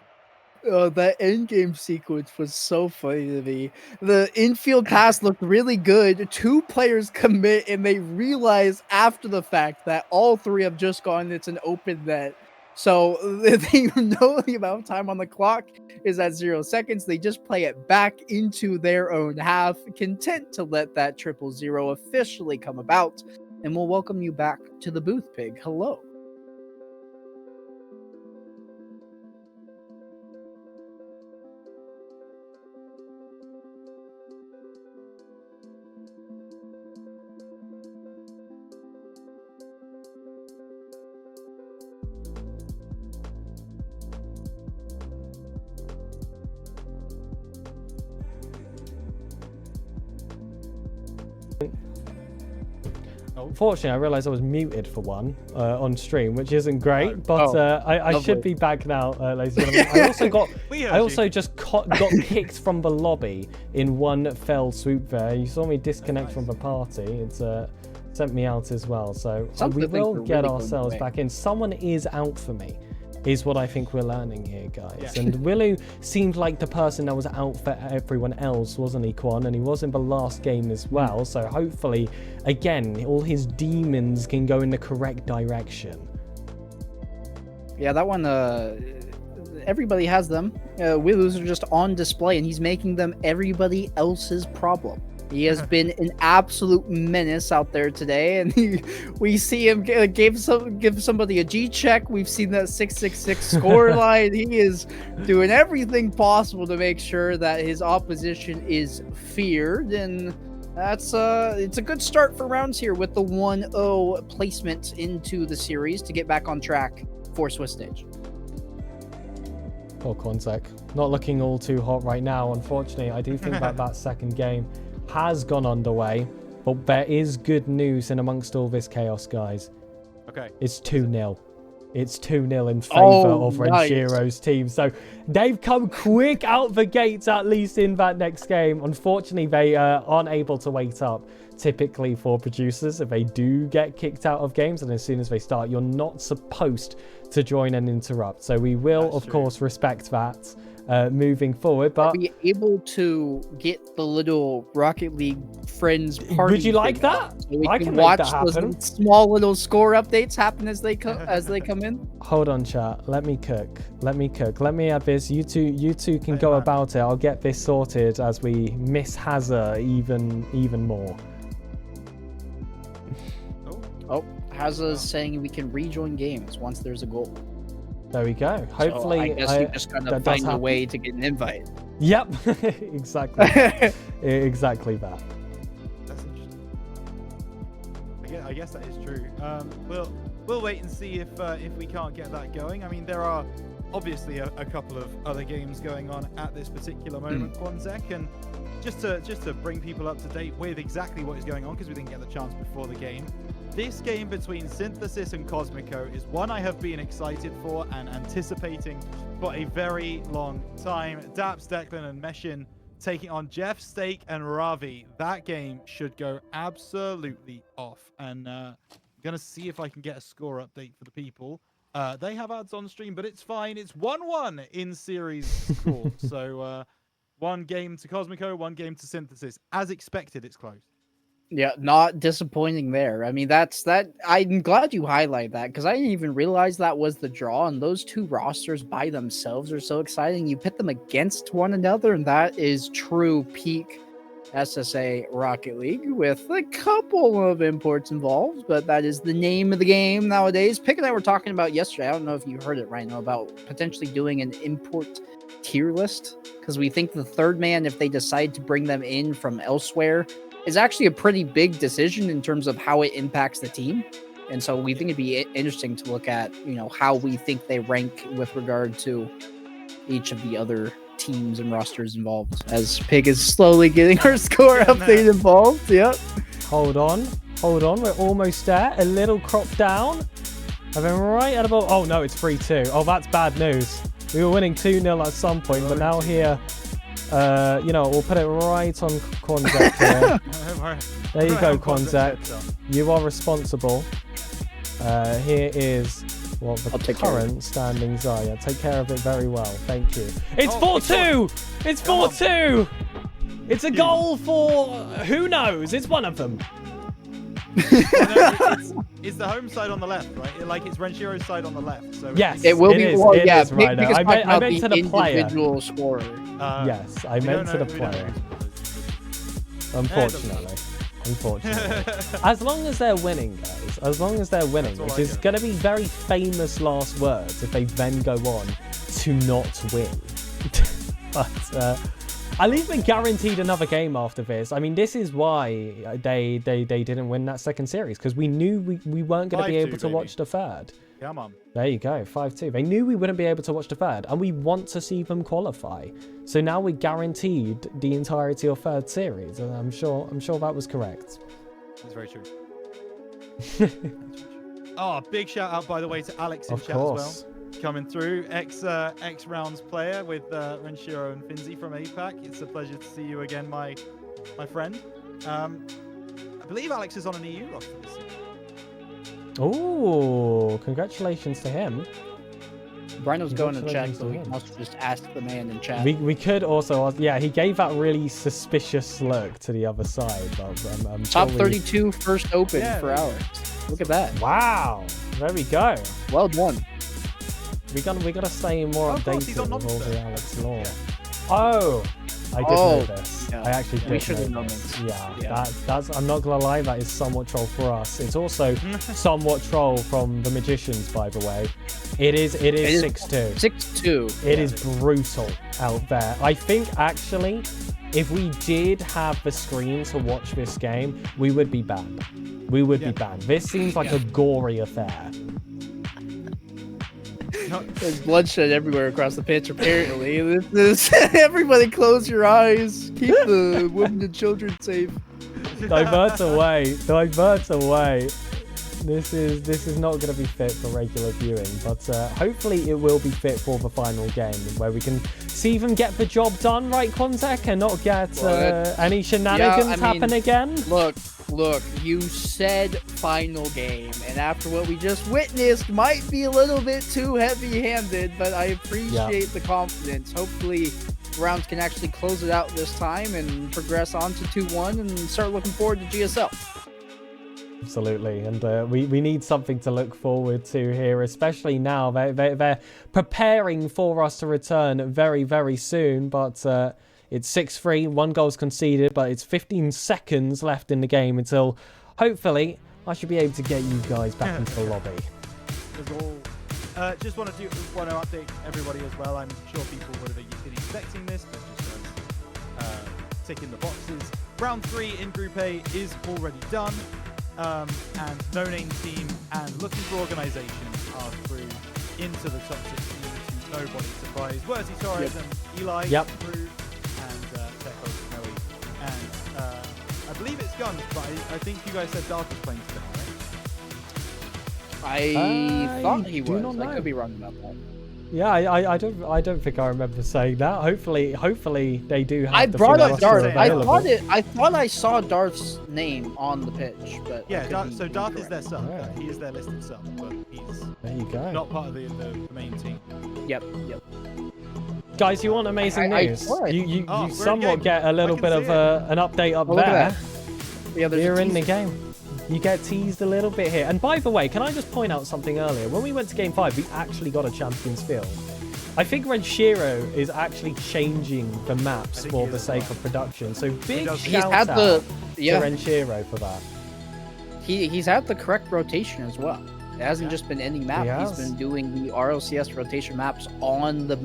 That end game sequence was so funny to me. The infield pass looked really good. 2 players commit, and they realize after the fact that all 3 have just gone. It's an open net. So they know the amount of time on the clock is at 0 seconds. They just play it back into their own half, content to let that 000 officially come about. And we'll welcome you back to the booth, Pig. Hello. Unfortunately, I realized I was muted for one on stream, which isn't great, but I should be back now, ladies and gentlemen. I also just got kicked from the lobby in one fell swoop there. You saw me disconnect from the party. It's sent me out as well, so we will get ourselves back in. Someone is out for me, is what I think we're learning here, guys. Yeah. And Willow seemed like the person that was out for everyone else, wasn't he, Quan? And he was in the last game as well. So hopefully, again, all his demons can go in the correct direction. Yeah, that one, everybody has them. Willow's are just on display, and he's making them everybody else's problem. He has been an absolute menace out there today, and we see him give somebody a G check. We've seen that 666 score line. He is doing everything possible to make sure that his opposition is feared, and that's it's a good start for rounds here with the 1-0 placement into the series to get back on track for Swiss Stage. Poor Quantek, not looking all too hot right now. Unfortunately, I do think that second game has gone underway, but there is good news in amongst all this chaos, guys. Okay. It's 2-0. It's 2-0 in favor of Renshiro's team. So they've come quick out the gates, at least in that next game. Unfortunately, they aren't able to wait up. Typically for producers, if they do get kicked out of games, and as soon as they start, you're not supposed to join and interrupt. So we will, of course, respect that. Moving forward, but be able to get the little Rocket League friends party. Would you like that? So I can watch those small little score updates happen as they come in. Hold on, chat. Let me cook. Let me have this. You two can go about it. I'll get this sorted as we miss Hazza even more. Oh, Hazza is saying we can rejoin games once there's a goal. There we go. Hopefully, so I guess you just gotta find a way to get an invite. Yep, exactly. Exactly that. That's interesting. I guess that is true. We'll wait and see if we can't get that going. I mean, there are obviously a couple of other games going on at this particular moment, Quanzek, and just to bring people up to date with exactly what is going on, because we didn't get the chance before the game. This game between Synthesis and Cosmico is one I have been excited for and anticipating for a very long time. Daps, Declan, and Meshin taking on Jeff, Stake, and Ravi. That game should go absolutely off. And I'm going to see if I can get a score update for the people. They have ads on stream, but it's fine. It's 1-1 in series score. So one game to Cosmico, one game to Synthesis. As expected, it's close. Yeah, not disappointing there. I mean, that's that. I'm glad you highlight that because I didn't even realize that was the draw. And those two rosters by themselves are so exciting. You pit them against one another, and that is true peak SSA Rocket League with a couple of imports involved. But that is the name of the game nowadays. Pick and I were talking about yesterday. I don't know if you heard it right now about potentially doing an import tier list because we think the third man, if they decide to bring them in from elsewhere, is actually a pretty big decision in terms of how it impacts the team. And so we think it'd be interesting to look at, how we think they rank with regard to each of the other teams and rosters involved. As Pig is slowly getting her score update involved. Yep. Hold on. We're almost there. A little crop down. And then right at about... Oh, no, it's 3-2. Oh, that's bad news. We were winning 2-0 at some point, but now here... we'll put it right on Quanzek here. There you go, Quanzek. You are responsible. Here is what the current standings are. Yeah, take care of it very well. Thank you. It's 4-2! It's 4-2! It's a goal for... Who knows? It's one of them. It's the home side on the left, right? Like it's Renshiro's side on the left. So yes, it will be. Well, yeah, right. I meant to the player. Individual scorer. Yes, I meant to the player. Unfortunately. As long as they're winning, guys. As long as they're winning, which is going to be very famous last words if they then go on to not win. But at least we're guaranteed another game after this. I mean, this is why they didn't win that second series, because we knew we weren't going to be able to watch the third. Come on. There you go, 5-2. They knew we wouldn't be able to watch the third, and we want to see them qualify. So now we're guaranteed the entirety of third series, and I'm sure that was correct. That's very true. Oh, big shout out, by the way, to Alex in chat as well. Coming through, ex rounds player with Renshiro and Finzi from APAC. It's a pleasure to see you again, my friend. I believe Alex is on an EU roster this year. Oh, congratulations to him. Brino's going to check, so we can also just ask the man in chat. We could also ask, yeah, he gave that really suspicious look to the other side. But I'm Top sure 32 first open for hours. Look at that. Wow, there we go. Well done. We gotta stay more updated with all the Alex lore. Yeah. Oh, I did know this. Yeah. I actually did. We should have know known this. this. Yeah, that's. I'm not gonna lie, that is somewhat troll for us. It's also somewhat troll from the Magicians, by the way. It is 6-2. 6-2. It is brutal out there. I think actually, if we did have the screen to watch this game, we would be banned. We would be banned. This seems like a gory affair. There's bloodshed everywhere across the pitch, apparently. Everybody close your eyes. Keep the women and children safe. Divert away. Divert away. This is not going to be fit for regular viewing, but hopefully it will be fit for the final game, where we can see them get the job done, right, Quanzek, and not get any shenanigans happen again. Look, you said final game, and after what we just witnessed, might be a little bit too heavy-handed, but I appreciate the confidence. Hopefully, rounds can actually close it out this time and progress on to 2-1 and start looking forward to GSL. Absolutely, and we need something to look forward to here, especially now. They're preparing for us to return very, very soon, but it's 6-3, 1 goal's conceded, but it's 15 seconds left in the game until, hopefully, I should be able to get you guys back into the lobby. Just want to update everybody as well. I'm sure people would have been expecting this, but just ticking the boxes. Round 3 in Group A is already done. And No Name Team and Looking for Organizations are through into the top 16 to nobody's surprise. Worthy Torres and Eli through, and Teko Snowy. And I believe it's Guns, but I think you guys said Dark was playing today, right? I thought he was. I could be wrong about that. Yeah, I don't think I remember saying that. Hopefully they do have. I brought up Darth. Available. I thought I saw Darth's name on the pitch, but yeah. So Darth is their sub. Yeah. He is their listed sub, but he's there you go. Not part of the main team. Yep. Guys, you want amazing news? You somewhat get a little bit of an update up there. You're in the game. You get teased a little bit here. And by the way, can I just point out something earlier? When we went to Game 5, we actually got a Champions Field. I think Renshiro is actually changing the maps for the sake of production. So big shout out to Renshiro for that. He's had the correct rotation as well. It hasn't just been any map. He's been doing the RLCS rotation maps on the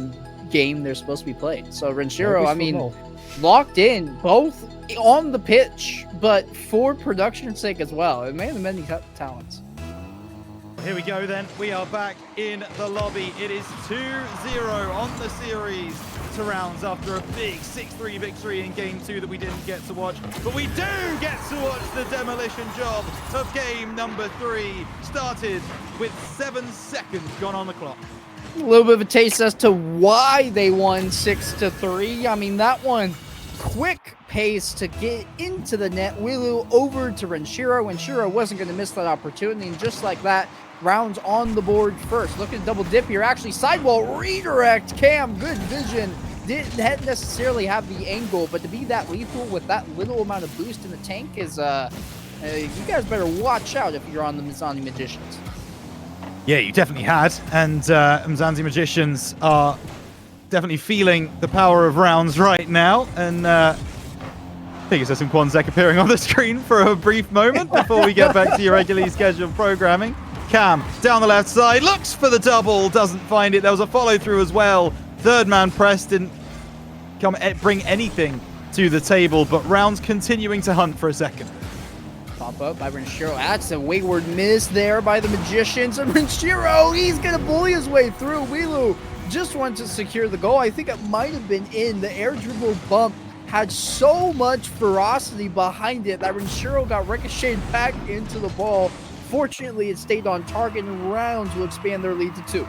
game they're supposed to be played. So Renshiro, I mean, locked in both on the pitch, but for production's sake as well. A man of many talents. Here we go then. We are back in the lobby. It is 2-0 on the series. to Rounds after a big 6-3 victory in Game 2 that we didn't get to watch. But we do get to watch the demolition job of game number 3. Started with 7 seconds gone on the clock. A little bit of a taste as to why they won 6-3. I mean, that one, quick pace to get into the net. Wilu over to Renshiro. Renshiro wasn't going to miss that opportunity, and just like that, Rounds on the board first. Looking to double dip here. Actually, sidewall redirect. Cam, good vision. Didn't necessarily have the angle, but to be that lethal with that little amount of boost in the tank is, you guys better watch out if you're on the Mizani Magicians. Yeah, you definitely had. And Mzansi Magicians are definitely feeling the power of Rounds right now. And I think it's some Quanzek appearing on the screen for a brief moment before we get back to your regularly scheduled programming. Cam down the left side, looks for the double, doesn't find it. There was a follow through as well. Third man press didn't bring anything to the table, but Rounds continuing to hunt for a second. Pop up by Renshiro. That's a wayward miss there by the Magicians. And Renshiro, he's going to bully his way through. Wilu just wants to secure the goal. I think it might have been in. The air dribble bump had so much ferocity behind it that Renshiro got ricocheted back into the ball. Fortunately, it stayed on target, and Rounds will expand their lead to 2.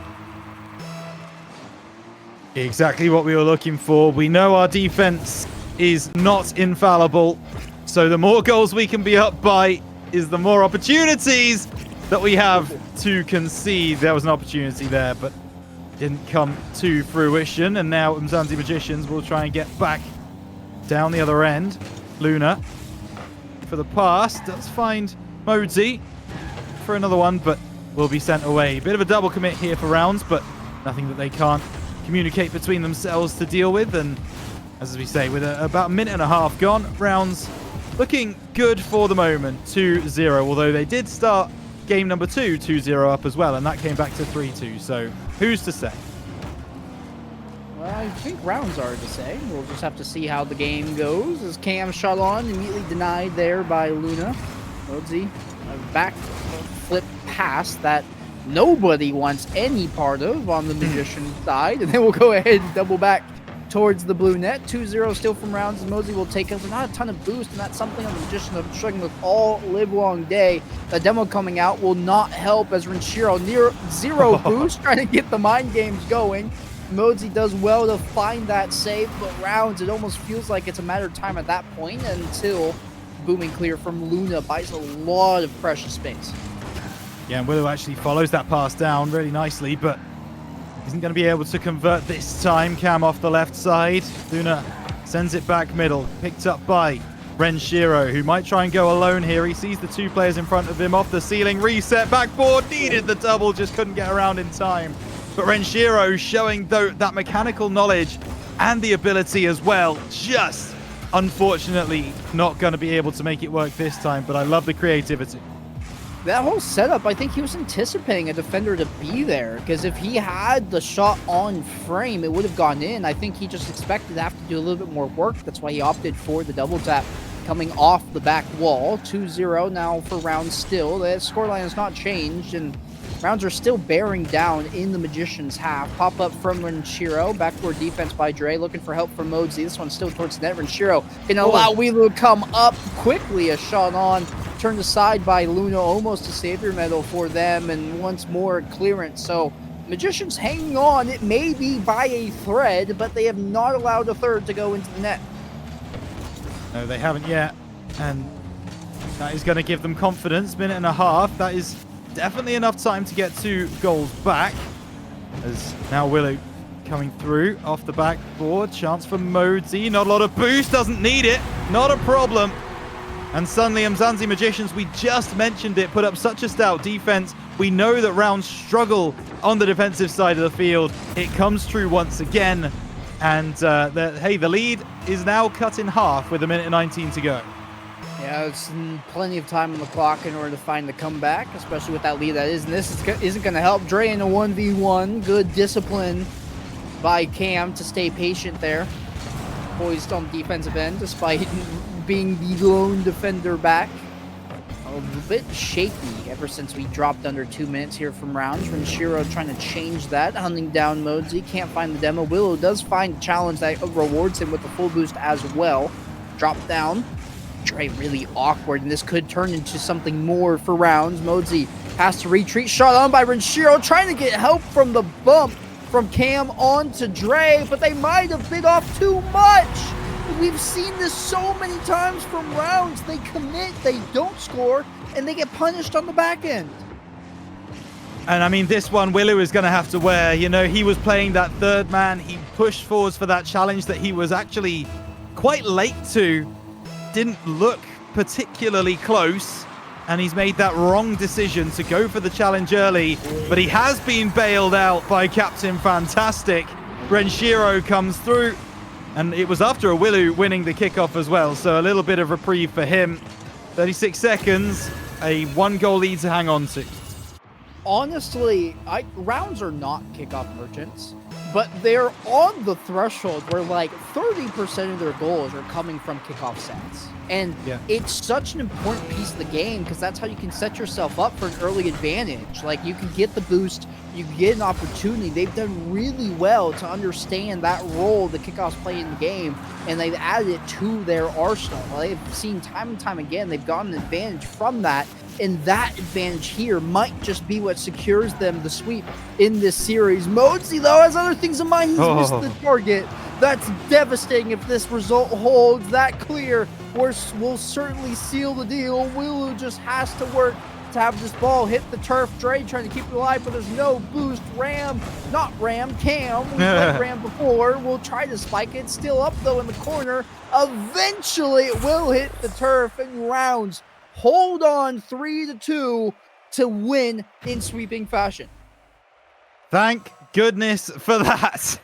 Exactly what we were looking for. We know our defense is not infallible, so the more goals we can be up by is the more opportunities that we have to concede. There was an opportunity there, but didn't come to fruition, and now Mzansi Magicians will try and get back down the other end. Luna for the pass does find Mozi for another one, but will be sent away. Bit of a double commit here for Rounds, but nothing that they can't communicate between themselves to deal with. And as we say, with about a minute and a half gone, Rounds looking good for the moment, 2-0, although they did start game number 2 2-0 up as well, and that came back to 3-2, so who's to say? Well, I think Rounds are to say. We'll just have to see how the game goes. As Cam shot on, immediately denied there by Luna. Mozi, a back flip pass that nobody wants any part of on the Magician side. And then we'll go ahead and double back towards the blue net. 2-0 still from Rounds, and Mozi will take us. Not a ton of boost, and that's something on the Magician I've been struggling with all live long day. The demo coming out will not help, as Renshiro near 0 boost, trying to get the mind games going. Mozi does well to find that save, but Rounds, it almost feels like it's a matter of time at that point until booming clear from Luna buys a lot of precious space. Yeah, and Willow actually follows that pass down really nicely, but isn't going to be able to convert this time. Cam off the left side. Luna sends it back middle, picked up by Renshiro, who might try and go alone here. He sees the 2 players in front of him off the ceiling. Reset, backboard, needed the double, just couldn't get around in time. But Renshiro showing that mechanical knowledge and the ability as well. Just unfortunately not going to be able to make it work this time, but I love the creativity. That whole setup, I think he was anticipating a defender to be there, because if he had the shot on frame, it would have gone in. I think he just expected to have to do a little bit more work. That's why he opted for the double tap coming off the back wall. 2-0 now for Rounds still. The scoreline has not changed, and Rounds are still bearing down in the Magician's half. Pop up from Renshiro. Backboard defense by Dre. Looking for help from Mozi. This one's still towards the net. Renshiro can allow Wilu to come up quickly. A shot on. Turned aside by Luna. Almost a savior medal for them. And once more clearance. So Magicians hanging on. It may be by a thread, but they have not allowed a third to go into the net. No, they haven't yet. And that is going to give them confidence. Minute and a half. That is definitely enough time to get 2 goals back. As now Willow coming through off the backboard. Chance for Mozi. Not a lot of boost. Doesn't need it. Not a problem. And suddenly Mzansi Magicians, we just mentioned it, put up such a stout defense. We know that Rounds struggle on the defensive side of the field. It comes true once again. And the lead is now cut in half with 1:19 to go. Yeah, it's plenty of time on the clock in order to find the comeback, especially with that lead that is. And this isn't going to help. Dre in a 1v1. Good discipline by Cam to stay patient there. Poised on the defensive end despite being the lone defender back. a bit shaky ever since we dropped under 2 minutes here from rounds. Renshiro trying to change that, hunting down Modsy, can't find the demo. Willow does find a challenge that rewards him with the full boost as well. Drop down. Dre really awkward, and this could turn into something more for rounds. Modsy has to retreat, shot on by Renshiro, trying to get help from the bump from Cam onto Dre, but they might have bit off too much. We've seen this so many times from rounds. They commit, they don't score, and they get punished on the back end. And I mean, this one, Willow is going to have to wear. You know, he was playing that third man. He pushed forwards for that challenge that he was actually quite late to. Didn't look particularly close. And he's made that wrong decision to go for the challenge early. But he has been bailed out by Captain Fantastic. Renshiro comes through. And it was after a Willow winning the kickoff as well. So a little bit of reprieve for him. 36 seconds. A 1-goal lead to hang on to. Honestly, rounds are not kickoff merchants, but they're on the threshold where like 30% of their goals are coming from kickoff sets. And it's such an important piece of the game because that's how you can set yourself up for an early advantage. Like you can get the boost, you can get an opportunity. They've done really well to understand that role the kickoffs play in the game, and they've added it to their arsenal. They've seen time and time again, they've gotten an advantage from that. And that advantage here might just be what secures them the sweep in this series. Modsy, though, has other things in mind. He's missed the target. That's devastating if this result holds that clear. We'll certainly seal the deal. Willow just has to work to have this ball hit the turf. Dre trying to keep it alive, but there's no boost. Cam. We played Ram before. We'll try to spike it. Still up, though, in the corner. Eventually, it will hit the turf in rounds. Hold on 3-2 to win in sweeping fashion. Thank goodness for that.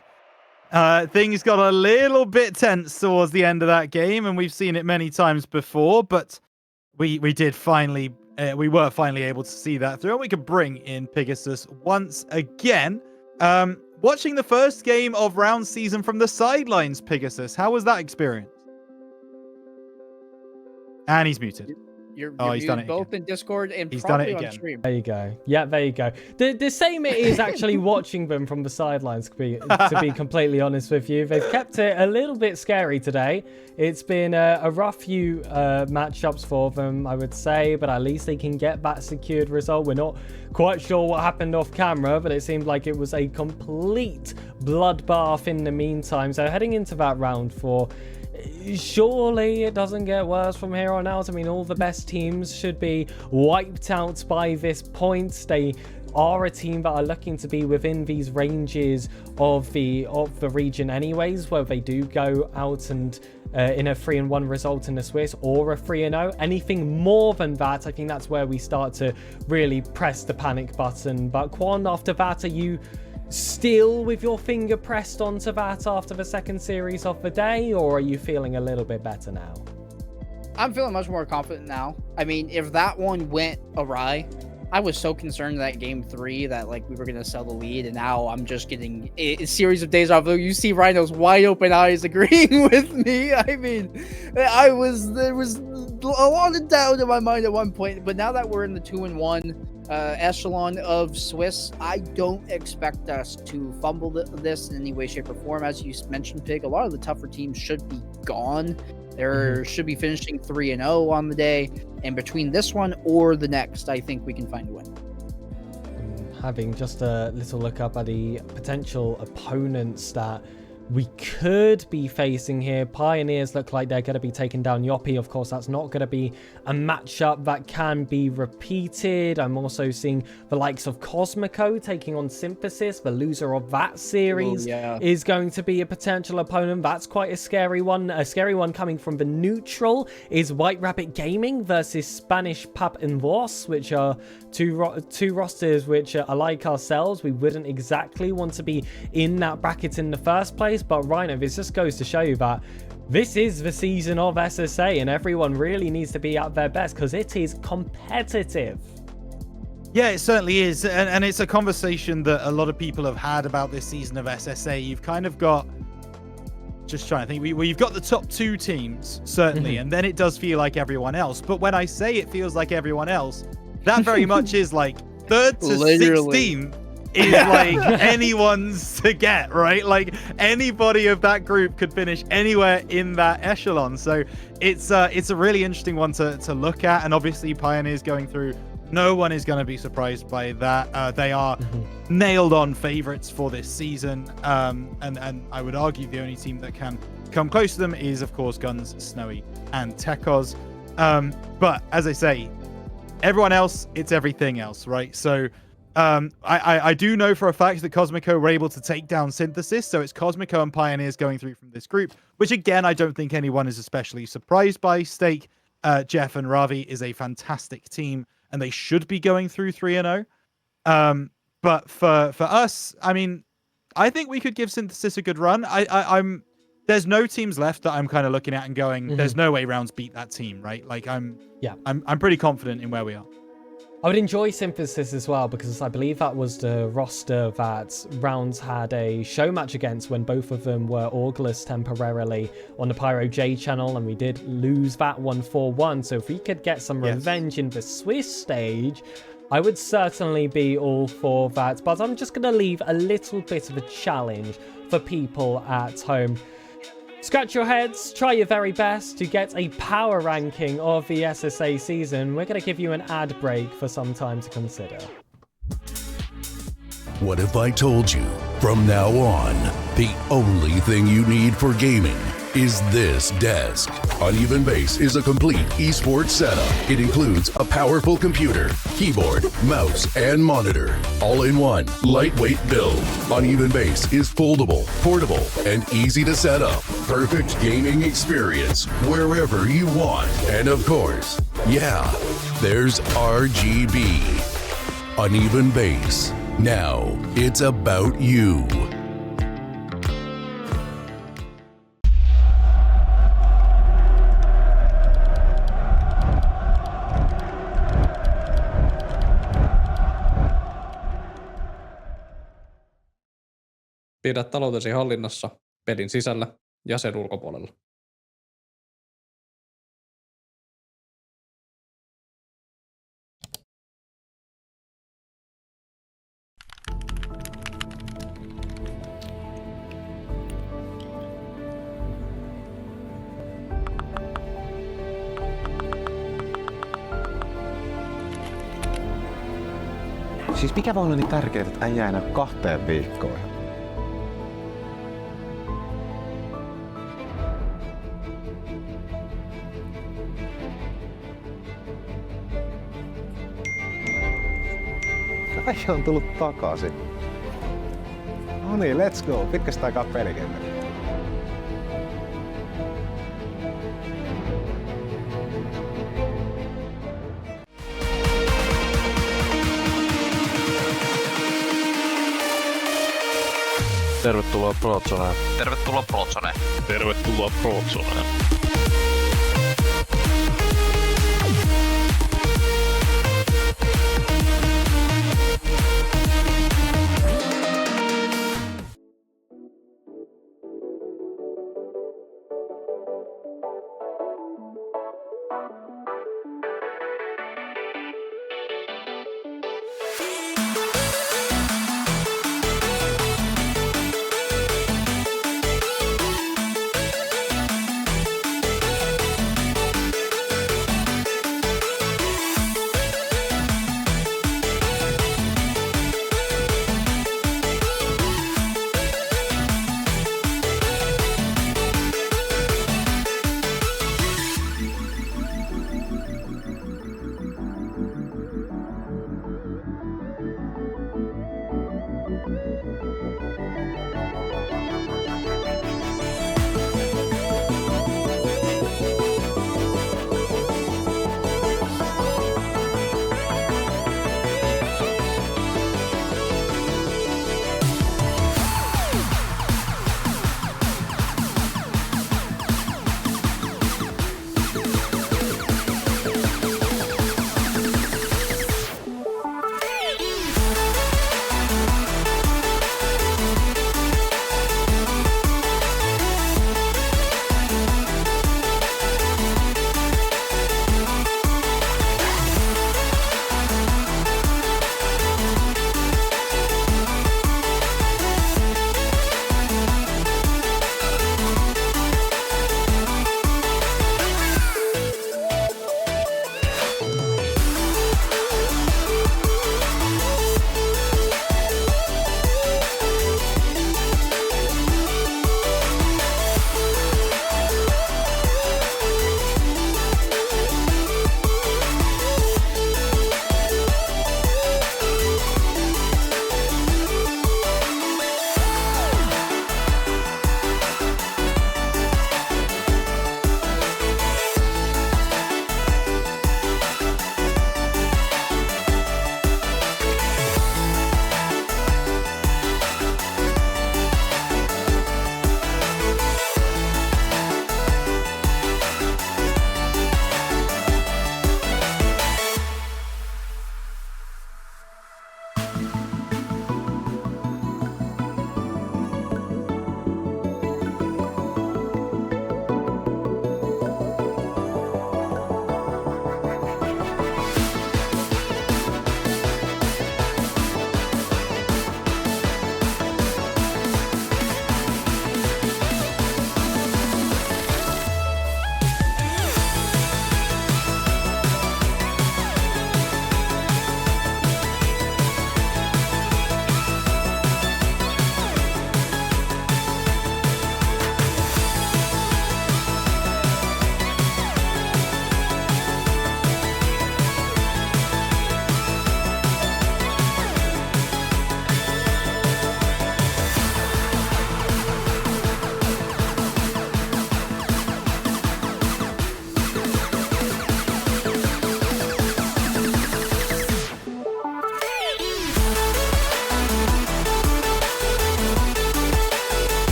Things got a little bit tense towards the end of that game, and we've seen it many times before, but we were finally able to see that through, and we could bring in Pegasus once again. Watching the first game of round season from the sidelines, Pegasus, how was that experience? And he's muted. You're he's done it both again. in Discord and He's done probably it on again. stream. There you go. Yeah, there you go. The same it is actually watching them from the sidelines, to be completely honest with you. They've kept it a little bit scary today. It's been a rough few matchups for them, I would say, but at least they can get that secured result. We're not quite sure what happened off camera, but it seemed like it was a complete bloodbath in the meantime. So heading into that round 4, surely it doesn't get worse from here on out. I mean, all the best teams should be wiped out by this point. They are a team that are looking to be within these ranges of the region anyways, where they do go out and in a 3-1 result in the Swiss or a 3-0. Anything more than that, I think that's where we start to really press the panic button. But Quan, after that, are you still with your finger pressed onto that after the second series of the day, or are you feeling a little bit better now? I'm feeling much more confident now. I mean, if that one went awry, I was so concerned that game 3 that like we were gonna sell the lead, and now I'm just getting a series of days off. You see Rhino's wide open eyes agreeing with me. I mean, there was a lot of doubt in my mind at one point, but now that we're in the 2-1 echelon of Swiss, I don't expect us to fumble this in any way, shape, or form. As you mentioned, Pig, a lot of the tougher teams should be gone. There should be finishing 3-0 on the day, and between this one or the next, I think we can find a win. Having just a little look up at the potential opponents that we could be facing here. Pioneers look like they're going to be taking down Yoppie. Of course, that's not going to be a matchup that can be repeated. I'm also seeing the likes of Cosmico taking on Synthesis. The loser of that series is going to be a potential opponent. That's quite a scary one. A scary one coming from the neutral is White Rabbit Gaming versus Spanish Pap and Voss, which are two rosters which are like ourselves. We wouldn't exactly want to be in that bracket in the first place. But Rhino, this just goes to show you that this is the season of SSA, and everyone really needs to be at their best because it is competitive. Yeah, it certainly is. And it's a conversation that a lot of people have had about this season of SSA. You've kind of got just trying to think. We've got the top 2 teams, certainly, and then it does feel like everyone else. But when I say it feels like everyone else, that very much is like 3rd to Literally. 16th is like anyone's to get, right? Like anybody of that group could finish anywhere in that echelon. So it's a really interesting one to look at. And obviously Pioneers going through, no one is going to be surprised by that. They are nailed on favorites for this season. And I would argue the only team that can come close to them is, of course, Guns, Snowy, and Tekos. But as I say, everyone else, it's everything else, right? So I do know for a fact that Cosmico were able to take down Synthesis. So it's Cosmico and Pioneers going through from this group, which again, I don't think anyone is especially surprised by. Stake, Jeff, and Ravi is a fantastic team, and they should be going through 3-0. But for us, I mean, I think we could give Synthesis a good run. I'm there's no teams left that I'm kind of looking at and going, there's no way Rounds beat that team, right? Like I'm pretty confident in where we are. I would enjoy Synthesis as well, because I believe that was the roster that Rounds had a show match against when both of them were Augurless temporarily on the Pyro J channel, and we did lose that one 4-1. So if we could get some revenge in the Swiss stage, I would certainly be all for that. But I'm just going to leave a little bit of a challenge for people at home. Scratch your heads, try your very best to get a power ranking of the SSA season. We're going to give you an ad break for some time to consider. What if I told you from now on, the only thing you need for gaming is this desk? Uneven Base is a complete esports setup. It includes a powerful computer, keyboard, mouse, and monitor, all in one lightweight build. Uneven Base is foldable, portable, and easy to set up. Perfect gaming experience wherever you want. And of course, there's RGB. Uneven Base. Now it's about you. Pidä taloutesi hallinnassa pelin sisällä ja sen ulkopuolella. Siis mikä voi olla niin tärkeää, että äijä enää 2 viikkoon? Äijä on tullut takaisin. No niin, let's go. Pitkästä aikaa pelikentällä. Tervetuloa Prozoneen. Tervetuloa Prozoneen. Tervetuloa Prozoneen.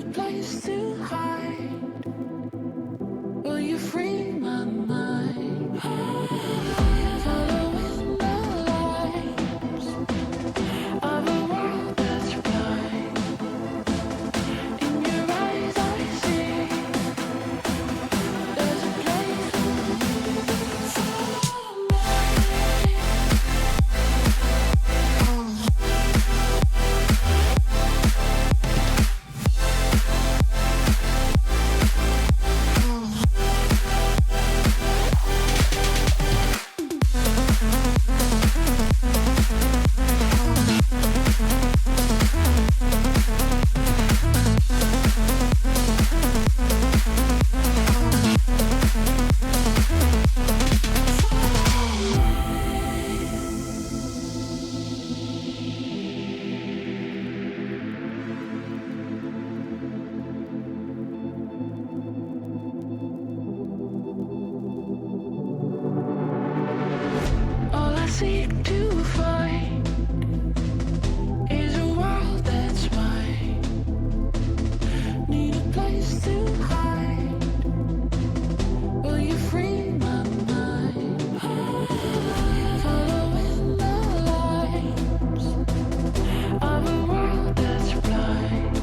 a place to hide. Will you free my mind? Following the lights of a world that's blind. In your eyes I see there's a place for all I seek to find is a world that's mine. Need a place to hide. Will you free my mind? Following the lights of a world that's blind.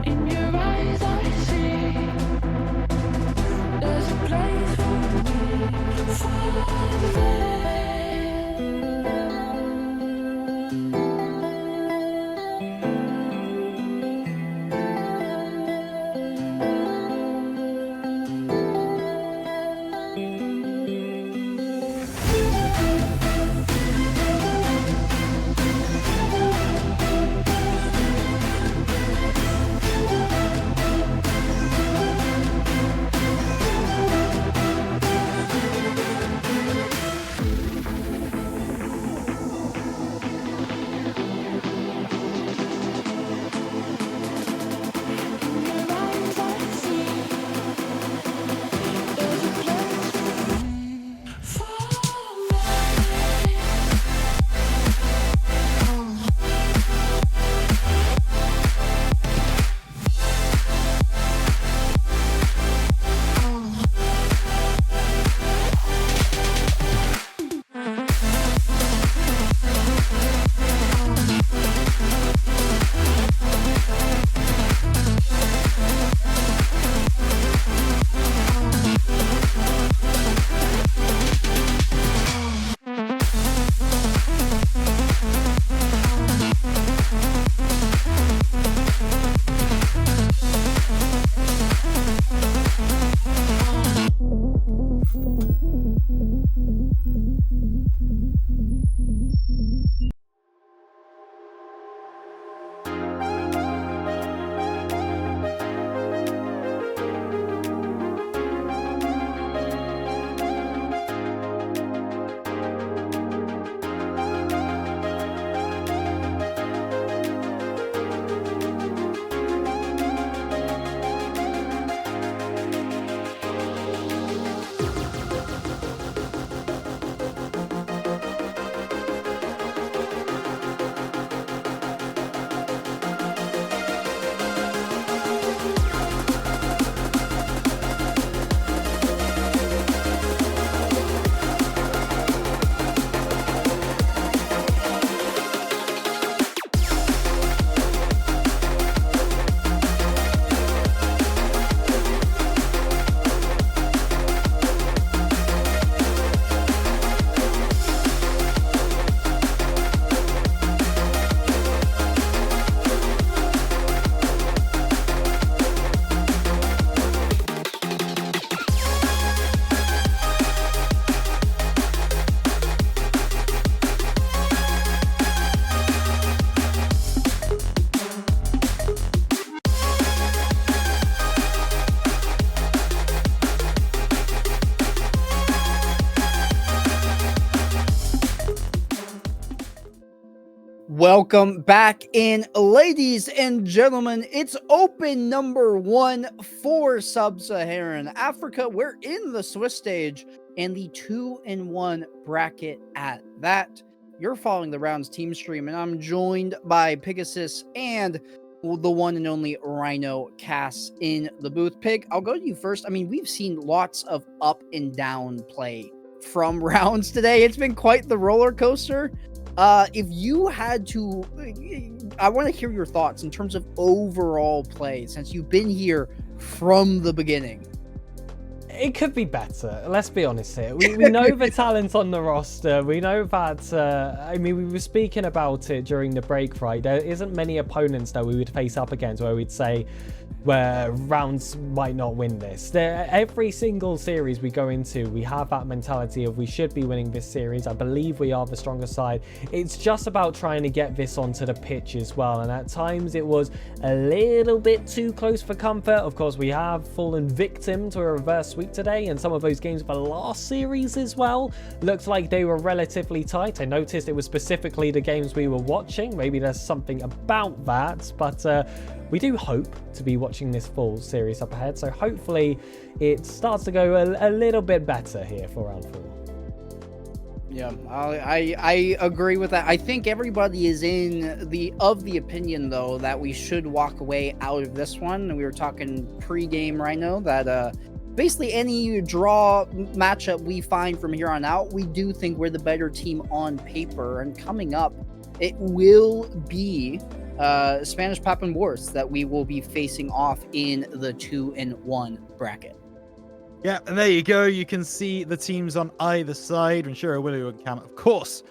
In your eyes I see there's a place for me. Welcome back in, ladies and gentlemen. It's open number 1 for Sub-Saharan Africa. We're in the Swiss stage and the 2-1 bracket at that. You're following the Rounds team stream, and I'm joined by Pegasus and the one and only Rhino Cass in the booth. Pig, I'll go to you first. I mean, we've seen lots of up and down play from rounds today. It's been quite the roller coaster. If you had to, I want to hear your thoughts in terms of overall play since you've been here from the beginning. It could be better. Let's be honest here. We know the talent on the roster. We know that, I mean, we were speaking about it during the break, right? There isn't many opponents that we would face up against where we'd say, where rounds might not win this. Every single series we go into, we have that mentality of we should be winning this series. I believe we are the stronger side. It's just about trying to get this onto the pitch as well. And at times it was a little bit too close for comfort. Of course, we have fallen victim to a reverse sweep today. And some of those games of the last series as well looked like they were relatively tight. I noticed it was specifically the games we were watching. Maybe there's something about that, but we do hope to be watching this full series up ahead, so hopefully it starts to go a little bit better here for round 4. Yeah, I agree with that. I think everybody is in the opinion though that we should walk away out of this one. And we were talking pre-game, Rhino, that basically any draw matchup we find from here on out, we do think we're the better team on paper. And coming up, it will be Spanish Papenbors that we will be facing off in the 2-1 bracket. Yeah, and there you go. You can see the teams on either side. Renshiro, Willow, and Cam, of course,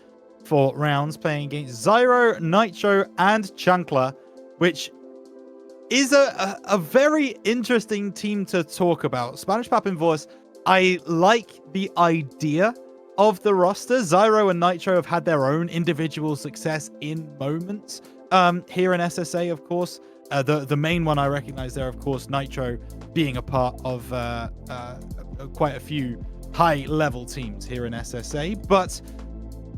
for rounds playing against Zyro, Nitro, and Chancla, which is a very interesting team to talk about. Spanish Papenbors, I like the idea of the roster. Zyro and Nitro have had their own individual success in moments. Here in SSA, of course, the main one I recognize there, of course, Nitro being a part of quite a few high-level teams here in SSA. But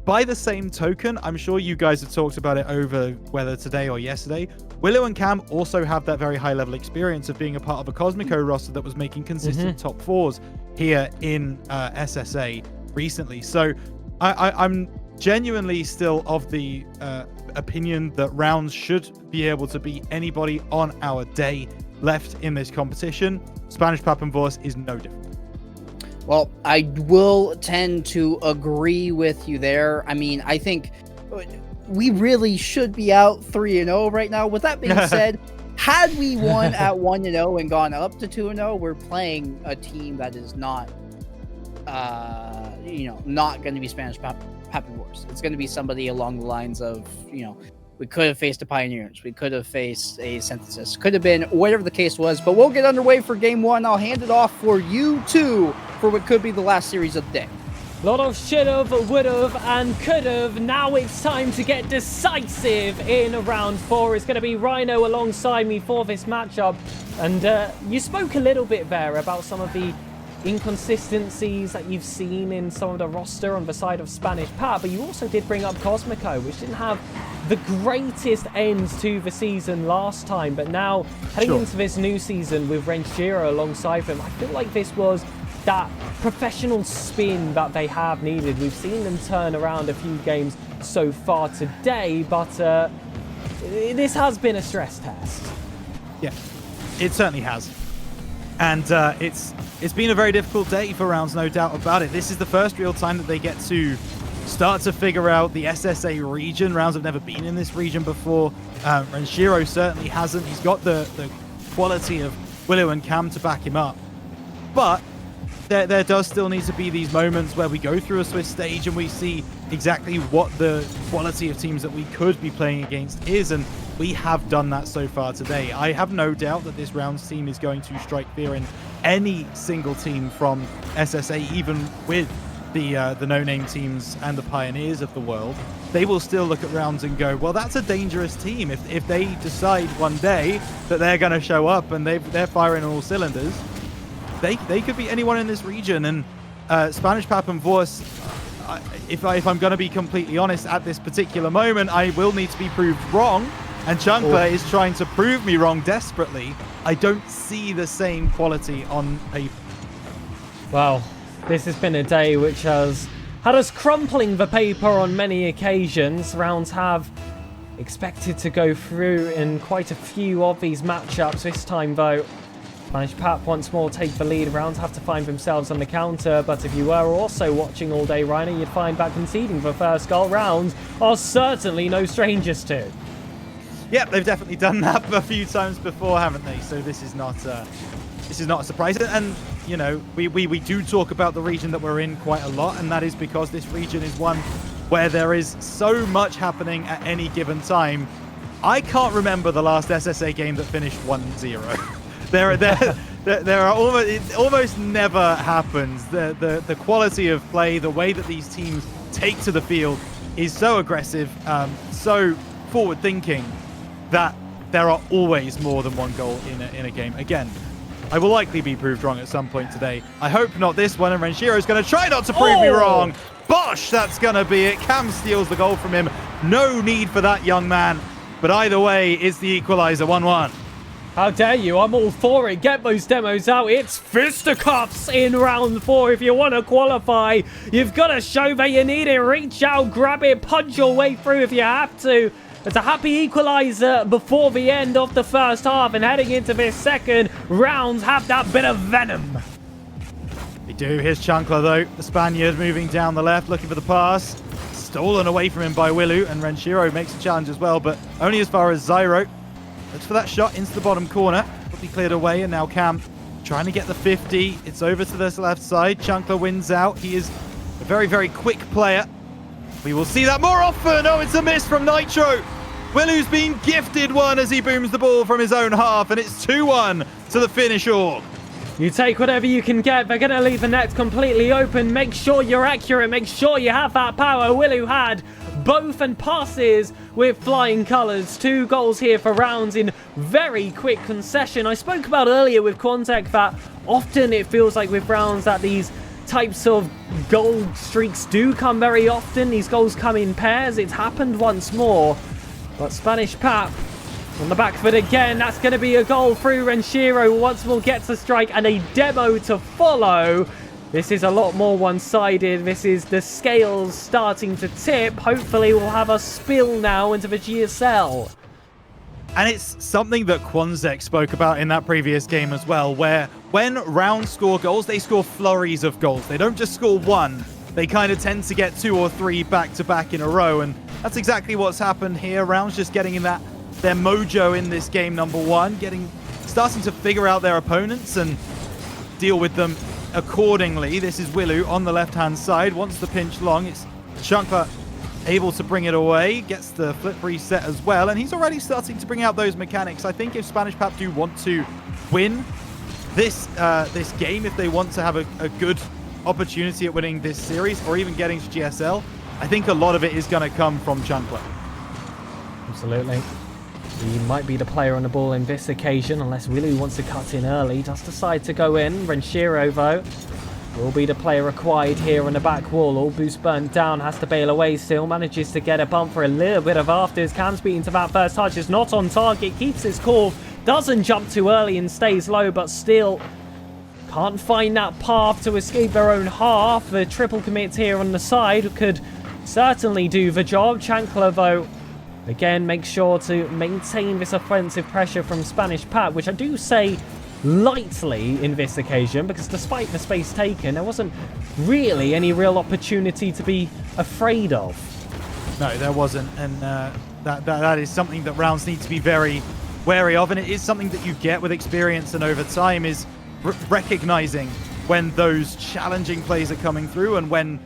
by the same token, I'm sure you guys have talked about it over whether today or yesterday. Willow and Cam also have that very high-level experience of being a part of a Cosmico roster that was making consistent top 4s here in SSA recently. So I'm genuinely still of the opinion that rounds should be able to beat anybody on our day left in this competition. Spanish Papenbors is no different. Well, I will tend to agree with you there. I mean, I think we really should be out 3-0 right now. With that being said, had we won at 1-0 and gone up to 2-0, we're playing a team that is not not going to be Spanish Papenbors. It's going to be somebody along the lines of, we could have faced a Pioneers. We could have faced a Synthesis. Could have been whatever the case was. But we'll get underway for game 1. I'll hand it off for you two for what could be the last series of the day. A lot of should've, would've, and could've. Now it's time to get decisive in round 4. It's going to be Rhino alongside me for this matchup. And you spoke a little bit there about some of the inconsistencies that you've seen in some of the roster on the side of Spanish Pat, but you also did bring up Cosmico, which didn't have the greatest end to the season last time, but now heading into this new season with Renshiro alongside them, I feel like this was that professional spin that they have needed. We've seen them turn around a few games so far today, but this has been a stress test. Yeah, it certainly has. And it's been a very difficult day for rounds, no doubt about it. This is the first real time that they get to start to figure out the SSA region. Rounds have never been in this region before. Renshiro certainly hasn't. He's got the quality of Willow and Cam to back him up. But there does still need to be these moments where we go through a Swiss stage and we see exactly what the quality of teams that we could be playing against is, and we have done that so far today. I have no doubt that this rounds team is going to strike fear in any single team from SSA, even with the no-name teams and the Pioneers of the world. They will still look at rounds and go, well, that's a dangerous team. If they decide one day that they're going to show up and they're firing on all cylinders, they could be anyone in this region. And Spanish Papenbors, if I'm going to be completely honest, at this particular moment, I will need to be proved wrong. And Chancla is trying to prove me wrong desperately. I don't see the same quality on paper. Well, this has been a day which has had us crumpling the paper on many occasions. Rounds have expected to go through in quite a few of these matchups. This time, though, Spanish Pap once more take the lead. Rounds have to find themselves on the counter, but if you were also watching all day, Reiner, you'd find that conceding the first goal. Rounds are certainly no strangers to. Yep, they've definitely done that a few times before, haven't they? So this is not a surprise. And you know, we do talk about the region that we're in quite a lot, and that is because this region is one where there is so much happening at any given time. I can't remember the last SSA game that finished 1-0. There are almost, it almost never happens. The quality of play, the way that these teams take to the field is so aggressive, so forward-thinking, that there are always more than one goal in a game. Again, I will likely be proved wrong at some point today. I hope not this one, and Renshiro's going to try not to prove me wrong. Bosh, that's going to be it. Cam steals the goal from him. No need for that young man. But either way, it's the equalizer, 1-1. How dare you? I'm all for it. Get those demos out. It's fisticuffs in round 4. If you want to qualify, you've got to show that you need it. Reach out, grab it, punch your way through if you have to. It's a happy equalizer before the end of the first half, and heading into this second, Rounds have that bit of venom. They do. Here's Chunkler, though. The Spaniard moving down the left, looking for the pass. Stolen away from him by Willu, and Renshiro makes a challenge as well, but only as far as Zyro. Looks for that shot into the bottom corner. Will be cleared away, and now Cam trying to get the 50. It's over to this left side. Chunkler wins out. He is a very, very quick player. We will see that more often. Oh, it's a miss from Nitro. Willu's been gifted one as he booms the ball from his own half, and it's 2-1 to the Finnish Org. You take whatever you can get. They're going to leave the net completely open. Make sure you're accurate. Make sure you have that power. Willu had both and passes with flying colours. 2 goals here for Rounds in very quick concession. I spoke about earlier with Quantec that often it feels like with Rounds that these types of goal streaks do come very often. These goals come in pairs. It's happened once more. But Spanish Pap on the back foot again. That's going to be a goal through. Renshiro once more gets a strike and a demo to follow. This is a lot more one-sided. This is the scales starting to tip. Hopefully we'll have a spill now into the GSL. And it's something that Quanzek spoke about in that previous game as well, where when Rounds score goals, they score flurries of goals. They don't just score one. They kind of tend to get 2 or 3 back-to-back in a row, and that's exactly what's happened here. Rounds just getting in their mojo in this game, number 1, starting to figure out their opponents and deal with them accordingly. This is Willu on the left-hand side, wants the pinch long. It's Chunkler able to bring it away, gets the flip reset as well, and he's already starting to bring out those mechanics. I think if Spanish Pap do want to win this game, if they want to have a good opportunity at winning this series or even getting to GSL, I think a lot of it is going to come from Chunkler. Absolutely. He might be the player on the ball in this occasion, unless Willu wants to cut in early. Does decide to go in. Renshiro, though, will be the player required here on the back wall. All boost burnt down, has to bail away still. Manages to get a bump for a little bit of afters. Cam's beaten to that first touch. Is not on target. Keeps his cool. Doesn't jump too early and stays low, but still can't find that path to escape their own half. The triple commit here on the side could certainly do the job. Chankler, though, again, make sure to maintain this offensive pressure from Spanish Pap, which I do say lightly in this occasion, because despite the space taken, there wasn't really any real opportunity to be afraid of. No, there wasn't, and that is something that Rounds need to be very wary of, and it is something that you get with experience and over time, is recognizing when those challenging plays are coming through and when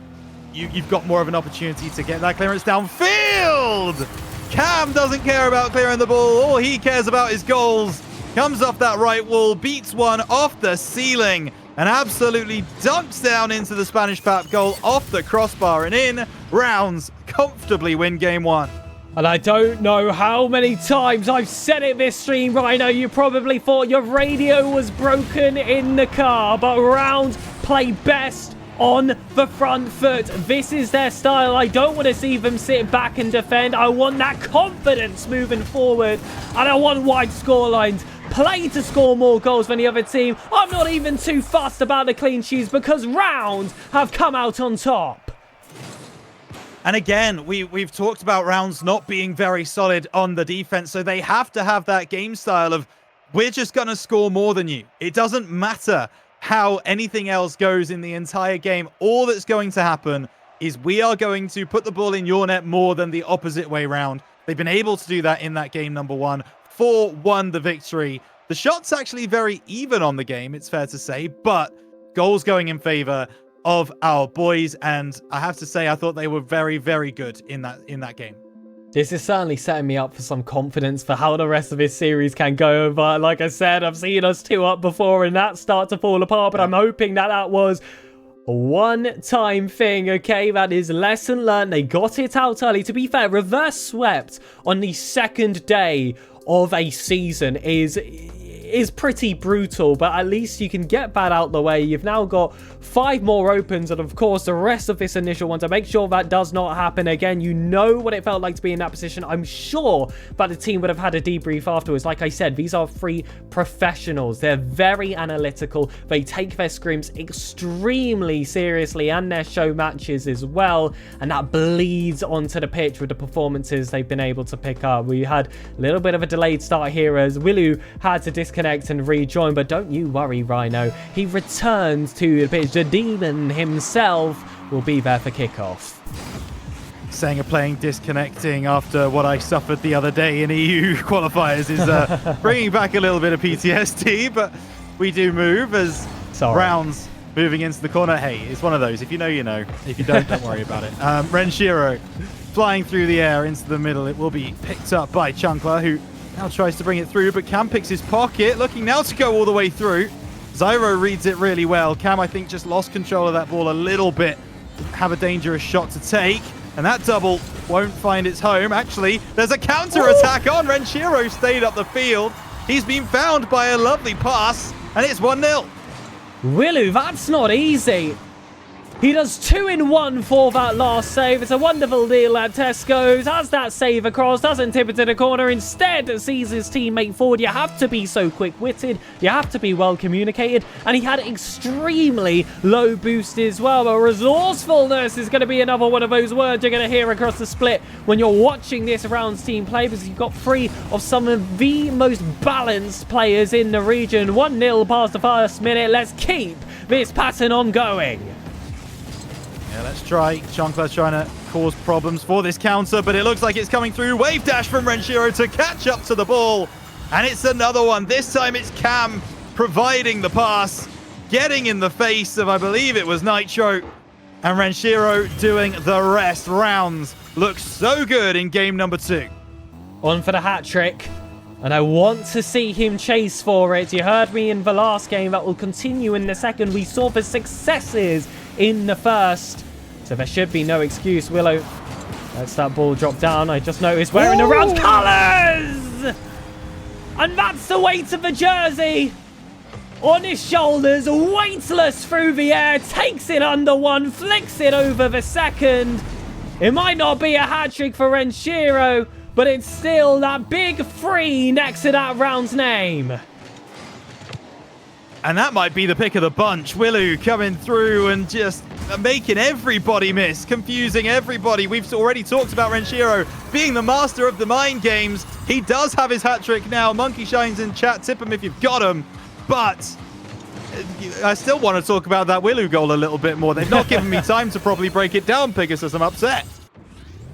you've got more of an opportunity to get that clearance downfield. Cam doesn't care about clearing the ball. All he cares about is goals. Comes off that right wall, beats one off the ceiling, and absolutely dunks down into the Spanish Pap goal off the crossbar and in. Rounds comfortably win game 1. And I don't know how many times I've said it this stream, Rhino. You probably thought your radio was broken in the car, but Rounds play best on the front foot. This is their style. I don't want to see them sit back and defend. I want that confidence moving forward, and I want wide scorelines. Play to score more goals than the other team. I'm not even too fussed about the clean sheets because Rounds have come out on top. And again, we've talked about Rounds not being very solid on the defense, so they have to have that game style of, we're just going to score more than you. It doesn't matter how anything else goes in the entire game. All that's going to happen is we are going to put the ball in your net more than the opposite way round. They've been able to do that in that game number 1. 4-1 the victory. The shot's actually very even on the game, it's fair to say, but goals going in favor of our boys, and I have to say I thought they were very, very good in that game. This is certainly setting me up for some confidence for how the rest of this series can go. But like I said, I've seen us 2 up before and that start to fall apart, but I'm hoping that was a one-time thing, okay? That is lesson learned. They got it out early. To be fair, reverse swept on the second day of a season is pretty brutal, but at least you can get that out the way. You've now got 5 more opens, and of course the rest of this initial one to make sure that does not happen again. You know what it felt like to be in that position. I'm sure that the team would have had a debrief afterwards. Like I said, these are 3 professionals. They're very analytical. They take their scrims extremely seriously and their show matches as well, and that bleeds onto the pitch with the performances they've been able to pick up. We had a little bit of a delayed start here as Willu had to disconnect and rejoin, but don't you worry, Rhino. He returns to the pitch. The demon himself will be there for kickoff. Saying playing disconnecting after what I suffered the other day in EU qualifiers is bringing back a little bit of PTSD, but we do move as Rounds moving into the corner. Hey, it's one of those. If you know, you know. If you don't worry about it. Renshiro flying through the air into the middle. It will be picked up by Chunkler, who now tries to bring it through, but Cam picks his pocket, looking now to go all the way through. Zyro reads it really well. Cam, I think, just lost control of that ball a little bit. Have a dangerous shot to take, and that double won't find its home. Actually, there's a counter-attack on. Renshiro stayed up the field. He's been found by a lovely pass, and it's 1-0. Willu, that's not easy. He does 2 in 1 for that last save. It's a wonderful deal at Tesco's. Has that save across, doesn't tip it to the corner. Instead, sees his teammate forward. You have to be so quick-witted. You have to be well communicated. And he had extremely low boost as well. But resourcefulness is going to be another one of those words you're going to hear across the split when you're watching this Rounds team play, because you've got 3 of some of the most balanced players in the region. 1-0 past the first minute. Let's keep this pattern on going. Yeah, let's try. Chunkler trying to cause problems for this counter, but it looks like it's coming through. Wave dash from Renshiro to catch up to the ball. And it's another one. This time it's Cam providing the pass, getting in the face of, I believe it was Nitro, and Renshiro doing the rest. Rounds looks so good in game number 2. On for the hat-trick. And I want to see him chase for it. You heard me in the last game. That will continue in the second. We saw the successes in the first. So there should be no excuse. Willow lets that ball drop down. I just noticed wearing the Rounds colours! And that's the weight of the jersey on his shoulders. Weightless through the air. Takes it under 1. Flicks it over the second. It might not be a hat-trick for Renshiro, but it's still that big 3 next to that Rounds name. And that might be the pick of the bunch. Willu coming through and just making everybody miss, confusing everybody. We've already talked about Renshiro being the master of the mind games. He does have his hat trick now. Monkey Shines in chat. Tip him if you've got him. But I still want to talk about that Willu goal a little bit more. They've not given me time to probably break it down, Pegasus. I'm upset.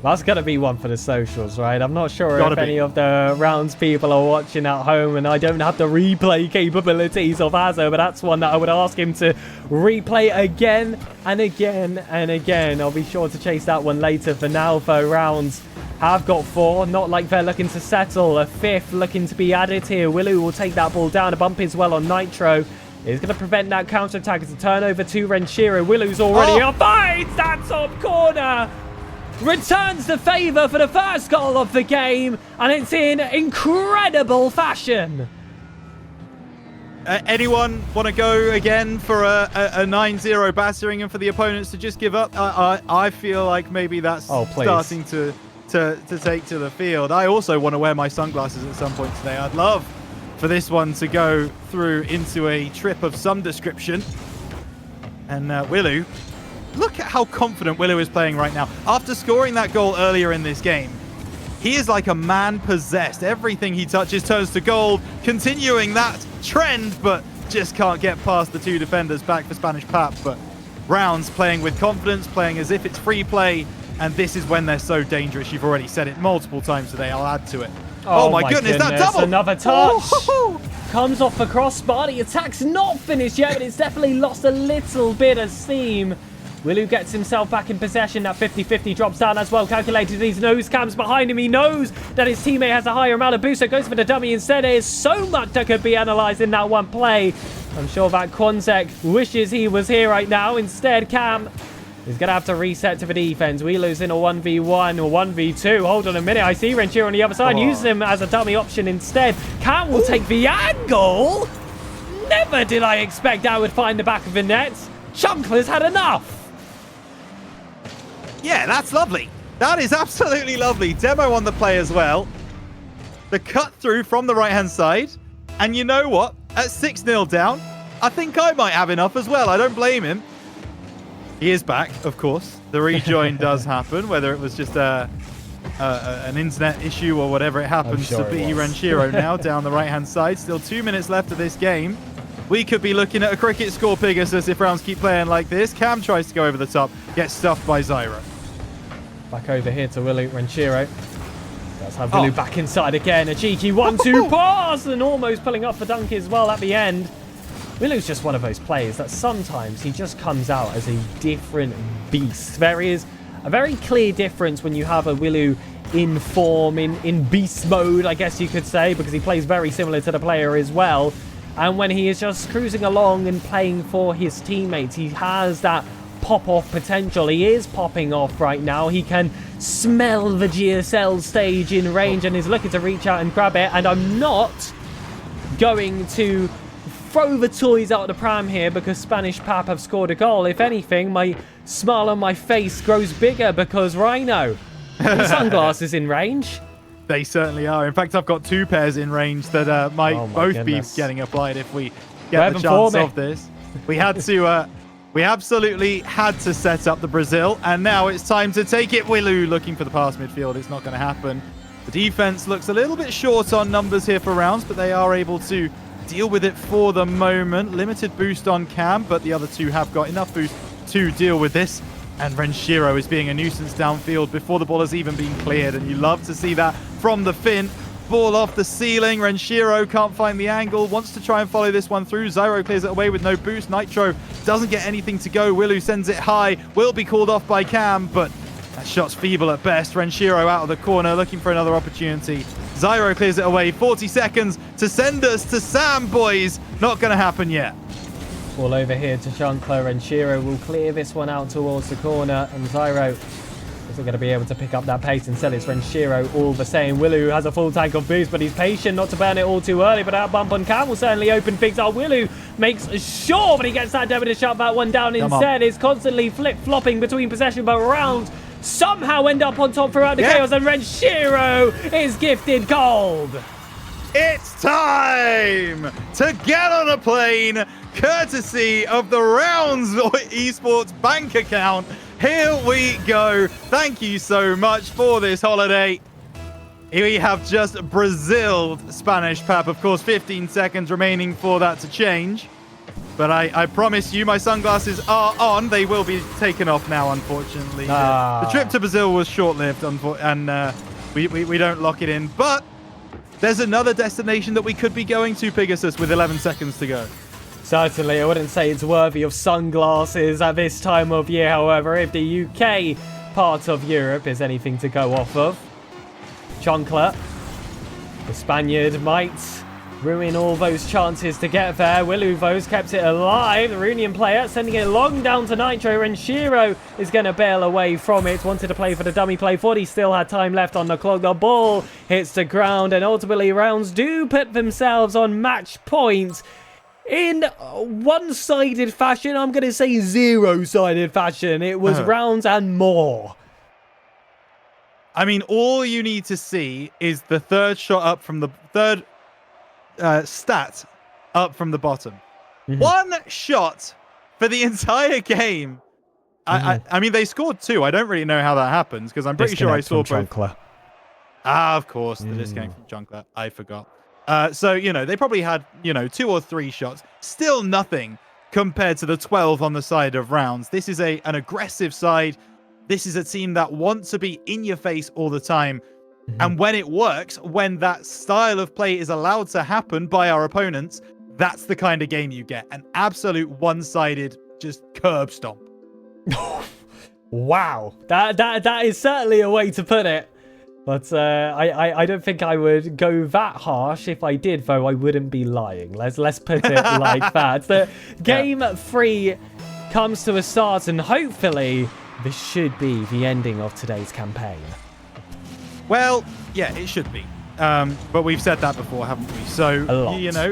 That's going to be one for the socials, right? I'm not sure if any of the Rounds people are watching at home, and I don't have the replay capabilities of Azzo, but that's one that I would ask him to replay again and again and again. I'll be sure to chase that one later. For now, for Rounds have got 4. Not like they're looking to settle. A 5th looking to be added here. Willu will take that ball down. A bump as well on Nitro. Is going to prevent that counter-attack. It's a turnover to Renshiro. Willu's already up. Finds that top corner. Returns the favour for the first goal of the game, and it's in incredible fashion. Anyone want to go again for a 9-0 battering and for the opponents to just give up? I feel like maybe that's starting to take to the field. I also want to wear my sunglasses at some point today. I'd love for this one to go through into a trip of some description. And Willu look at how confident Willow is playing right now. After scoring that goal earlier in this game, he is like a man possessed. Everything he touches turns to gold, continuing that trend, but just can't get past the two defenders back for Spanish Pap. But Rounds playing with confidence, playing as if it's free play, and this is when they're so dangerous. You've already said it multiple times today. I'll add to it. Oh my goodness, that double! Another touch. Comes off the crossbar. The attack's not finished yet, but it's definitely lost a little bit of steam. Willu gets himself back in possession. That 50-50 drops down as well. Calculated these nose cams behind him. He knows that his teammate has a higher amount of boost, so goes for the dummy instead. There is so much that could be analysed in that one play. I'm sure that Quonsec wishes he was here right now. Instead, Cam is going to have to reset to the defense. We lose in a 1v1 or 1v2. Hold on a minute. I see Renchiro on the other side. Use him as a dummy option instead. Cam will take the angle. Never did I expect that would find the back of the net. Chunkler's had enough. Yeah, that's lovely. That is absolutely lovely. Demo on the play as well. The cut through from the right-hand side. And you know what? At 6-0 down, I think I might have enough as well. I don't blame him. He is back, of course. The rejoin does happen, whether it was just an internet issue or whatever it happens to be. Renchiro now down the right-hand side. Still 2 minutes left of this game. We could be looking at a cricket score, Pegasus, if Rounds keep playing like this. Cam tries to go over the top, gets stuffed by Zyro. Back over here to Willu Renchiro. Does have Willu back inside again. A cheeky 1-2 pass and almost pulling up for dunk as well at the end. Willu's just one of those players that sometimes he just comes out as a different beast. There is a very clear difference when you have a Willu in form, in beast mode, I guess you could say, because he plays very similar to the player as well. And when he is just cruising along and playing for his teammates, he has that pop-off potential. He is popping off right now. He can smell the GSL stage in range and is looking to reach out and grab it. And I'm not going to throw the toys out of the pram here because Spanish Pap have scored a goal. If anything, my smile on my face grows bigger because Rhino, the sunglasses in range. They certainly are. In fact, I've got 2 pairs in range that might both be getting applied if we get the chance of this. We had to, we absolutely had to set up the Brazil, and now it's time to take it. Willu looking for the pass midfield. It's not going to happen. The defense looks a little bit short on numbers here for Rounds, but they are able to deal with it for the moment. Limited boost on Cam, but the other two have got enough boost to deal with this. And Renchiro is being a nuisance downfield before the ball has even been cleared. And you love to see that from the Finn. Ball off the ceiling. Renchiro can't find the angle. Wants to try and follow this one through. Zyro clears it away with no boost. Nitro doesn't get anything to go. Willu sends it high. Will be called off by Cam, but that shot's feeble at best. Renchiro out of the corner looking for another opportunity. Zyro clears it away. 40 seconds to send us to Sam, boys. Not going to happen yet. Ball over here to Shankler, and Shiro will clear this one out towards the corner, and Zyro isn't going to be able to pick up that pace and sell it. Renchiro all the same. Willu has a full tank of boost, but he's patient not to burn it all too early, but that bump on Cam will certainly open things up. Willu makes sure, but he gets that Devil to shut that one down instead. It's constantly flip-flopping between possession, but Rounds somehow end up on top throughout the chaos, and Renchiro is gifted gold. It's time to get on a plane, courtesy of the Rounds Esports bank account. Here we go. Thank you so much for this holiday. We have just Braziled Spanish Pap. Of course, 15 seconds remaining for that to change. But I promise you, my sunglasses are on. They will be taken off now, unfortunately. The trip to Brazil was short-lived, and we don't lock it in. But there's another destination that we could be going to, Pegasus, with 11 seconds to go. Certainly, I wouldn't say it's worthy of sunglasses at this time of year, however, if the UK part of Europe is anything to go off of. Chunkler, the Spaniard, might ruin all those chances to get there. Willuvos kept it alive. The Runion player sending it long down to Nitro, and Shiro is going to bail away from it. Wanted to play for the dummy play. Thought he still had time left on the clock. The ball hits the ground, and ultimately Rounds do put themselves on match point in one-sided fashion. I'm going to say zero-sided fashion. It was Rounds and more. I mean, all you need to see is the third shot up from the third stat up from the bottom. One shot for the entire game I mean, they scored 2. I don't really know how that happens because I'm pretty sure I saw both. Chunkler. Of course, the disconnect from Chunkler. I forgot. So, you know, they probably had, 2 or 3 shots. Still nothing compared to the 12 on the side of Rounds. This is an aggressive side. This is a team that wants to be in your face all the time. And when it works, when that style of play is allowed to happen by our opponents, that's the kind of game you get. An absolute one-sided, just curb stomp. Wow. That is certainly a way to put it. But I don't think I would go that harsh. If I did, though, I wouldn't be lying. Let's put it like that. The game 3 comes to a start, and hopefully this should be the ending of today's campaign. Well, yeah, it should be. But we've said that before, haven't we? So,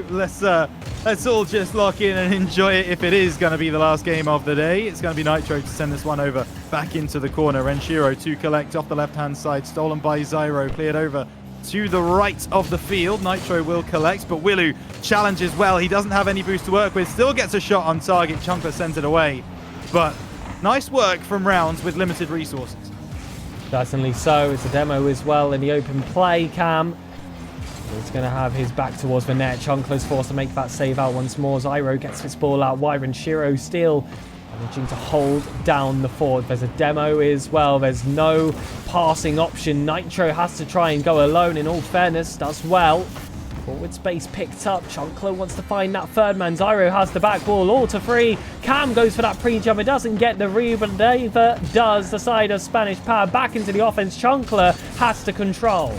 let's all just lock in and enjoy it. If it is going to be the last game of the day, it's going to be Nitro to send this one over back into the corner. Renshiro to collect off the left-hand side, stolen by Zyro, cleared over to the right of the field. Nitro will collect, but Willu challenges well. He doesn't have any boost to work with, still gets a shot on target. Chunkler sends it away. But nice work from Rounds with limited resources. Certainly so. It's a demo as well in the open play cam. He's going to have his back towards the net. Chunkler's forced to make that save out once more. Zyro gets his ball out wide, and Shiro still managing to hold down the fort. There's a demo as well. There's no passing option. Nitro has to try and go alone. In all fairness, does well. Forward space picked up. Chunkler wants to find that third man. Zyro has the back ball, all to free. Cam goes for that pre-jump. It doesn't get the read, but neither does the side of Spanish Power. Back into the offense. Chunkler has to control.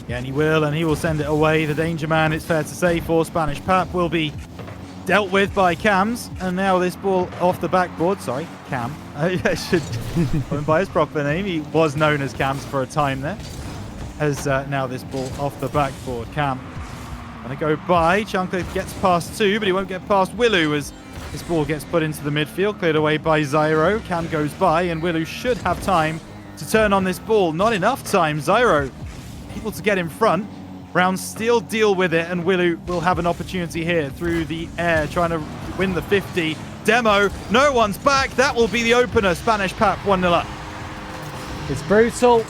Yeah, and he will send it away. The danger man, it's fair to say, for Spanish Pap will be dealt with by Cams. And now this ball off the backboard. Sorry, Cam. I should call him by his proper name. He was known as Cams for a time there. As now this ball off the backboard. Cam gonna go by. Chunkler gets past 2, but he won't get past Willu as this ball gets put into the midfield. Cleared away by Zyro. Cam goes by, and Willu should have time to turn on this ball. Not enough time. Zyro able to get in front. Rounds still deal with it, and Willu will have an opportunity here through the air, trying to win the 50. Demo, no one's back. That will be the opener. Spanish Pap 1-0 up. It's brutal,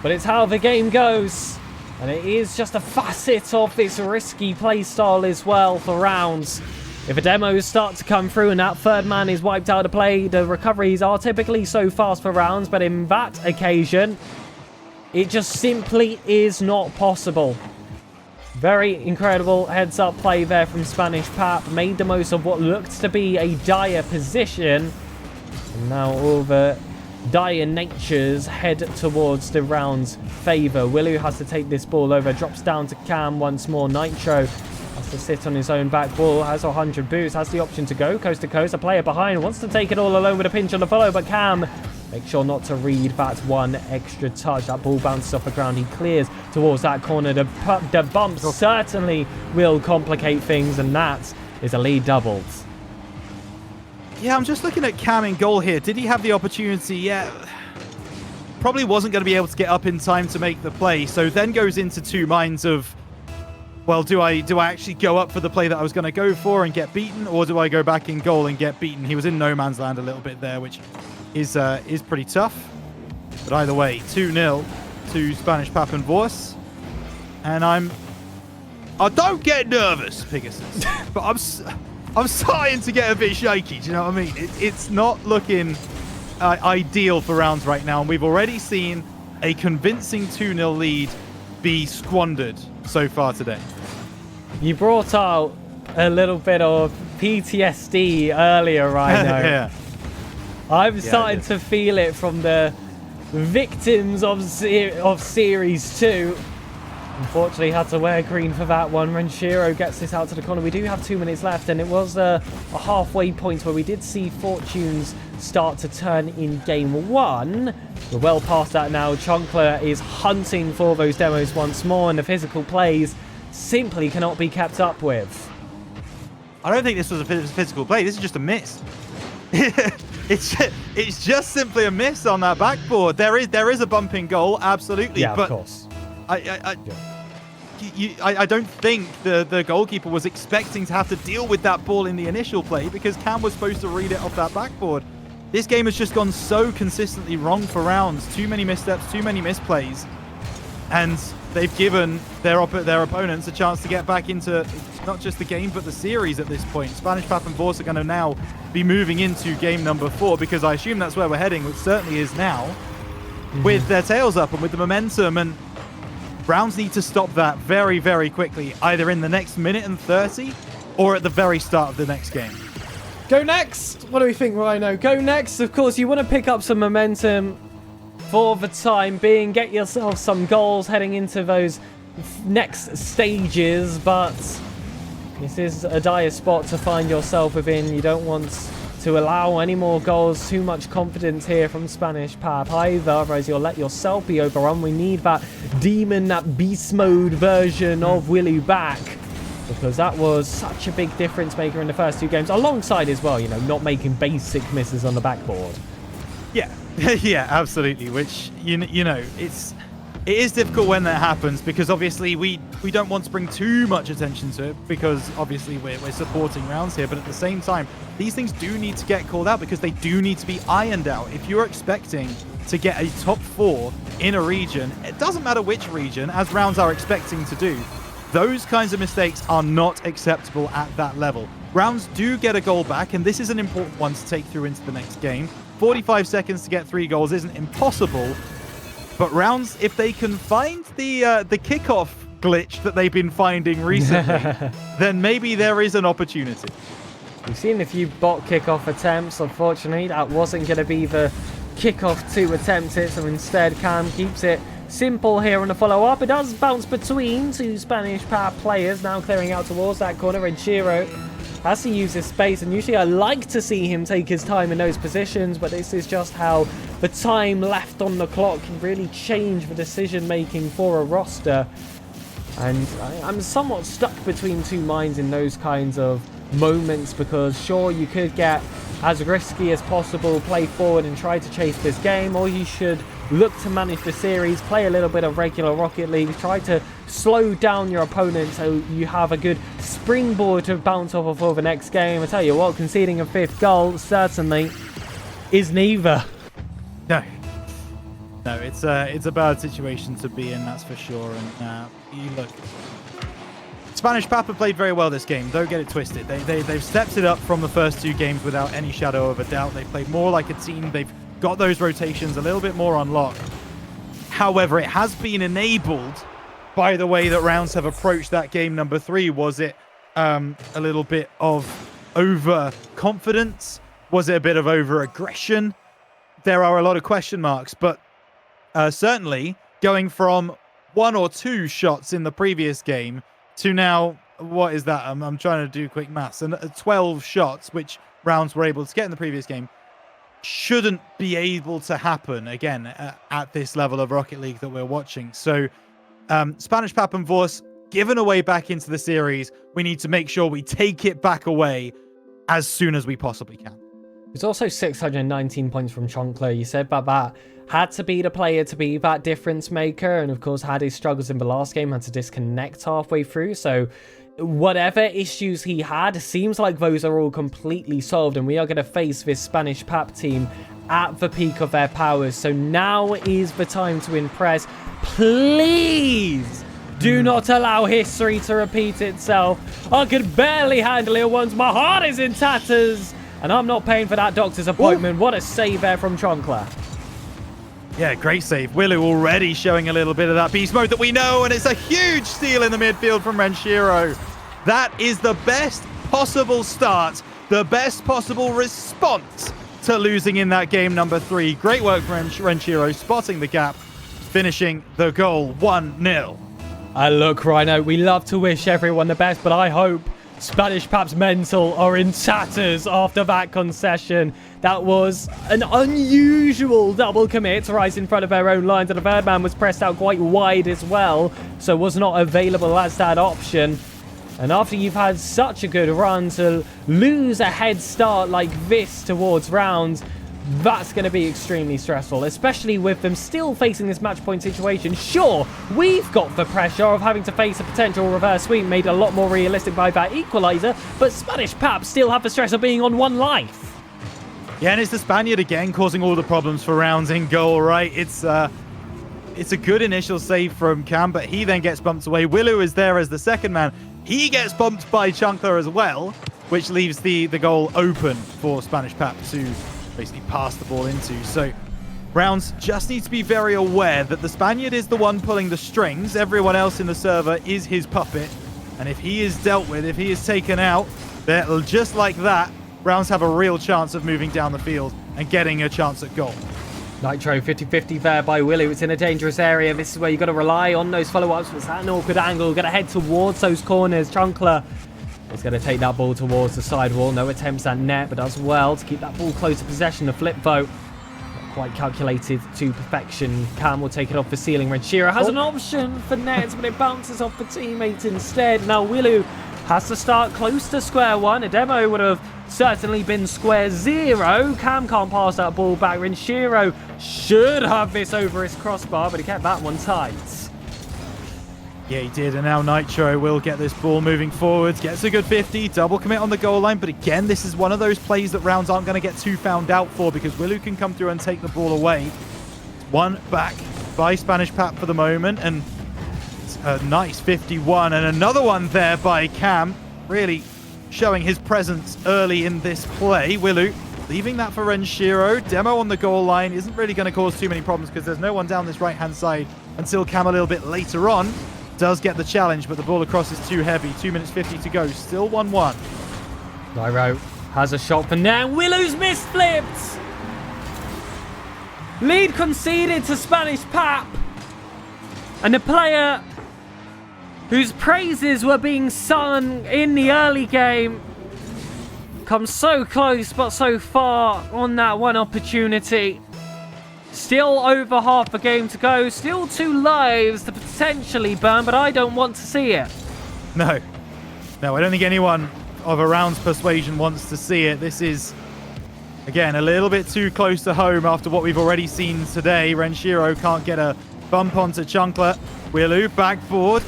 but it's how the game goes. And it is just a facet of this risky play style as well for Rounds. If the demos start to come through and that third man is wiped out of play, the recoveries are typically so fast for Rounds, but in that occasion, it just simply is not possible. Very incredible heads-up play there from Spanish Pap. Made the most of what looked to be a dire position. And now all the dire natures head towards the Rounds' favour. Willu has to take this ball over. Drops down to Cam once more. Nitro has to sit on his own back ball. Has 100 boots. Has the option to go coast to coast. A player behind wants to take it all alone with a pinch on the follow, but Cam makes sure not to read that one extra touch. That ball bounces off the ground. He clears towards that corner. The bump certainly will complicate things, and that is a lead doubled. Yeah, I'm just looking at Cam in goal here. Did he have the opportunity? Yeah. Probably wasn't going to be able to get up in time to make the play. So then goes into two minds of, well, do I actually go up for the play that I was going to go for and get beaten, or do I go back in goal and get beaten? He was in no man's land a little bit there, which is pretty tough. But either way, 2-0 to Spanish Pap and Vos. And I don't get nervous, Pegasus, but I'm starting to get a bit shaky. Do you know what I mean? It's not looking ideal for Rounds right now, and we've already seen a convincing 2-0 lead be squandered so far today. You brought out a little bit of PTSD earlier, Rhino. Yeah. I'm starting to feel it from the victims of Series 2. Unfortunately, had to wear green for that one. Renshiro gets this out to the corner. We do have 2 minutes left, and it was a halfway point where we did see fortunes start to turn in game 1. We're well past that now. Chunkler is hunting for those demos once more, and the physical plays simply cannot be kept up with. I don't think this was a physical play. This is just a miss. It's just simply a miss on that backboard. There is a bump in goal, absolutely. Yeah, but of course. I don't think the goalkeeper was expecting to have to deal with that ball in the initial play, because Cam was supposed to read it off that backboard. this game has just gone so consistently wrong for rounds. Too many missteps, too many misplays. And they've given their opponents a chance to get back into not just the game, but the series at this point. Spanish Pap and Vorse are going to now be moving into game number 4, because I assume that's where we're heading, which certainly is now, with their tails up and with the momentum. And rounds need to stop that very, very quickly, either in the next minute and 30 or at the very start of the next game. Go next! What do we think, Rhino? Go next. Of course, you want to pick up some momentum for the time being. Get yourself some goals heading into those next stages, but this is a dire spot to find yourself within. You don't want to allow any more goals. Too much confidence here from Spanish Pap either, otherwise you'll let yourself be overrun. We need that demon, that beast mode version of Willy back, because that was such a big difference maker in the first 2 games, alongside as well, you know, not making basic misses on the backboard. Yeah, yeah, absolutely. Which, you know, it is difficult when that happens, because obviously we don't want to bring too much attention to it, because obviously we're supporting rounds here. But at the same time, these things do need to get called out, because they do need to be ironed out. If you're expecting to get a top 4 in a region, it doesn't matter which region, as rounds are expecting to do, those kinds of mistakes are not acceptable at that level. Rounds do get a goal back, and this is an important one to take through into the next game. 45 seconds to get 3 goals isn't impossible, but rounds, if they can find the kickoff glitch that they've been finding recently, then maybe there is an opportunity. We've seen a few bot kickoff attempts. Unfortunately, that wasn't going to be the kickoff to attempt it, so instead Cam keeps it simple here on the follow-up. It does bounce between 2 Spanish Pap players, now clearing out towards that corner, and Shiro has to use his space, and usually I like to see him take his time in those positions, but this is just how the time left on the clock can really change the decision making for a roster. And I'm somewhat stuck between 2 minds in those kinds of moments, because sure, you could get as risky as possible, play forward and try to chase this game, or you should look to manage the series, play a little bit of regular Rocket League, try to slow down your opponent so you have a good springboard to bounce off of for the next game. I tell you what, conceding a 5th goal certainly is neither. No, it's a bad situation to be in, that's for sure. And you look, Spanish Pap have played very well this game. Don't get it twisted. They've stepped it up from the first 2 games without any shadow of a doubt. They played more like a team. They've got those rotations a little bit more on lock. However, it has been enabled by the way that rounds have approached that game number 3. Was it a little bit of overconfidence? Was it a bit of over-aggression? There are a lot of question marks, but certainly going from 1 or 2 shots in the previous game to now, what is that? I'm trying to do quick maths. And 12 shots, which rounds were able to get in the previous game, shouldn't be able to happen again at this level of Rocket League that we're watching. So Spanish Pap and Vorse given away back into the series. We need to make sure we take it back away as soon as we possibly can. There's also 619 points from Chonkler. You said that had to be the player to be that difference maker, and of course had his struggles in the last game, had to disconnect halfway through. So whatever issues he had, seems like those are all completely solved, and we are going to face this Spanish Pap team at the peak of their powers. So now is the time to impress. Please do not allow history to repeat itself. I could barely handle it once. My heart is in tatters, and I'm not paying for that doctor's appointment. Ooh. What a save there from Chonkler. Yeah, great save. Willow already showing a little bit of that beast mode that we know, and it's a huge steal in the midfield from Renshiro. That is the best possible start, the best possible response to losing in that game number 3. Great work from Renshiro, spotting the gap, finishing the goal 1-0. Look, Rhino, we love to wish everyone the best, but I hope Spanish Pap's mental are in tatters after that concession. That was an unusual double commit right in front of their own lines, and the third man was pressed out quite wide as well, so was not available as that option. And after you've had such a good run, to lose a head start like this towards rounds, that's going to be extremely stressful, especially with them still facing this match point situation. Sure, we've got the pressure of having to face a potential reverse sweep made a lot more realistic by that equalizer, but Spanish Pap still have the stress of being on 1 life. Yeah, and it's the Spaniard again causing all the problems for rounds in goal, right? It's a good initial save from Cam, but he then gets bumped away. Willu is there as the second man. He gets bumped by Chunkler as well, which leaves the goal open for Spanish Pap to basically pass the ball into. So Rounds just needs to be very aware that the Spaniard is the one pulling the strings. Everyone else in the server is his puppet. And if he is dealt with, if he is taken out, then just like that, Rounds have a real chance of moving down the field and getting a chance at goal. Nitro 50-50 there by Willu. It's in a dangerous area. This is where you've got to rely on those follow-ups. It's at an awkward angle. Got to head towards those corners. Chunkler is going to take that ball towards the sidewall. No attempts at net, but does well to keep that ball close to possession. The flip vote not quite calculated to perfection. Cam will take it off the ceiling. Renshiro has an option for nets, but it bounces off the teammate instead. Now Willu has to start close to square one. A demo would have certainly been square zero. Cam can't pass that ball back. Renshiro should have this over his crossbar, but he kept that one tight. Yeah, he did, and now Nitro will get this ball moving forwards. Gets a good 50, double commit on the goal line, but again, this is one of those plays that Rounds aren't going to get too found out for because Willu can come through and take the ball away. One back by Spanish Pap for the moment, and it's a nice 51, and another one there by Cam, really showing his presence early in this play. Willu leaving that for Renshiro. Demo on the goal line isn't really going to cause too many problems because there's no one down this right-hand side until Cam a little bit later on does get the challenge, but the ball across is too heavy. 2 minutes 50 to go. Still 1-1. Nairo has a shot for now. Willu's misflipped. Lead conceded to Spanish Pap. And the player whose praises were being sung in the early game comes so close but so far on that one opportunity. Still over half a game to go. Still 2 lives to potentially burn, but I don't want to see it. No. No, I don't think anyone of a Rounds persuasion wants to see it. This is, again, a little bit too close to home after what we've already seen today. Renshiro can't get a bump onto Chunkler. Willu back forward.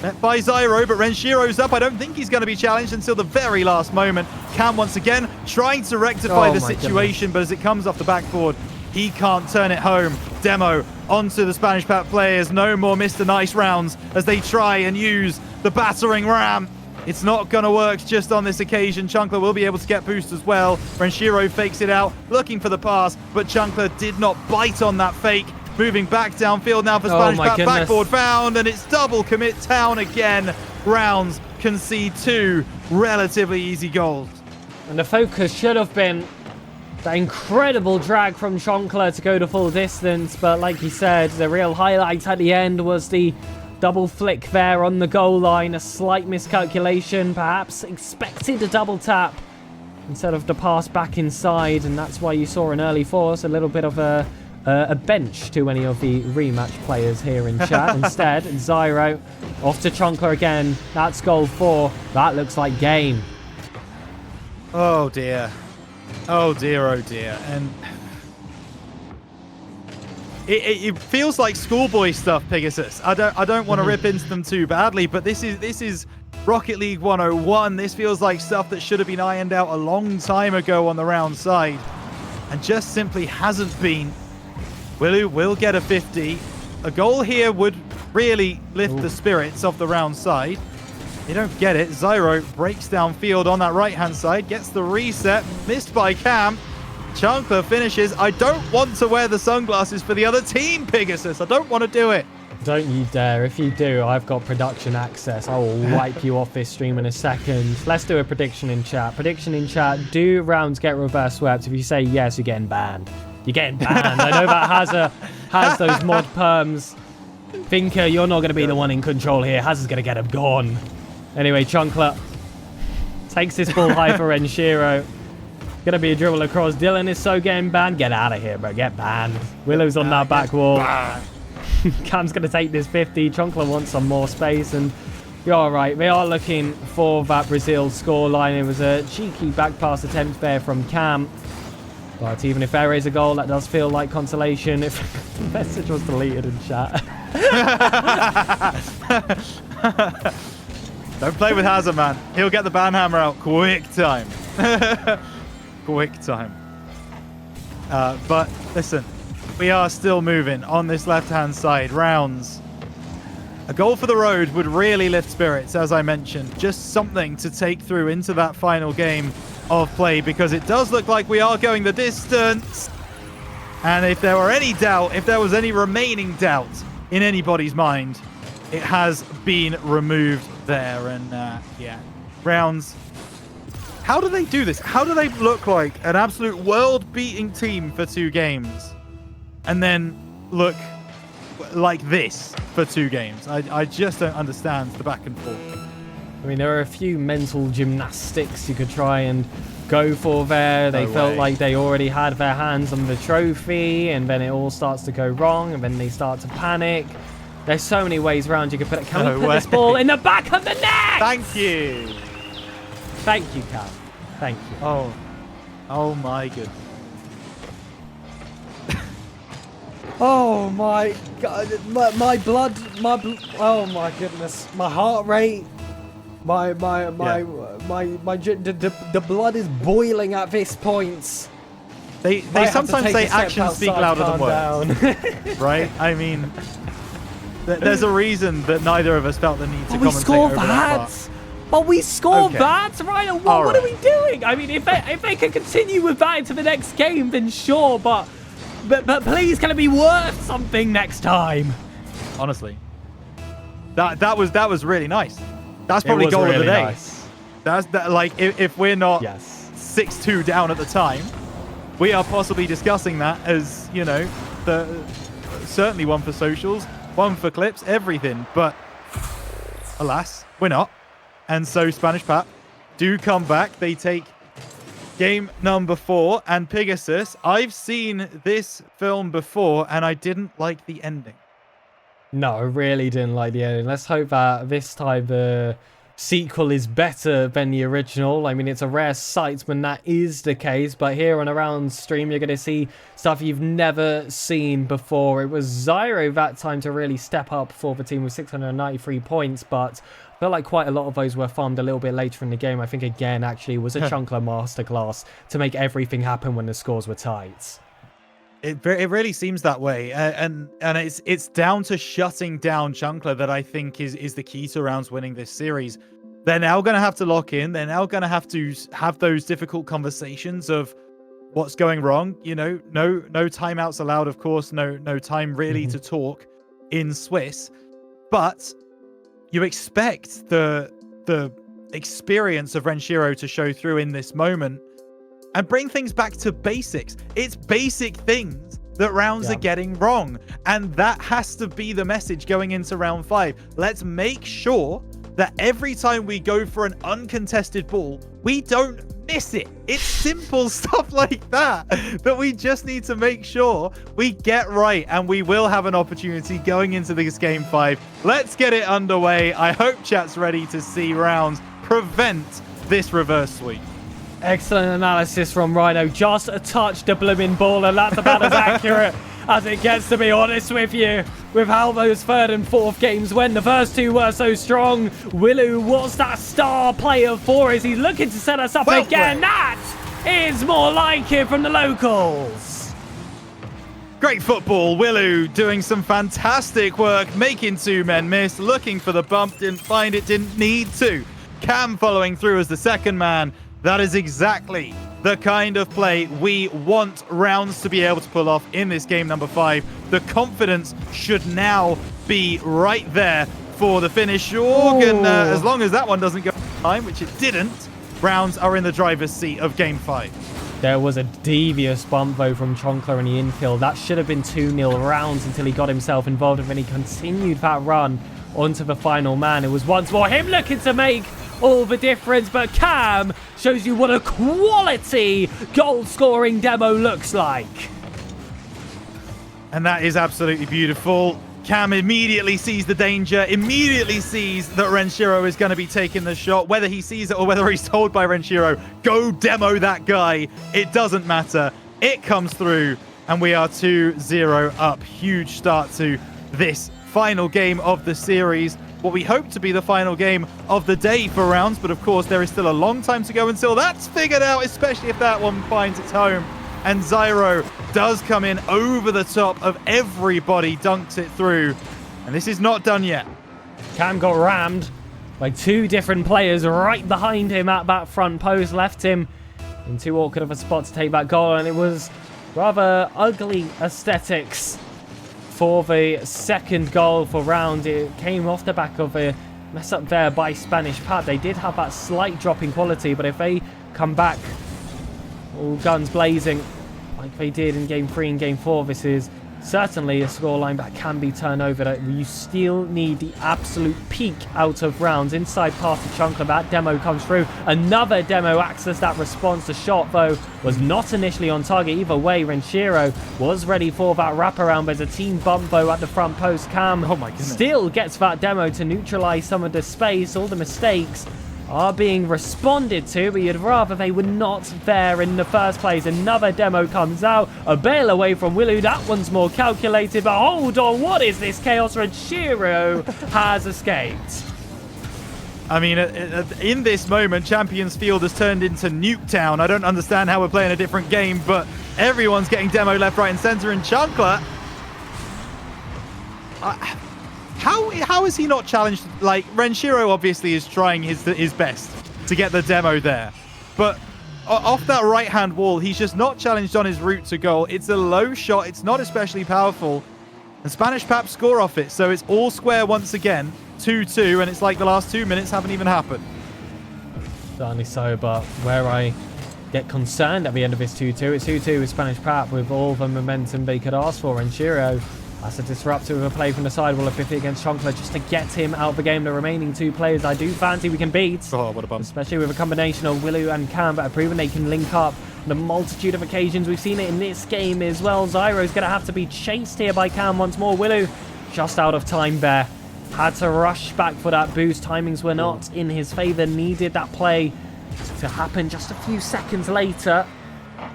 Met by Zyro, but Renshiro's up. I don't think he's going to be challenged until the very last moment. Cam once again trying to rectify the situation, but as it comes off the backboard, he can't turn it home. Demo onto the Spanish Pap players. No more Mr. Nice rounds as they try and use the battering ram. It's not going to work just on this occasion. Chunkler will be able to get boost as well. Renshiro fakes it out, looking for the pass, but Chunkler did not bite on that fake. Moving back downfield now for Spanish Pap. Backboard found, and it's double commit town again. Rounds concede 2 relatively easy goals. And the focus should have been that incredible drag from Chunkler to go the full distance, but like he said, the real highlight at the end was the double flick there on the goal line. A slight miscalculation, perhaps expected a double tap instead of the pass back inside, and that's why you saw an early force, a little bit of a bench to any of the rematch players here in chat. Instead, Zyro off to Chunkler again. That's goal 4. That looks like game. Oh dear. Oh dear, oh dear. And it feels like schoolboy stuff, Pegasus. I don't want to rip into them too badly, but this is Rocket League 101. This feels like stuff that should have been ironed out a long time ago on the round side and just simply hasn't been. Willu will get a 50. A goal here would really lift the spirits of the round side. They don't get it. Zyro breaks downfield on that right-hand side, gets the reset, missed by Cam. Chunkler finishes. I don't want to wear the sunglasses for the other team, Pegasus. I don't want to do it. Don't you dare. If you do, I've got production access. I will wipe you off this stream in a second. Let's do a prediction in chat. Prediction in chat. Do Rounds get reverse swept? If you say yes, you're getting banned. You're getting banned. I know that has those mod perms. Thinker, you're not going to be the one in control here. Hazard's going to get him gone. Anyway, Chunkler takes this ball high for Renshiro. Going to be a dribble across. Dylan is so getting banned. Get out of here, bro. Get banned. Willow's on that back wall. Cam's going to take this 50. Chunkler wants some more space, and you're all right. They are looking for that Brazil scoreline. It was a cheeky back pass attempt there from Cam. But even if there is a goal, that does feel like consolation. If the message was deleted in chat. Don't play with Hazard, man. He'll get the ban hammer out quick time. Quick time. But listen, we are still moving on this left-hand side. Rounds. A goal for the road would really lift spirits, as I mentioned. Just something to take through into that final game of play, because it does look like we are going the distance. And if there were any doubt, if there was any remaining doubt in anybody's mind, it has been removed there. And yeah, Rounds. How do they do this? How do they look like an absolute world-beating team for 2 games and then look like this for 2 games? I just don't understand the back and forth. I mean, there are a few mental gymnastics you could try and go for there. They felt like they already had their hands on the trophy, and then it all starts to go wrong, and then they start to panic. There's so many ways around you could put it. Can we put this ball in the back of the net? Thank you. Thank you, Cam. Thank you. Oh my goodness. Oh my God, my blood, oh my goodness, my heart rate, the blood is boiling at this point. They sometimes say actions speak louder than words, right? I mean, there's a reason that neither of us felt the need to commentate over that part. But we scored that, right? What are we doing? I mean, if they can continue with that into the next game, then sure, but please, can it be worth something next time? Honestly, that was really nice. That's probably goal of the day. Nice. That's like if we're not 6-2 down at the time, we are possibly discussing that as, you know, certainly one for socials, one for clips, everything. But alas, we're not. And so Spanish Pap do come back. They take game number 4. And Pegasus, I've seen this film before, and I didn't like the ending. No, I really didn't like the ending. Let's hope that this time the sequel is better than the original. I mean, it's a rare sight when that is the case, but here on Around stream, you're going to see stuff you've never seen before. It was Zyro that time to really step up for the team with 693 points, but I feel like quite a lot of those were farmed a little bit later in the game. I think, again, actually, it was a Chunkler masterclass to make everything happen when the scores were tight. It really seems that way, and it's down to shutting down Chunkler that I think is the key to Rounds winning this series. They're now going to have to lock in. They're now going to have those difficult conversations of what's going wrong. You know, no timeouts allowed, of course. No time really to talk in Swiss, but you expect the experience of Renshiro to show through in this moment and bring things back to basics. It's basic things that Rounds are getting wrong. And that has to be the message going into round 5. Let's make sure that every time we go for an uncontested ball, we don't miss it. It's simple stuff like that we just need to make sure we get right. And we will have an opportunity going into this game 5. Let's get it underway. I hope chat's ready to see Rounds prevent this reverse sweep. Excellent analysis from Rhino. Just a touch the blooming ball, and that's about as accurate as it gets, to be honest with you. With how those 3rd and 4th games went, the first 2 were so strong. Willu, what's that star player for? Is he looking to set us up again? That is more like it from the locals. Great football. Willu doing some fantastic work, making 2 men miss, looking for the bump, didn't find it, didn't need to. Cam following through as the second man. That is exactly the kind of play we want Rounds to be able to pull off in this game number 5. The confidence should now be right there for the finish. And as long as that one doesn't go time, which it didn't, Rounds are in the driver's seat of game 5. There was a devious bump, though, from Chonkler in the infield. That should have been 2-0 Rounds until he got himself involved, and then he continued that run onto the final man. It was once more him looking to make all the difference, but Cam shows you what a quality goal-scoring demo looks like. And that is absolutely beautiful. Cam immediately sees the danger, immediately sees that Renshiro is going to be taking the shot. Whether he sees it or whether he's told by Renshiro, go demo that guy, it doesn't matter. It comes through, and we are 2-0 up. Huge start to this final game of the series. What we hope to be the final game of the day for Rounds, but of course there is still a long time to go until that's figured out, especially if that one finds its home and Zyro does come in over the top of everybody, dunks it through. And this is not done yet. Cam got rammed by 2 different players right behind him at that front post, left him in too awkward of a spot to take that goal, and it was rather ugly aesthetics for the second goal for Round. It came off the back of a mess up there by Spanish Pap. They did have that slight drop in quality, but if they come back all guns blazing like they did in Game 3 and Game 4, this is certainly a scoreline that can be turned over. That you still need the absolute peak out of Rounds. Inside pass to Chunkler, that demo comes through. Another demo access that response. The shot, though, was not initially on target. Either way, Renshiro was ready for that wraparound. There's a team bump, though, at the front post. Cam still gets that demo to neutralize some of the space. All the mistakes are being responded to, but you'd rather they were not there in the first place. Another demo comes out, a bail away from Willu. That one's more calculated, but hold on, what is this chaos? Renshiro has escaped. I mean, in this moment, Champions Field has turned into Nuketown. I don't understand how we're playing a different game, but everyone's getting demo left, right, and center. And Chunkler, how is he not challenged? Like, Renshiro obviously is trying his best to get the demo there, but off that right-hand wall, he's just not challenged on his route to goal. It's a low shot. It's not especially powerful. And Spanish Pap score off it, so it's all square once again. 2-2, and it's like the last 2 minutes haven't even happened. Certainly so, but where I get concerned at the end of this 2-2, it's 2-2 with Spanish Pap with all the momentum they could ask for. And Shiro has to disrupt with a play from the sidewall of 50 against Chunkler just to get him out of the game. The remaining 2 players I do fancy we can beat. Oh, what a bump. Especially with a combination of Willu and Cam that have proven they can link up on a multitude of occasions. We've seen it in this game as well. Zyro's going to have to be chased here by Cam once more. Willu just out of time there. Had to rush back for that boost. Timings were not in his favor. Needed that play to happen just a few seconds later.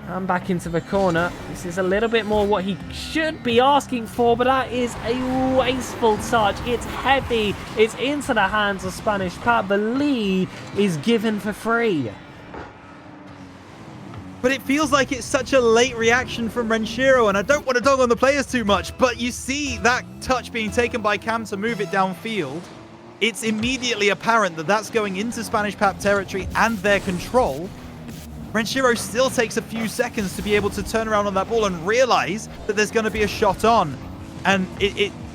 And back into the corner. This is a little bit more what he should be asking for, but that is a wasteful touch. It's heavy. It's into the hands of Spanish Pap. The lead is given for free. But it feels like it's such a late reaction from Renshiro, and I don't want to dog on the players too much, but you see that touch being taken by Cam to move it downfield. It's immediately apparent that that's going into Spanish Pap territory and their control. Renshiro still takes a few seconds to be able to turn around on that ball and realize that there's going to be a shot on. And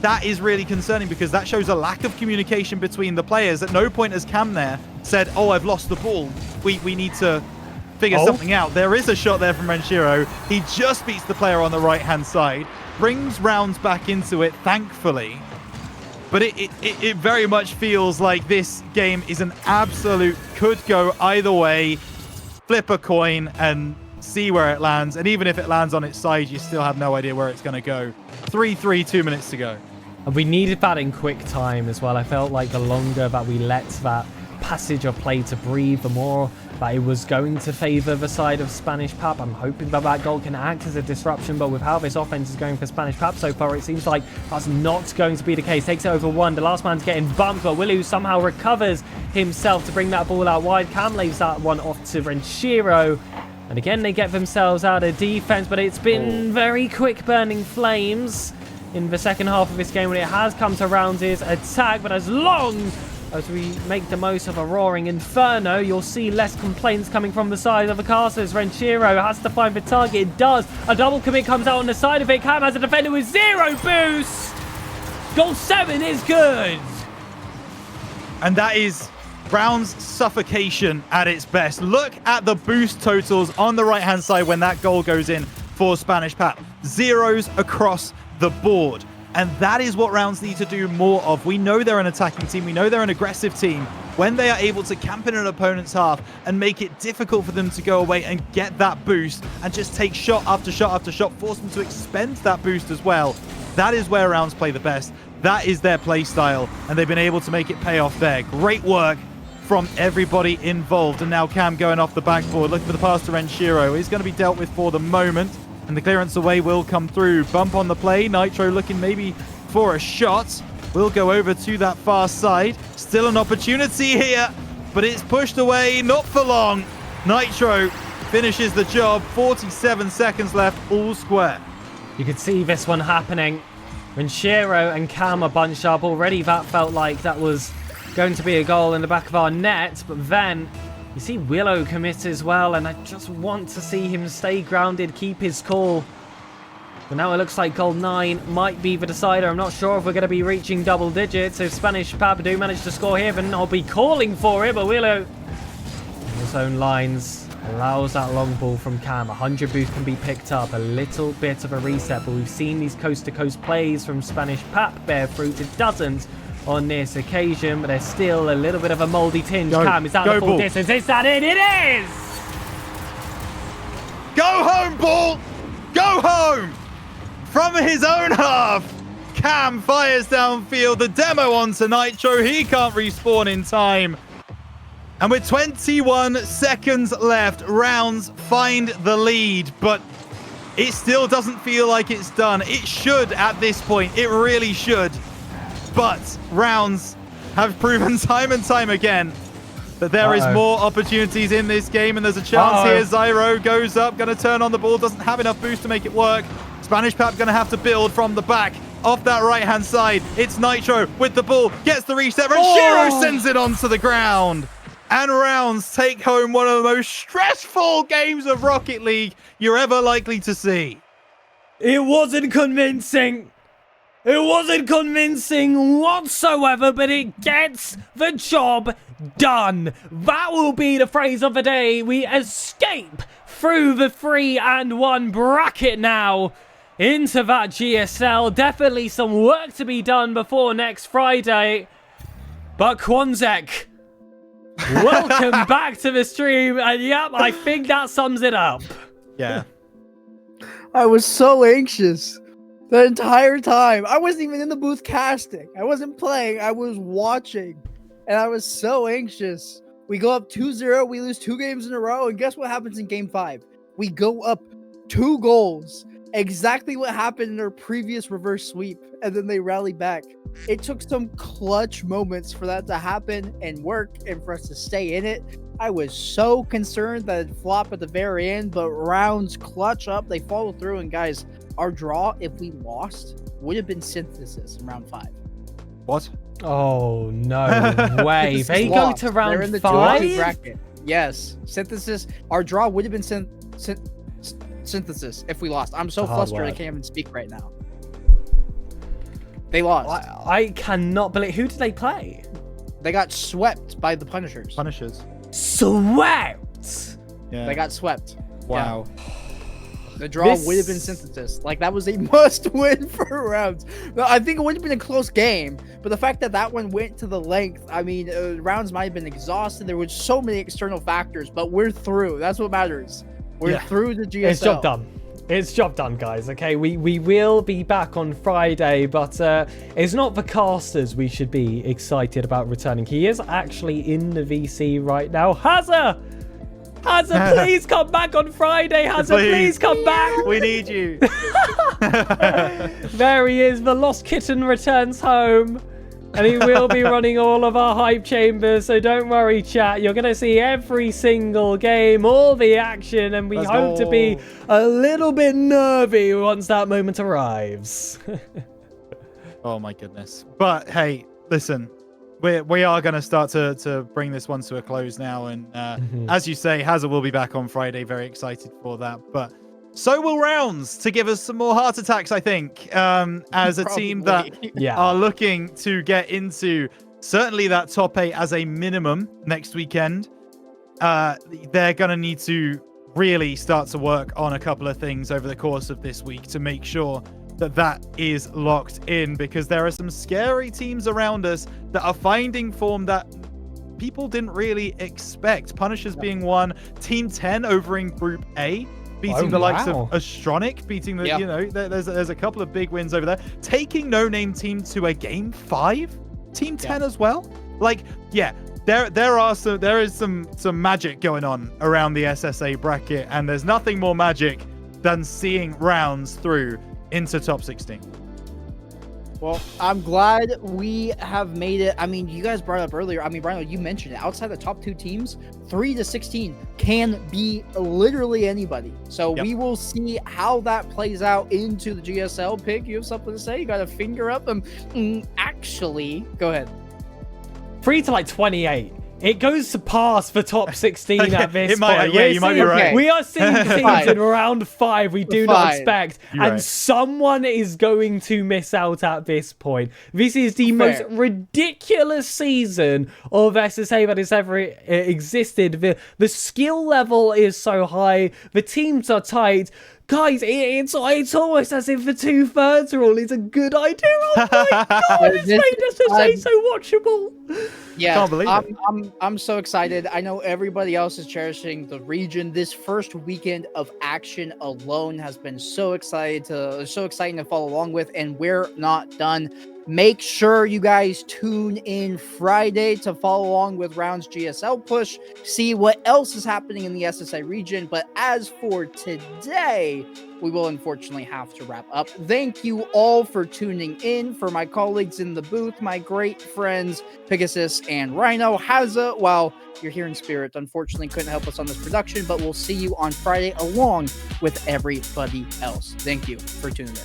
that is really concerning, because that shows a lack of communication between the players. At no point has Cam there said, oh, I've lost the ball. We need to figure something out. There is a shot there from Renshiro. He just beats the player on the right-hand side, brings Rounds back into it, thankfully. But it very much feels like this game is an absolute could go either way. Flip a coin and see where it lands. And even if it lands on its side, you still have no idea where it's going to go. 3-3, 2 minutes to go. And we needed that in quick time as well. I felt like the longer that we let that passage of play to breathe, the more that it was going to favor the side of Spanish Pap. I'm hoping that that goal can act as a disruption, but with how this offense is going for Spanish Pap so far, it seems like that's not going to be the case. Takes it over 1. The last man's getting bumped, but Willu somehow recovers himself to bring that ball out wide. Cam leaves that one off to Renshiro. And again, they get themselves out of defense, but it's been very quick burning flames in the second half of this game when it has come to Rounds' attack. But as long as we make the most of a roaring inferno, you'll see less complaints coming from the side of the casters. Renshiro has to find the target. It does. A double commit comes out on the side of it. Cam has a defender with 0 boost. Goal 7 is good. And that is Rounds' suffocation at its best. Look at the boost totals on the right-hand side when that goal goes in for Spanish Pap. 0s across the board. And that is what Rounds need to do more of. We know they're an attacking team. We know they're an aggressive team. When they are able to camp in an opponent's half and make it difficult for them to go away and get that boost and just take shot after shot after shot, force them to expend that boost as well, that is where Rounds play the best. That is their play style, and they've been able to make it pay off there. Great work from everybody involved. And now Cam going off the backboard, looking for the pass to Renshiro. He's going to be dealt with for the moment. And the clearance away will come through. Bump on the play. Nitro looking maybe for a shot. We'll go over to that far side. Still an opportunity here, but it's pushed away. Not for long. Nitro finishes the job. 47 seconds left, all square. You could see this one happening. When Shiro and Cam are bunched up, already that felt like that was going to be a goal in the back of our net. But then you see Willow commit as well, and I just want to see him stay grounded, keep his cool. But now it looks like goal 9 might be the decider. I'm not sure if we're going to be reaching double digits. If Spanish Pap do manage to score here, then I'll be calling for it. But Willow, in his own lines, allows that long ball from Cam. 100 boost can be picked up. A little bit of a reset, but we've seen these coast-to-coast plays from Spanish Pap bear fruit. It doesn't on this occasion, but there's still a little bit of a mouldy tinge. Cam, is that the full distance? Is that it? It is! Go home, ball! Go home! From his own half, Cam fires downfield. The demo onto Nitro. He can't respawn in time. And with 21 seconds left, Rounds find the lead, but it still doesn't feel like it's done. It should at this point. It really should. But Rounds have proven time and time again that there is more opportunities in this game, and there's a chance here. Zyro goes up, going to turn on the ball, doesn't have enough boost to make it work. Spanish Pap going to have to build from the back off that right-hand side. It's Nitro with the ball, gets the reset, and Shiro sends it onto the ground. And Rounds take home one of the most stressful games of Rocket League you're ever likely to see. It wasn't convincing. It wasn't convincing whatsoever, but it gets the job done. That will be the phrase of the day. We escape through the 3-1 bracket now into that GSL. Definitely some work to be done before next Friday. But Quanzek, welcome back to the stream. And yep, I think that sums it up. Yeah. I was so anxious the entire time. I wasn't even in the booth casting. I wasn't playing. I was watching. And I was so anxious. We go up 2-0. We lose 2 games in a row. And guess what happens in game 5? We go up 2 goals. Exactly what happened in their previous reverse sweep. And then they rally back. It took some clutch moments for that to happen and work and for us to stay in it. I was so concerned that it'd flop at the very end, but Rounds clutch up. They follow through. And guys, our draw, if we lost, would have been Synthesis in round 5. What? Oh, no way. They go to round 5? They're in the 2-2 bracket. Yes. Synthesis. Our draw would have been Synthesis if we lost. I'm so flustered I can't even speak right now. They lost. I cannot believe. Who did they play? They got swept by the Punishers. Swept! Yeah. They got swept. Wow. Yeah. The draw would have been Synthesis. Like, that was a must-win for Rounds. I think it would have been a close game, but the fact that that one went to the length, I mean, Rounds might have been exhausted. There was so many external factors, but we're through. That's what matters. We're through the GSL. It's job done. It's job done, guys. Okay, we will be back on Friday, but it's not the casters we should be excited about returning. He is actually in the VC right now. Hazza, please come back on Friday. Hazza, please come back. We need you. There he is. The lost kitten returns home. And he will be running all of our hype chambers, so don't worry, chat. You're going to see every single game, all the action, and we hope to be a little bit nervy once that moment arrives. Oh, my goodness. But, hey, listen, we are going to start to bring this one to a close now. And as you say, Hazard will be back on Friday. Very excited for that. But so will Rounds to give us some more heart attacks, I think, as a team that are looking to get into certainly that top 8 as a minimum next weekend. They're going to need to really start to work on a couple of things over the course of this week to make sure that that is locked in, because there are some scary teams around us that are finding form that people didn't really expect. Punishers being one, Team 10 over in Group A, beating the likes of Astronic, beating the, you know, there's a couple of big wins over there. Taking No Name Team to a Game 5, Team 10 as well. Like, yeah, there is some magic going on around the SSA bracket, and there's nothing more magic than seeing Rounds through into top 16. Well, I'm glad we have made it. I mean, you guys brought up earlier. I mean, Rhino, you mentioned it. Outside the top 2 teams, 3 to 16 can be literally anybody. So Yep. we will see how that plays out into the GSL pick. You have something to say? You got a finger up? Actually, go ahead. 3 to like 28. It goes to pass for top 16 at this It might- point. yeah, We're you might be seeing- right. We are seeing teams Fine. in round 5 we do not Fine. expect. You're and right. someone is going to miss out at this point. This is the most ridiculous season of SSA that has ever existed. The skill level is so high. The teams are tight. Guys, it's almost as if the 2/3 rule is a good idea. Oh my god, it's made SSA so watchable. Yeah, Can't believe it. I'm so excited. I know everybody else is cherishing the region. This first weekend of action alone has been so exciting to follow along with, and we're not done. Make sure you guys tune in Friday to follow along with Rounds GSL push, see what else is happening in the SSA region. But as for today, we will unfortunately have to wrap up. Thank you all for tuning in. For my colleagues in the booth, my great friends Pegasus and Rhino, Haza, well, you're here in spirit. Unfortunately, couldn't help us on this production, but we'll see you on Friday along with everybody else. Thank you for tuning in.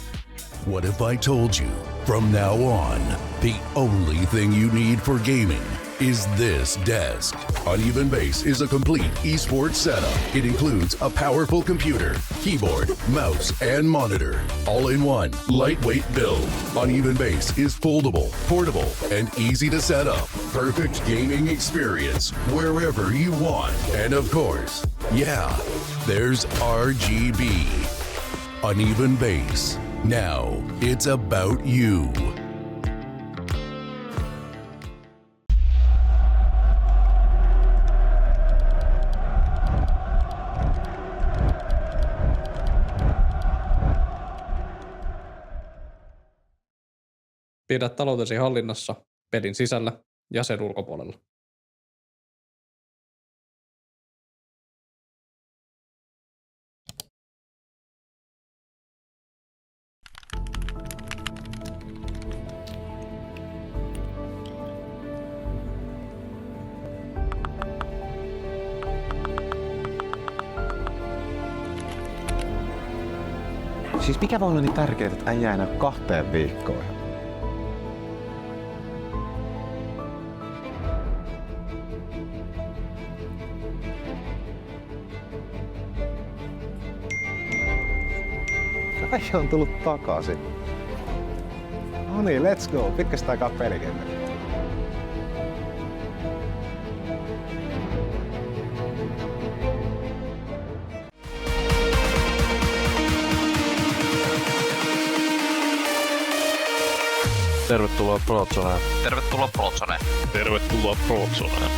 What if I told you from now on, the only thing you need for gaming is this desk? Uneven Base is a complete esports setup. It includes a powerful computer, keyboard, mouse, and monitor. All in one, lightweight build. Uneven Base is foldable, portable, and easy to set up. Perfect gaming experience wherever you want. And of course, yeah, there's RGB. Uneven Base. Now it's about you. Pidä taloutesi hallinnassa pelin sisällä ja sen ulkopuolella. Siis mikä voi olla niin tärkeää, että äijä ei näy 2 viikkoon? Äijä on tullut takaisin. No niin, let's go. Pitkästä aikaa pelikenttä. Tervetuloa Prozoneen. Tervetuloa Prozoneen. Tervetuloa Prozoneen.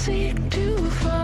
seek to find.